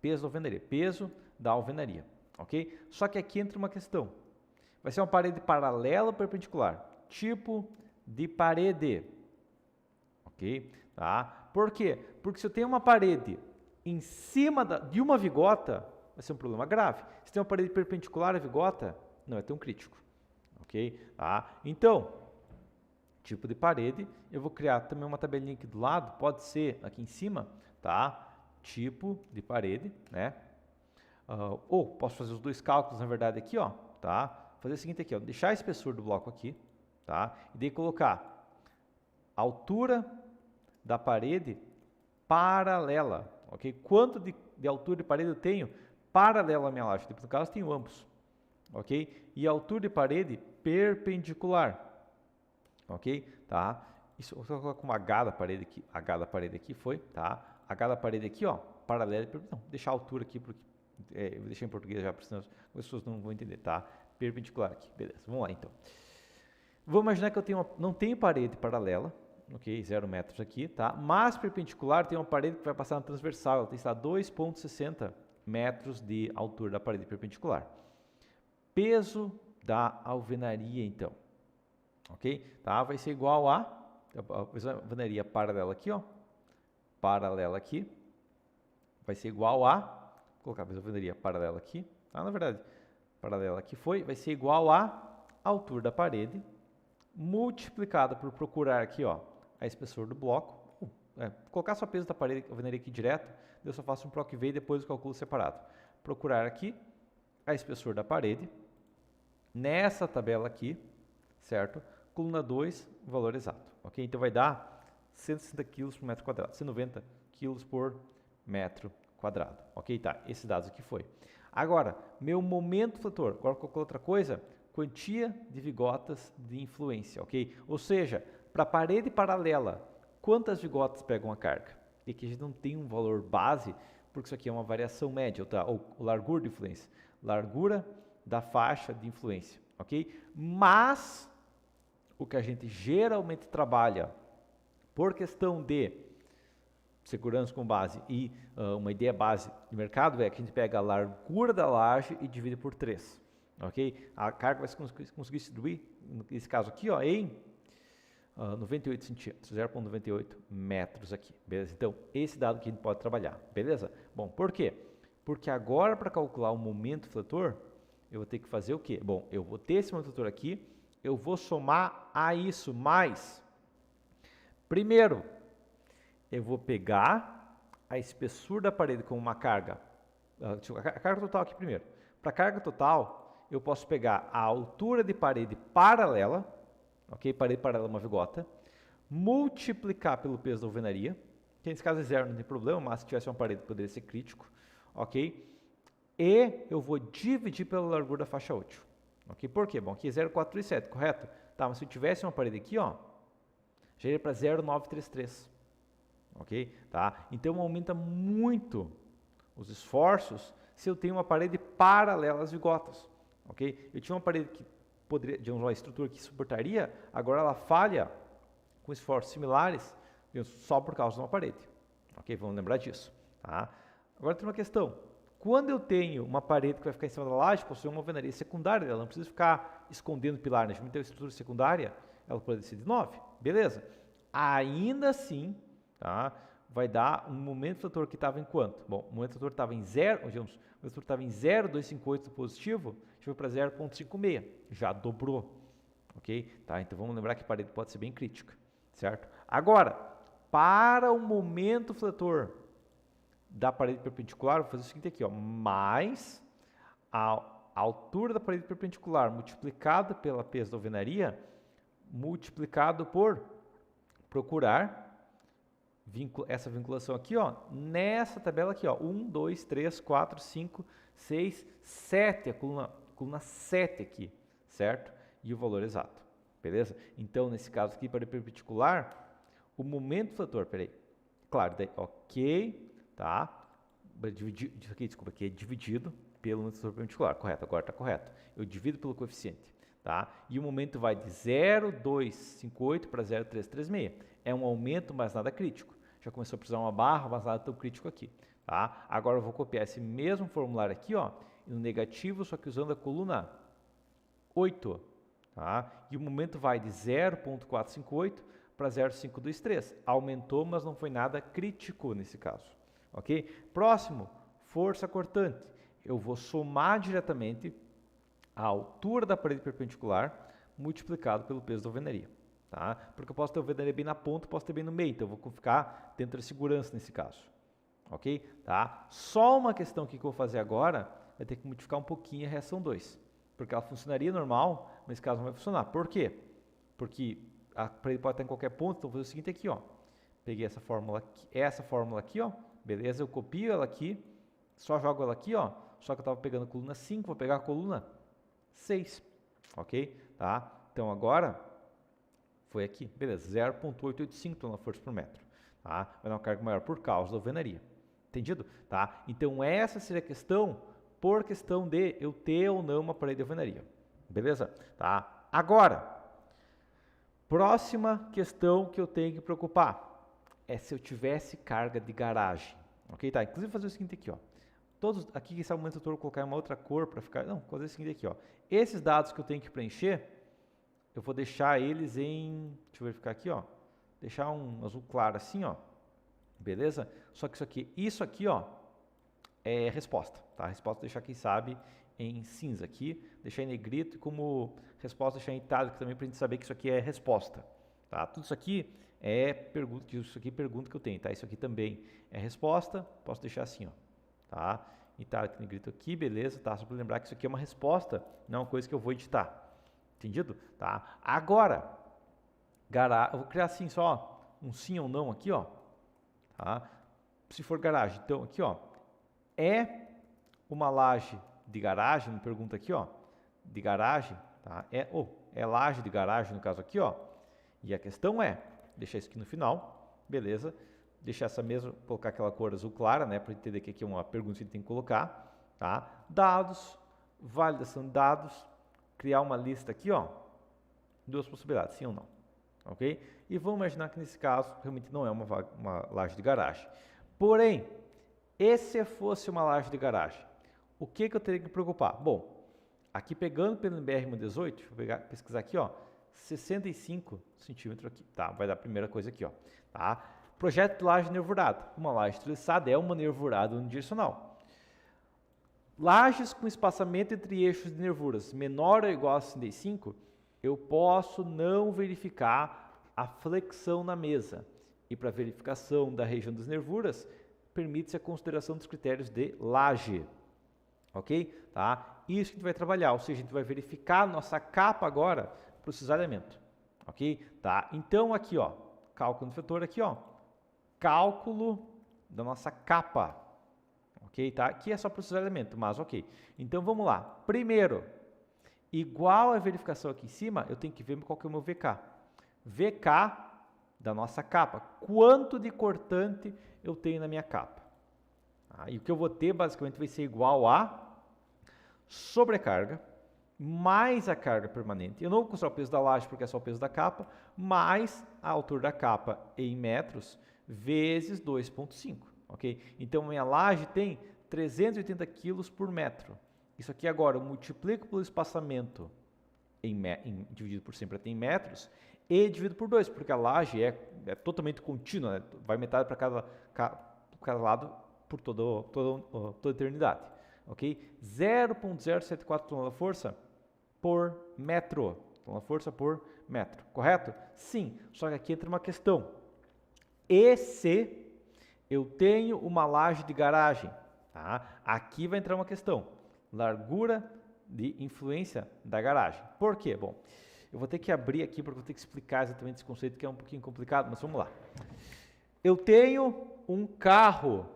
peso da alvenaria, peso da alvenaria, ok? Só que aqui entra uma questão. Vai ser uma parede paralela ou perpendicular? Tipo de parede, ok? Tá? Por quê? Porque se eu tenho uma parede em cima de uma vigota, vai ser um problema grave. Se tem uma parede perpendicular à vigota, não é tão crítico, ok? Tá? Então, tipo de parede, eu vou criar também uma tabelinha aqui do lado, pode ser aqui em cima, tá? Tipo de parede, né? Ou posso fazer os dois cálculos, na verdade, aqui, ó, tá? Fazer o seguinte aqui, ó, deixar a espessura do bloco aqui, tá? E daí colocar a altura da parede paralela, ok? Quanto de altura de parede eu tenho paralela à minha laje? No caso, tenho ambos, ok? E a altura de parede perpendicular, ok? Tá? Isso, eu vou colocar uma H da parede aqui foi, tá? H da parede aqui, ó, paralela, não, deixar a altura aqui, porque eu vou deixar em português já, porque senão as pessoas não vão entender, tá? Perpendicular aqui, beleza, vamos lá então. Vamos imaginar que eu não tenho parede paralela, ok, 0 metros aqui, tá? Mas perpendicular tem uma parede que vai passar na transversal, ela tem que estar 2,60 metros de altura da parede perpendicular. Peso da alvenaria, então, ok? Tá? Vai ser igual a alvenaria paralela aqui, ó, paralela aqui, vai ser igual a, vou colocar a alvenaria paralela aqui, tá? Na verdade, paralela aqui vai ser igual a altura da parede multiplicada por procurar aqui, ó, a espessor do bloco, colocar só peso da parede, alvenaria aqui direto, eu só faço um PROC V e depois o cálculo separado. Procurar aqui a espessor da parede, nessa tabela aqui, certo? Coluna 2, valor exato, ok? Então vai dar 160 kg por metro quadrado, 190 kg por metro quadrado, ok? Tá, esses dados aqui foi. Agora, meu momento flutor, agora calculo outra coisa, quantia de vigotas de influência, ok? Ou seja, para a parede paralela, quantas vigotas pegam a carga? E aqui a gente não tem um valor base, porque isso aqui é uma variação média, tá? Ou largura de influência, largura da faixa de influência, ok? Mas, o que a gente geralmente trabalha por questão de segurança com base e uma ideia base de mercado é que a gente pega a largura da laje e divide por 3, ok? A carga vai conseguir distribuir, nesse caso aqui, ó, em 98 centímetros, 0,98 metros aqui, beleza? Então, esse dado que a gente pode trabalhar, beleza? Bom, por quê? Porque agora, para calcular o momento flutor, eu vou ter que fazer o quê? Bom, eu vou ter esse momento flutor aqui, eu vou somar a isso mais. Primeiro, eu vou pegar a espessura da parede como uma carga, a carga total aqui primeiro. Para a carga total, eu posso pegar a altura de parede paralela, ok? Parede paralela é uma vigota, multiplicar pelo peso da alvenaria, que nesse caso é 0, não tem problema, mas se tivesse uma parede poderia ser crítico, ok? E eu vou dividir pela largura da faixa útil, ok? Por quê? Bom, aqui é 0,437, correto? Tá, mas se eu tivesse uma parede aqui, ó, já iria para 0,933, ok? Tá? Então aumenta muito os esforços se eu tenho uma parede paralela às vigotas, ok? Eu tinha uma parede que poderia, de uma estrutura que suportaria, agora ela falha com esforços similares só por causa de uma parede, ok? Vamos lembrar disso, tá? Agora tem uma questão, quando eu tenho uma parede que vai ficar em cima da laje, possui uma alvenaria secundária dela, não precisa ficar escondendo pilar, né? Se eu ter uma estrutura secundária, ela pode ser de 9, beleza? Ainda assim, tá? Vai dar um momento flutor que estava em quanto? Bom, o momento flutor estava em 0, digamos, o momento flutor estava em 0,258 positivo, foi para 0,56, já dobrou, ok? Tá? Então vamos lembrar que a parede pode ser bem crítica, certo? Agora, para o momento flutor da parede perpendicular, vou fazer o seguinte aqui, ó, mais a altura da parede perpendicular multiplicado pela peso da alvenaria, multiplicado por procurar essa vinculação aqui, ó, nessa tabela aqui, ó, 1, 2, 3, 4, 5, 6, 7, a coluna 7 aqui, certo? E o valor exato, beleza? Então, nesse caso aqui, para perpendicular, o momento flutor, peraí, claro, daí, ok, tá? Desculpa, aqui é dividido pelo momento flutor perpendicular, correto, agora está correto. Eu divido pelo coeficiente, tá? E o momento vai de 0,258 para 0,336. É um aumento, mas nada crítico. já começou a precisar uma barra, mas nada tão crítico aqui, tá? Agora eu vou copiar esse mesmo formulário aqui, ó, no negativo, só que usando a coluna 8, tá? E o momento vai de 0.458 para 0.523. Aumentou, mas não foi nada crítico nesse caso, ok? Próximo, força cortante. Eu vou somar diretamente a altura da parede perpendicular multiplicado pelo peso da alvenaria, tá? Porque eu posso ter a alvenaria bem na ponta, posso ter bem no meio, então eu vou ficar dentro da segurança nesse caso, ok? Tá? Só uma questão que eu vou fazer agora, vai ter que modificar um pouquinho a reação 2, porque ela funcionaria normal, mas nesse caso não vai funcionar. Por quê? Porque a parede pode estar em qualquer ponto, então eu vou fazer o seguinte aqui, ó. Peguei essa fórmula aqui, ó, beleza? Eu copio ela aqui, só jogo ela aqui, ó, só que eu estava pegando a coluna 5, vou pegar a coluna 6, ok? Tá? Então agora, foi aqui, beleza, 0.885 toneladas por metro, tá? Vai dar uma carga maior por causa da alvenaria, entendido? Tá? Então essa seria a questão, por questão de eu ter ou não uma parede de alvenaria, beleza? Tá? Agora, próxima questão que eu tenho que preocupar é se eu tivesse carga de garagem, ok? Tá? Inclusive fazer o seguinte aqui, ó. Todos aqui, esse momento eu vou colocar uma outra cor para ficar, não, vou fazer o seguinte aqui, ó. Esses dados que eu tenho que preencher, eu vou deixar eles em, deixa eu verificar aqui, ó. Deixar um azul claro assim, ó. Beleza? Só que isso aqui, ó, é resposta, tá? A resposta deixar, quem sabe, em cinza aqui, deixar em negrito e como resposta deixar em itálico também para a gente saber que isso aqui é resposta, tá? Tudo isso aqui é pergunta, isso aqui é pergunta que eu tenho, tá? Isso aqui também é resposta, posso deixar assim, ó, tá? Itálico, negrito aqui, beleza, tá? Só para lembrar que isso aqui é uma resposta, não é uma coisa que eu vou editar, entendido? Tá? Agora, eu vou criar assim só um sim ou não aqui, ó, tá? Se for garagem, então aqui, ó, é uma laje de garagem, me pergunta aqui, ó, de garagem, tá? É laje de garagem no caso aqui, ó. E a questão é, deixar isso aqui no final, beleza? Deixar essa mesma, colocar aquela cor azul clara, né, para entender que aqui é uma pergunta que a gente tem que colocar, tá? Dados, validação de dados, criar uma lista aqui, ó, duas possibilidades, sim ou não, ok? E vamos imaginar que nesse caso realmente não é uma laje de garagem. Porém, e se fosse uma laje de garagem? O que eu teria que me preocupar? Bom, aqui pegando pelo BR-18, deixa eu pesquisar aqui, ó, 65 centímetros aqui, tá? Vai dar a primeira coisa aqui, ó, tá? Projeto de laje nervurada. Uma laje treliçada é uma nervurada unidirecional. Lajes com espaçamento entre eixos de nervuras menor ou igual a 65, eu posso não verificar a flexão na mesa. E para verificação da região das nervuras, permite-se a consideração dos critérios de laje. Ok? Tá? Isso que a gente vai trabalhar, ou seja, a gente vai verificar a nossa capa agora para o cisalhamento. Ok? Tá? Então aqui, ó, cálculo do vetor aqui, ó, cálculo da nossa capa. Ok? Tá? Aqui é só para o cisalhamento, mas ok. Então vamos lá. Primeiro, igual a verificação aqui em cima, eu tenho que ver qual que é o meu VK. VK da nossa capa. Quanto de cortante eu tenho na minha capa? E o que eu vou ter basicamente vai ser igual a sobrecarga mais a carga permanente. Eu não vou considerar o peso da laje porque é só o peso da capa, mais a altura da capa em metros vezes 2,5. Ok? Então, minha laje tem 380 kg por metro. Isso aqui agora eu multiplico pelo espaçamento dividido por 100 para ter em metros e dividido por 2, porque a laje é totalmente contínua, né? Vai metade para cada lado por toda a eternidade. Ok? 0,074 toneladas-força por metro. Toneladas-força por metro. Correto? Sim. Só que aqui entra uma questão. E se eu tenho uma laje de garagem? Tá? Aqui vai entrar uma questão. Largura de influência da garagem. Por quê? Bom, eu vou ter que abrir aqui porque eu vou ter que explicar exatamente esse conceito que é um pouquinho complicado, mas vamos lá. Eu tenho um carro,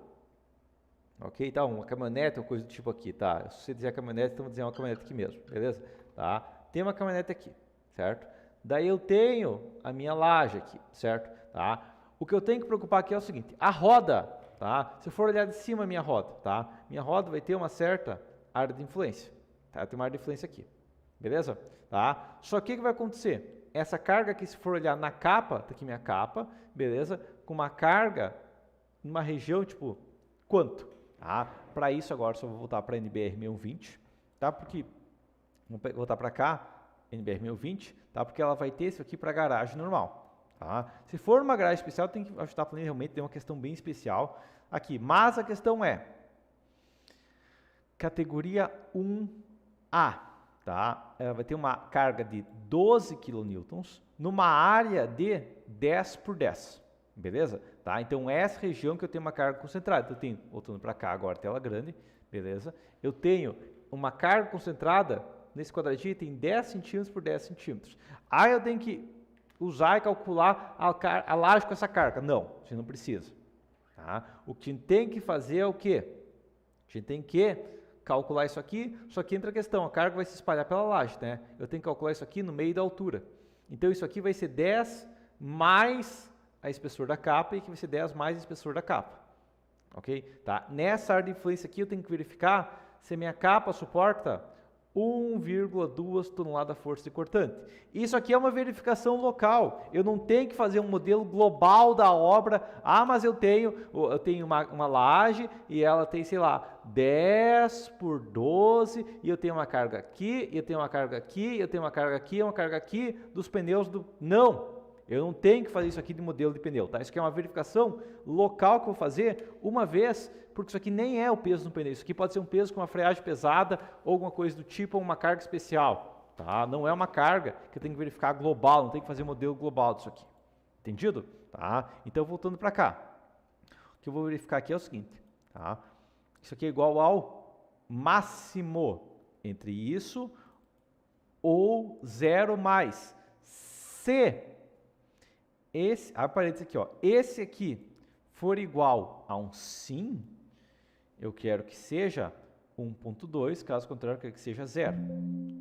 ok? Tá, uma caminhonete, uma coisa do tipo aqui, tá? Se você dizer caminhonete, então vou dizer uma caminhonete aqui mesmo, beleza? Tá? Tem uma caminhonete aqui, certo? Daí eu tenho a minha laje aqui, certo? Tá? O que eu tenho que preocupar aqui é o seguinte, a roda, tá? Se eu for olhar de cima a minha roda, tá? Minha roda vai ter uma certa área de influência, tá? Tem uma área de influência aqui, beleza? Tá? Só que o que vai acontecer? essa carga aqui, se for olhar na capa, tá aqui minha capa, beleza? Com uma carga numa região, tipo, quanto? Tá? Para isso agora só vou voltar para NBR 1020, tá? Porque, vou voltar para cá, NBR 1020, tá? Porque ela vai ter isso aqui para garagem normal, tá? Se for uma garagem especial, tem que ajustar a planilha, realmente tem uma questão bem especial aqui. Mas a questão é, categoria 1A, tá? Ela vai ter uma carga de 12 kN numa área de 10 por 10, beleza? Tá? Então, essa região que eu tenho uma carga concentrada. Então, eu tenho, voltando para cá agora, tela grande, beleza? Eu tenho uma carga concentrada, nesse quadradinho tem 10 centímetros por 10 centímetros. Aí eu tenho que usar e calcular a laje com essa carga. Não, você não precisa. Tá? O que a gente tem que fazer é o quê? A gente tem que calcular isso aqui, só que entra a questão, a carga vai se espalhar pela laje, né? Eu tenho que calcular isso aqui no meio da altura. Então, isso aqui vai ser 10 mais a espessura da capa e que vai ser 10 mais a espessura da capa. Ok? Tá? Nessa área de influência aqui, eu tenho que verificar se a minha capa suporta 1,2 toneladas força de cortante. Isso aqui é uma verificação local. Eu não tenho que fazer um modelo global da obra. Ah, mas eu tenho uma laje e ela tem, sei lá, 10 por 12 e eu tenho uma carga aqui, eu tenho uma carga aqui, eu tenho uma carga aqui, uma carga aqui dos pneus do... Não! Eu não tenho que fazer isso aqui de modelo de pneu, tá? Isso aqui é uma verificação local que eu vou fazer uma vez, porque isso aqui nem é o peso do pneu. Isso aqui pode ser um peso com uma freagem pesada ou alguma coisa do tipo, ou uma carga especial, tá? Não é uma carga que eu tenho que verificar global, não tenho que fazer modelo global disso aqui. Entendido? Tá? Então, voltando para cá. O que eu vou verificar aqui é o seguinte, tá? Isso aqui é igual ao máximo entre isso ou 0 mais. Se esse, parênteses aqui, ó, esse aqui for igual a um sim, eu quero que seja 1.2, caso contrário, eu quero que seja 0.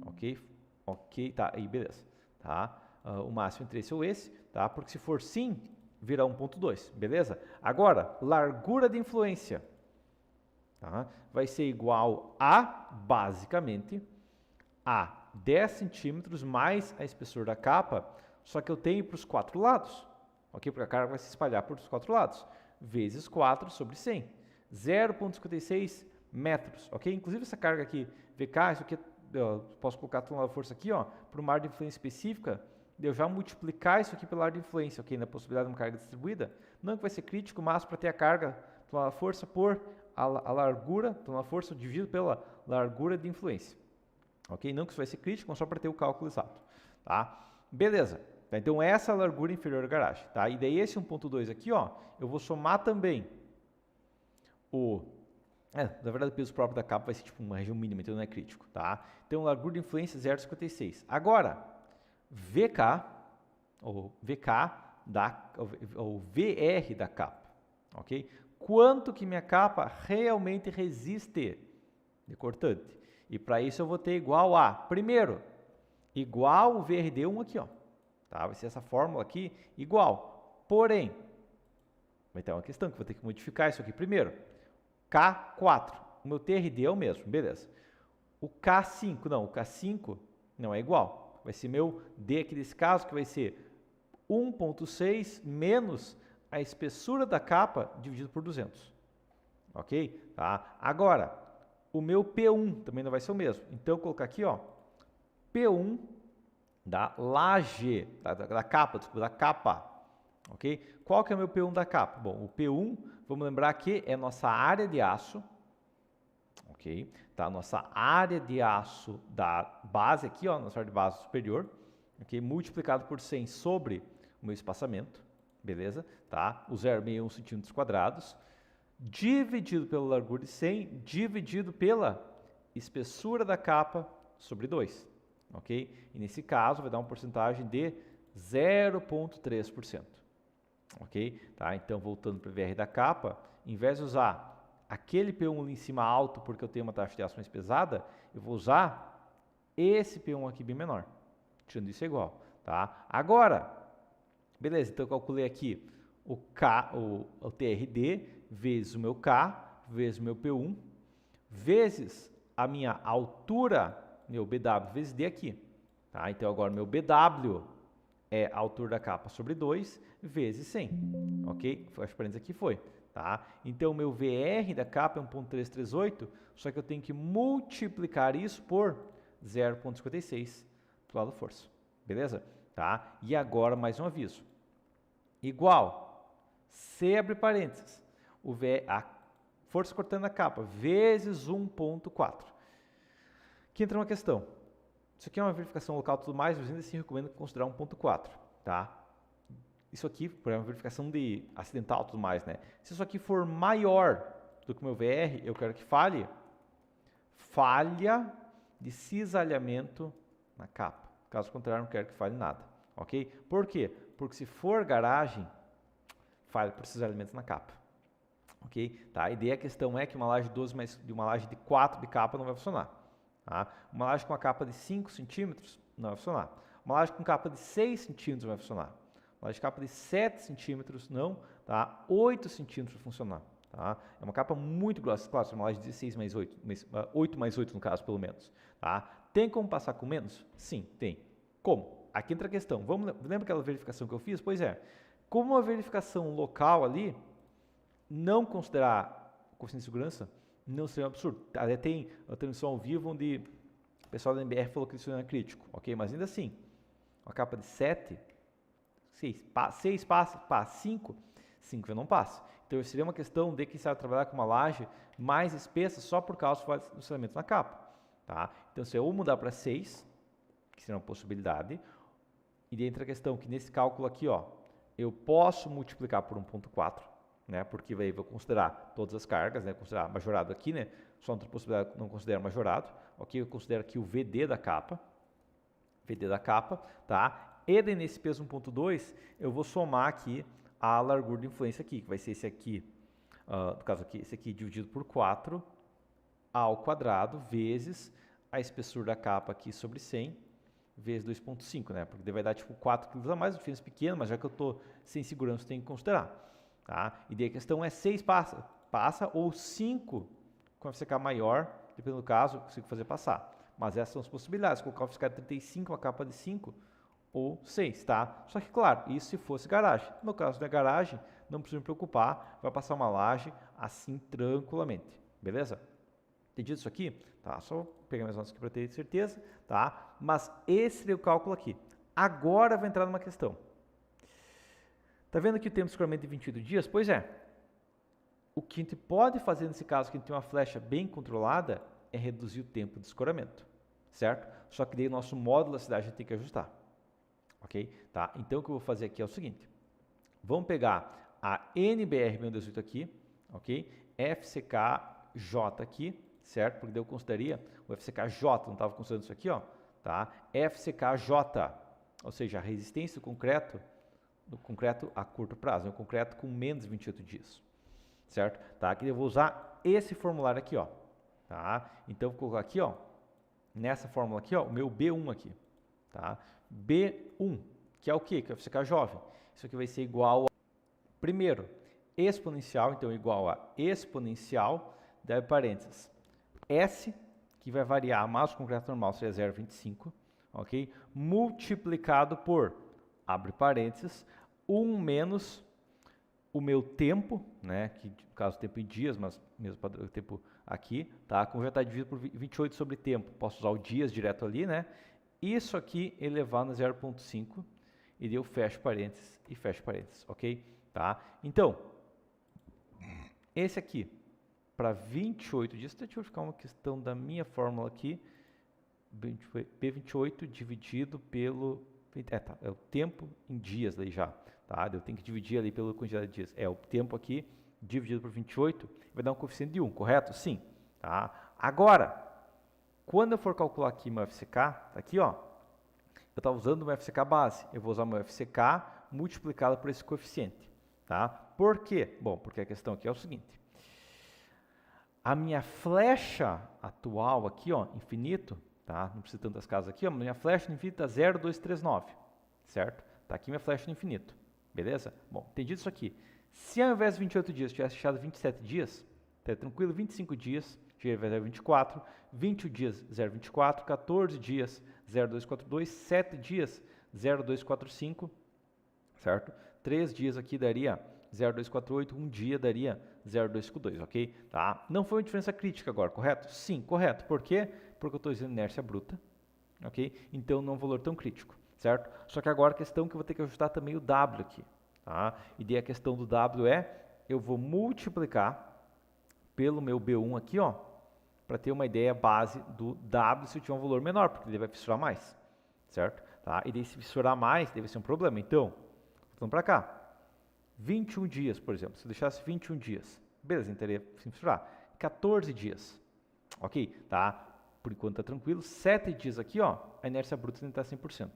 Ok? Ok, tá, aí beleza. Tá? O máximo entre esse ou esse, tá? Porque se for sim, vira 1.2, beleza? Agora, largura de influência, tá? Vai ser igual a, basicamente, a 10 centímetros mais a espessura da capa, só que eu tenho para os 4 lados, ok? Porque a carga vai se espalhar por os 4 lados, vezes 4 sobre 100, 0,56 metros, ok? Inclusive essa carga aqui, VK, isso aqui, eu posso colocar a força aqui, ó, para uma área de influência específica, eu já multiplicar isso aqui pela área de influência, ok? Na possibilidade de uma carga distribuída, não que vai ser crítico, mas para ter a carga, a força por a largura, então a força dividido pela largura de influência, ok? Não que isso vai ser crítico, mas só para ter o cálculo exato, tá? Beleza. Então, essa é a largura inferior da garagem, tá? E daí esse 1.2 aqui, ó, eu vou somar também na verdade, o peso próprio da capa vai ser tipo uma região mínima, então não é crítico, tá? Então, largura de influência 0,56. Agora, VK, ou VR da capa, ok? Quanto que minha capa realmente resiste de cortante? E para isso eu vou ter igual a, primeiro, igual o VRD1 aqui, ó. Tá? Vai ser essa fórmula aqui igual. Porém, vai ter uma questão que eu vou ter que modificar isso aqui primeiro. K4. O meu TRD é o mesmo, beleza. O K5, não, o K5 não é igual. Vai ser meu D aqui nesse caso, que vai ser 1.6 menos a espessura da capa dividido por 200. Ok? Tá? Agora, o meu P1 também não vai ser o mesmo. Então, eu vou colocar aqui, ó, P1 da laje, da capa, desculpa, da capa, ok? Qual que é o meu P1 da capa? Bom, o P1, vamos lembrar que é nossa área de aço, ok? Tá, nossa área de aço da base aqui, ó, nossa área de base superior, ok? Multiplicado por 100 sobre o meu espaçamento, beleza? Tá? O 0,61 centímetros quadrados, dividido pela largura de 100, dividido pela espessura da capa sobre 2. Ok? E nesse caso vai dar uma porcentagem de 0,3%. Ok? Tá? Então, voltando para o VR da capa, em vez de usar aquele P1 ali em cima alto, porque eu tenho uma taxa de aço mais pesada, eu vou usar esse P1 aqui bem menor. Tirando isso é igual. Tá? Agora, beleza, então eu calculei aqui o TRD vezes o meu K, vezes o meu P1, vezes a minha altura, meu BW vezes D aqui. Tá? Então, agora meu BW é a altura da capa sobre 2 vezes 100, ok? Fecha parênteses aqui foi, tá? Então, meu VR da capa é 1.338, só que eu tenho que multiplicar isso por 0.56 do lado da força, beleza? Tá? E agora, mais um aviso. Igual, C abre parênteses, a força cortando a capa, vezes 1.4. Aqui entra uma questão. Isso aqui é uma verificação local e tudo mais, mas ainda assim recomendo considerar 1.4, tá? Isso aqui, por exemplo, uma verificação de acidental e tudo mais, né? Se isso aqui for maior do que o meu VR, eu quero que falha de cisalhamento na capa. Caso contrário, não quero que falhe nada, ok? Por quê? Porque se for garagem, falha por cisalhamento na capa, ok? Tá? E daí a questão é que uma laje de 12 mais de uma laje de 4 de capa não vai funcionar. Tá? Uma laje com uma capa de 5 centímetros não vai funcionar. Uma laje com capa de 6 centímetros vai funcionar. Uma laje de capa de 7 centímetros não, tá? 8 centímetros vai funcionar. Tá? É uma capa muito grossa, claro, é uma laje de 16 mais 8, 8 mais 8 no caso, pelo menos. Tá? Tem como passar com menos? Sim, tem. Como? Aqui entra a questão. Lembra aquela verificação que eu fiz? Pois é. Como uma verificação local ali, não considerar o coeficiente de segurança, não seria um absurdo. Até tem a transmissão ao vivo onde o pessoal da MBR falou que isso não é crítico, ok? Mas ainda assim, uma capa de 7, 6 passa, 5 já não passa. Então seria uma questão de que se ela trabalhar com uma laje mais espessa só por causa do cisalhamento na capa. Tá? Então se eu mudar para 6, que seria uma possibilidade, e dentro da questão que nesse cálculo aqui, ó, eu posso multiplicar por 1.4, né? Porque aí vou considerar todas as cargas, né? Considerar majorado aqui, né? Só outra possibilidade não considero majorado, ok? Eu considero aqui o VD da capa, tá? E daí nesse peso 1.2 eu vou somar aqui a largura de influência aqui, que vai ser esse aqui, no caso aqui, esse aqui dividido por 4 ao quadrado vezes a espessura da capa aqui sobre 100 vezes 2.5, né? Porque vai dar tipo 4 kg a mais, diferença pequena, mas já que eu estou sem segurança, eu tenho que considerar. Tá? E daí a questão é 6 passa ou 5 com a FCK maior, dependendo do caso, eu consigo fazer passar. Mas essas são as possibilidades, colocar o FCK de 35, uma capa de 5 ou 6, tá? Só que, claro, isso se fosse garagem. No meu caso da garagem, não preciso me preocupar, vai passar uma laje assim tranquilamente, beleza? Entendido isso aqui? Tá, só pegar minhas notas aqui para ter certeza, tá? Mas esse seria o cálculo aqui. Agora vou entrar numa questão. Tá vendo que o tempo de escoramento de 28 dias? Pois é. O que a gente pode fazer nesse caso, que a gente tem uma flecha bem controlada, é reduzir o tempo de escoramento, certo? Só que daí o nosso módulo da cidade a gente tem que ajustar, ok? Tá? Então o que eu vou fazer aqui é o seguinte. Vamos pegar a NBR-618 aqui, ok? FCKJ aqui, certo? Porque daí eu consideraria o FCKJ, não estava considerando isso aqui, ó, tá? FCKJ, ou seja, a resistência do concreto a curto prazo, né? O concreto com menos de 28 dias, certo? Tá? Aqui eu vou usar esse formulário aqui, ó, tá? Então vou colocar aqui, ó, nessa fórmula aqui, ó, o meu B1 aqui, tá? B1, que é o quê? Que é o FCK jovem. Isso aqui vai ser igual a, primeiro, exponencial, então igual a exponencial, deve parênteses, S, que vai variar, mas o concreto normal seria 0,25, ok? Multiplicado por, abre parênteses, 1 menos o meu tempo, né? Que no caso tempo em dias, mas mesmo padrão tempo aqui, tá? Como já está dividido por 28 sobre tempo, posso usar o dias direto ali, né? Isso aqui elevado a 0,5 e daí eu fecho parênteses e fecho parênteses, ok? Tá? Então, esse aqui, para 28 dias, deixa eu ficar uma questão da minha fórmula aqui, P28 dividido pelo, é o tempo em dias ali já, tá? Eu tenho que dividir ali pela quantidade de dias, é o tempo aqui dividido por 28, vai dar um coeficiente de 1, correto? Sim, tá? Agora, quando eu for calcular aqui meu FCK, tá aqui, ó, eu estava usando o meu FCK base, eu vou usar o meu FCK multiplicado por esse coeficiente, tá? Por quê? Bom, porque a questão aqui é o seguinte, a minha flecha atual aqui, ó, infinito, tá? Não precisa tantas casas aqui, ó, minha flecha no infinito está 0,239, certo? Tá aqui minha flecha no infinito, beleza? Bom, entendido isso aqui. Se ao invés de 28 dias tivesse fechado 27 dias, tá tranquilo, 25 dias, 0,24, 20 dias, 0,24, 14 dias, 0,242, 7 dias, 0,245, certo? 3 dias aqui daria 0,248, um dia daria 0,252, ok? Tá? Não foi uma diferença crítica agora, correto? Sim, correto. Por quê? Porque eu estou usando inércia bruta, ok? Então não é um valor tão crítico, certo? Só que agora a questão é que eu vou ter que ajustar também o W aqui, tá? E daí a questão do W eu vou multiplicar pelo meu B1 aqui, ó, para ter uma ideia base do W se eu tiver um valor menor, porque ele vai fissurar mais, certo? Tá? E daí se fissurar mais, deve ser um problema. Então, vamos para cá. 21 dias, por exemplo. Se eu deixasse 21 dias, beleza, então teria que fissurar. 14 dias, ok? Tá? Por enquanto tá tranquilo. 7 dias aqui, ó, a inércia bruta tem que estar 100%.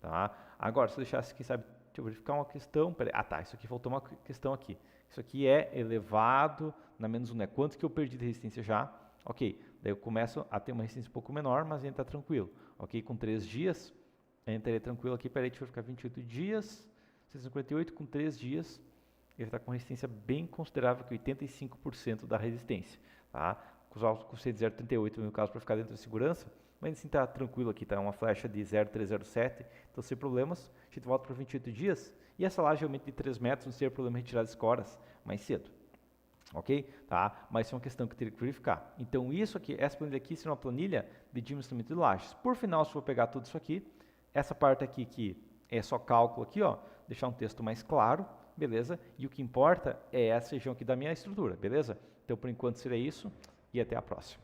Tá? Agora, se eu deixasse, quem sabe, deixa eu verificar uma questão. Peraí. Ah, tá, isso aqui faltou uma questão aqui. Isso aqui é elevado na menos 1, né? Quanto que eu perdi de resistência já? Ok, daí eu começo a ter uma resistência um pouco menor, mas ainda está tranquilo. Ok, com 3 dias, ainda estaria tranquilo aqui. Peraí, deixa eu ficar 28 dias, 658 com 3 dias, ele está com resistência bem considerável, que 85% da resistência. Tá? Com os 0,38 no meu caso, para ficar dentro da segurança, mas assim está tranquilo aqui, tá? Uma flecha de 0,307, então sem problemas. A gente volta para 28 dias e essa laje aumenta de 3 metros, não seria problema retirar as escoras mais cedo. Ok? Tá? Mas isso é uma questão que eu teria que verificar. Então isso aqui, essa planilha aqui será uma planilha de dimensionamento de lajes. Por final, se eu for pegar tudo isso aqui, essa parte aqui que é só cálculo aqui, ó, deixar um texto mais claro, beleza? E o que importa é essa região aqui da minha estrutura, beleza? Então por enquanto seria isso e até a próxima.